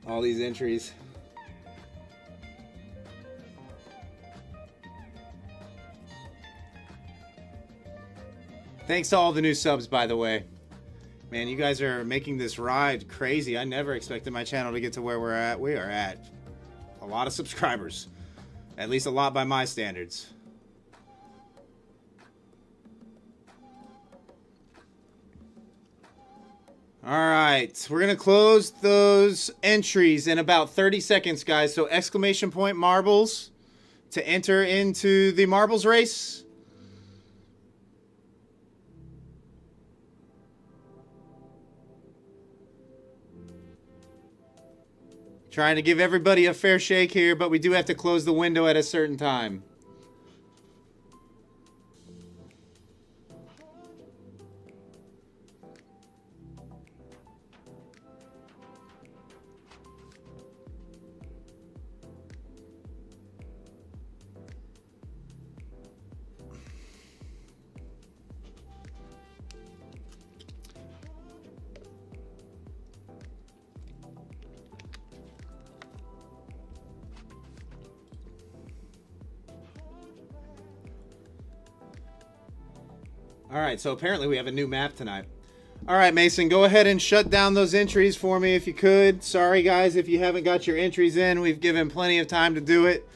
[SPEAKER 1] All these entries. Thanks to all the new subs, by the way. Man, you guys are making this ride crazy. I never expected my channel to get to where we're at. We are at a lot of subscribers. At least a lot by my standards. All right, we're going to close those entries in about 30 seconds, guys. So exclamation point marbles to enter into the marbles race. Trying to give everybody a fair shake here, but we do have to close the window at a certain time. All right, so apparently we have a new map tonight. All right, Mason, go ahead and shut down those entries for me if you could. Sorry, guys, if you haven't got your entries in. We've given plenty of time to do it.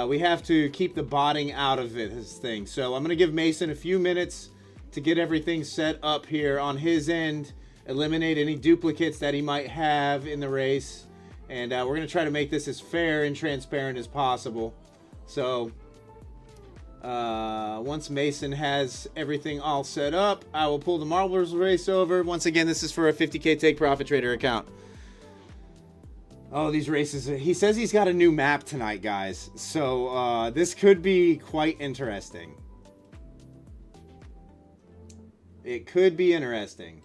[SPEAKER 1] We have to keep the botting out of this thing. So I'm going to give Mason a few minutes to get everything set up here on his end, eliminate any duplicates that he might have in the race, and we're going to try to make this as fair and transparent as possible. So once Mason has everything all set up, I will pull the marbles race over. Once again, this is for a 50K Take Profit Trader account. Oh, these races. He says he's got a new map tonight, guys. So this could be quite interesting. It could be interesting.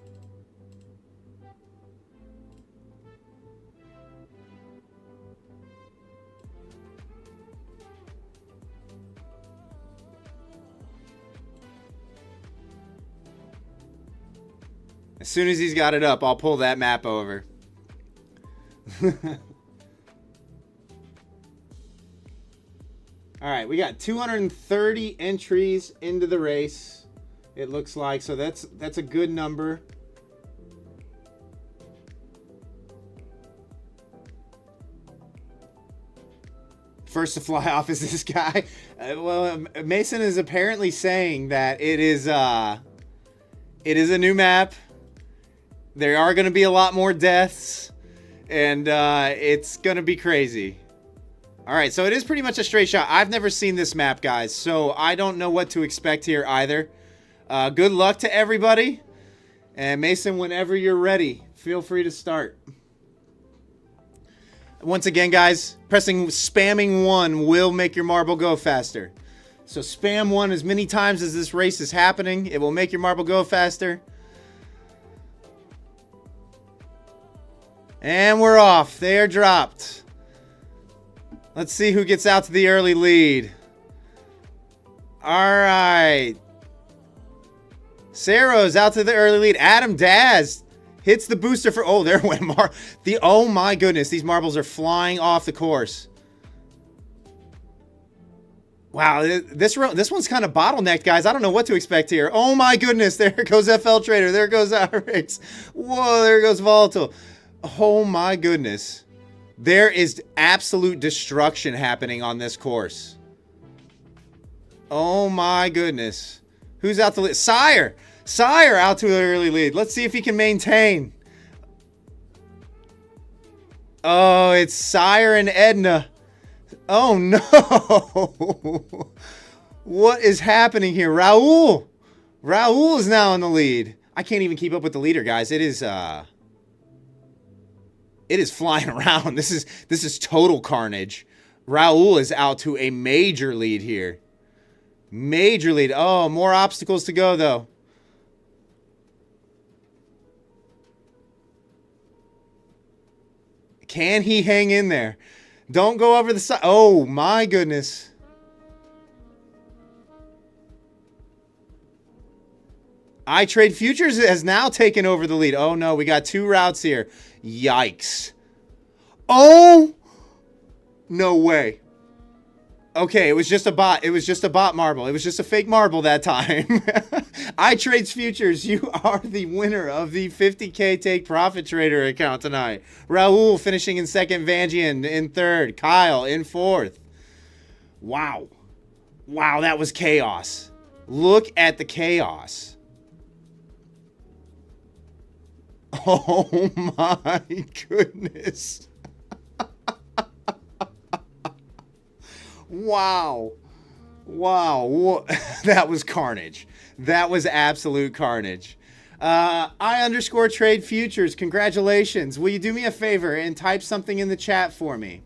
[SPEAKER 1] As soon as he's got it up, I'll pull that map over. All right, we got 230 entries into the race, it looks like. So that's a good number. First to fly off is this guy. Well, Mason is apparently saying that it is a new map. There are going to be a lot more deaths, and it's going to be crazy. All right, so it is pretty much a straight shot. I've never seen this map, guys, so I don't know what to expect here either. Good luck to everybody. And Mason, whenever you're ready, feel free to start. Once again, guys, spamming 1 will make your marble go faster. So spam 1 as many times as this race is happening. It will make your marble go faster. And we're off. They are dropped. Let's see who gets out to the early lead. All right. Sarah's out to the early lead. Adam Daz. Hits the booster for, oh, there went oh my goodness, these marbles are flying off the course. Wow, this one's kind of bottlenecked, guys. I don't know what to expect here. Oh my goodness, there goes FL Trader. There goes RX. Whoa, there goes Volatile. Oh my goodness. There is absolute destruction happening on this course. Oh my goodness. Who's out to lead? Sire! Sire out to an early lead. Let's see if he can maintain. Oh, it's Sire and Edna. Oh no! What is happening here? Raul is now in the lead. I can't even keep up with the leader, guys. It is flying around. This is total carnage. Raul is out to a major lead here. Major lead. Oh, more obstacles to go though. Can he hang in there? Don't go over the side. Oh, my goodness. iTrade Futures has now taken over the lead. Oh, no. We got two routes here. Yikes. Oh! No way. Okay, it was just a bot. It was just a bot marble. It was just a fake marble that time. iTrade Futures, you are the winner of the 50K Take Profit Trader account tonight. Raul finishing in second, Vangian in third, Kyle in fourth. Wow. Wow, that was chaos. Look at the chaos. Oh my goodness. Wow. Wow. That was carnage. That was absolute carnage. I_trade futures. Congratulations. Will you do me a favor and type something in the chat for me?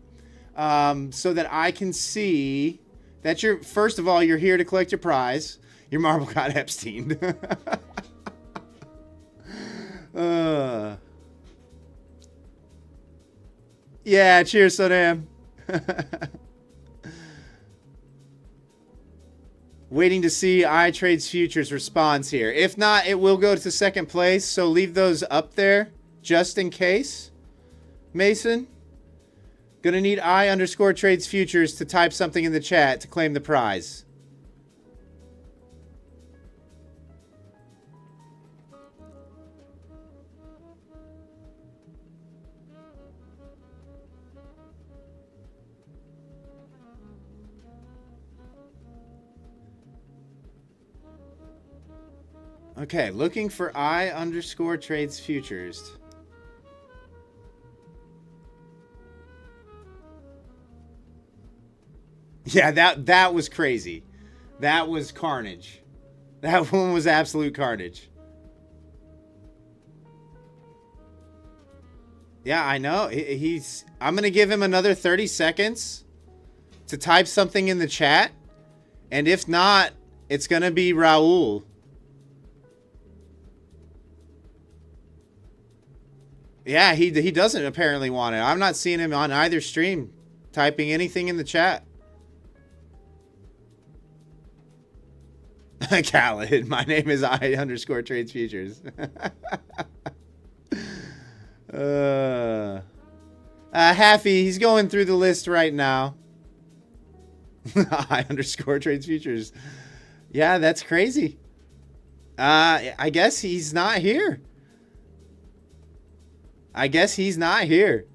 [SPEAKER 1] So that I can see that you're, first of all, you're here to collect your prize. Your marble got Epstein. Yeah, cheers, Sodam. Waiting to see iTrade's Futures response here. If not, it will go to second place, so leave those up there just in case. Mason, gonna need I_trades Futures to type something in the chat to claim the prize. Okay, looking for I_trades futures. Yeah, that was crazy. That was carnage. That one was absolute carnage. Yeah, I know. I'm going to give him another 30 seconds to type something in the chat. And if not, it's going to be Raul. Yeah, he doesn't apparently want it. I'm not seeing him on either stream typing anything in the chat. Khaled, my name is I_trades futures. Happy, he's going through the list right now. I_trades futures. Yeah, that's crazy. I guess he's not here. I guess he's not here.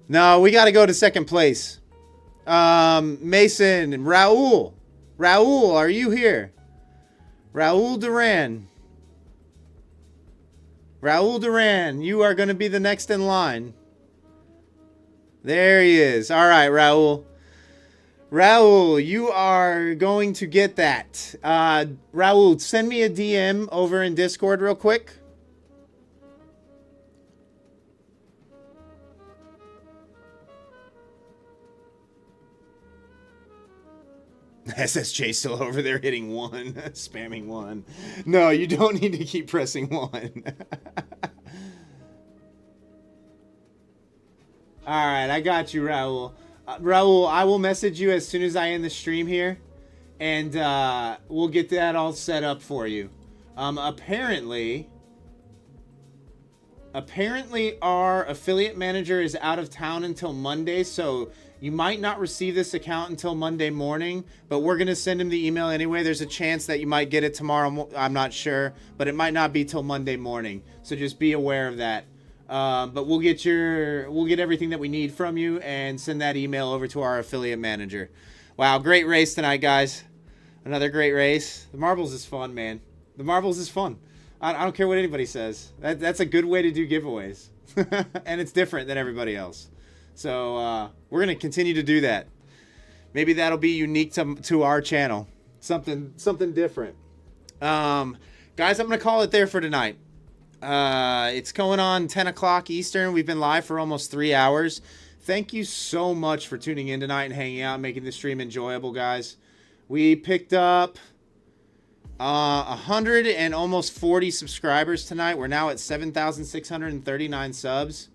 [SPEAKER 1] No, we got to go to second place. Mason and Raul. Raul, are you here? Raul Duran. Raul Duran, you are going to be the next in line. There he is. All right, Raul. Raul, you are going to get that. Raul, send me a DM over in Discord real quick. SSJ still over there hitting 1, spamming 1. No, you don't need to keep pressing 1. All right, I got you, Raul. Raul, I will message you as soon as I end the stream here, and we'll get that all set up for you. Apparently our affiliate manager is out of town until Monday, so you might not receive this account until Monday morning, but we're going to send him the email anyway. There's a chance that you might get it tomorrow. I'm not sure, but it might not be till Monday morning. So just be aware of that. But we'll get everything that we need from you and send that email over to our affiliate manager. Wow, great race tonight, guys. Another great race. The marbles is fun, man. The marbles is fun. I don't care what anybody says. That's a good way to do giveaways. And it's different than everybody else. So we're going to continue to do that. Maybe that'll be unique to our channel. Something different. Guys, I'm going to call it there for tonight. It's going on 10 o'clock Eastern. We've been live for almost 3 hours. Thank you so much for tuning in tonight and hanging out and making the stream enjoyable, guys. We picked up 100 and almost 40 subscribers tonight. We're now at 7,639 subs.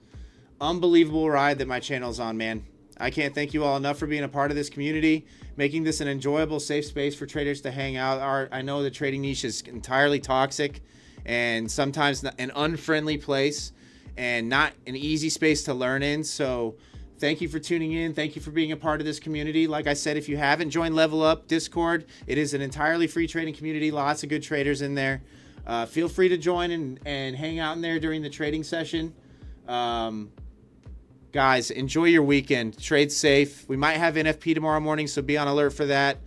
[SPEAKER 1] Unbelievable ride that my channel's on, man. I can't thank you all enough for being a part of this community, making this an enjoyable, safe space for traders to hang out. I know the trading niche is entirely toxic and sometimes an unfriendly place and not an easy space to learn in. So thank you for tuning in. Thank you for being a part of this community. Like I said, if you haven't joined Level Up Discord, it is an entirely free trading community. Lots of good traders in there. Feel free to join and hang out in there during the trading session. Guys, enjoy your weekend. Trade safe. We might have NFP tomorrow morning, so be on alert for that.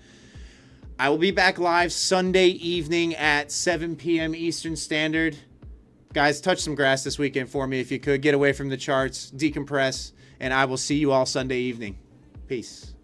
[SPEAKER 1] I will be back live Sunday evening at 7 p.m. Eastern Standard. Guys, touch some grass this weekend for me if you could. Get away from the charts, decompress, and I will see you all Sunday evening. Peace.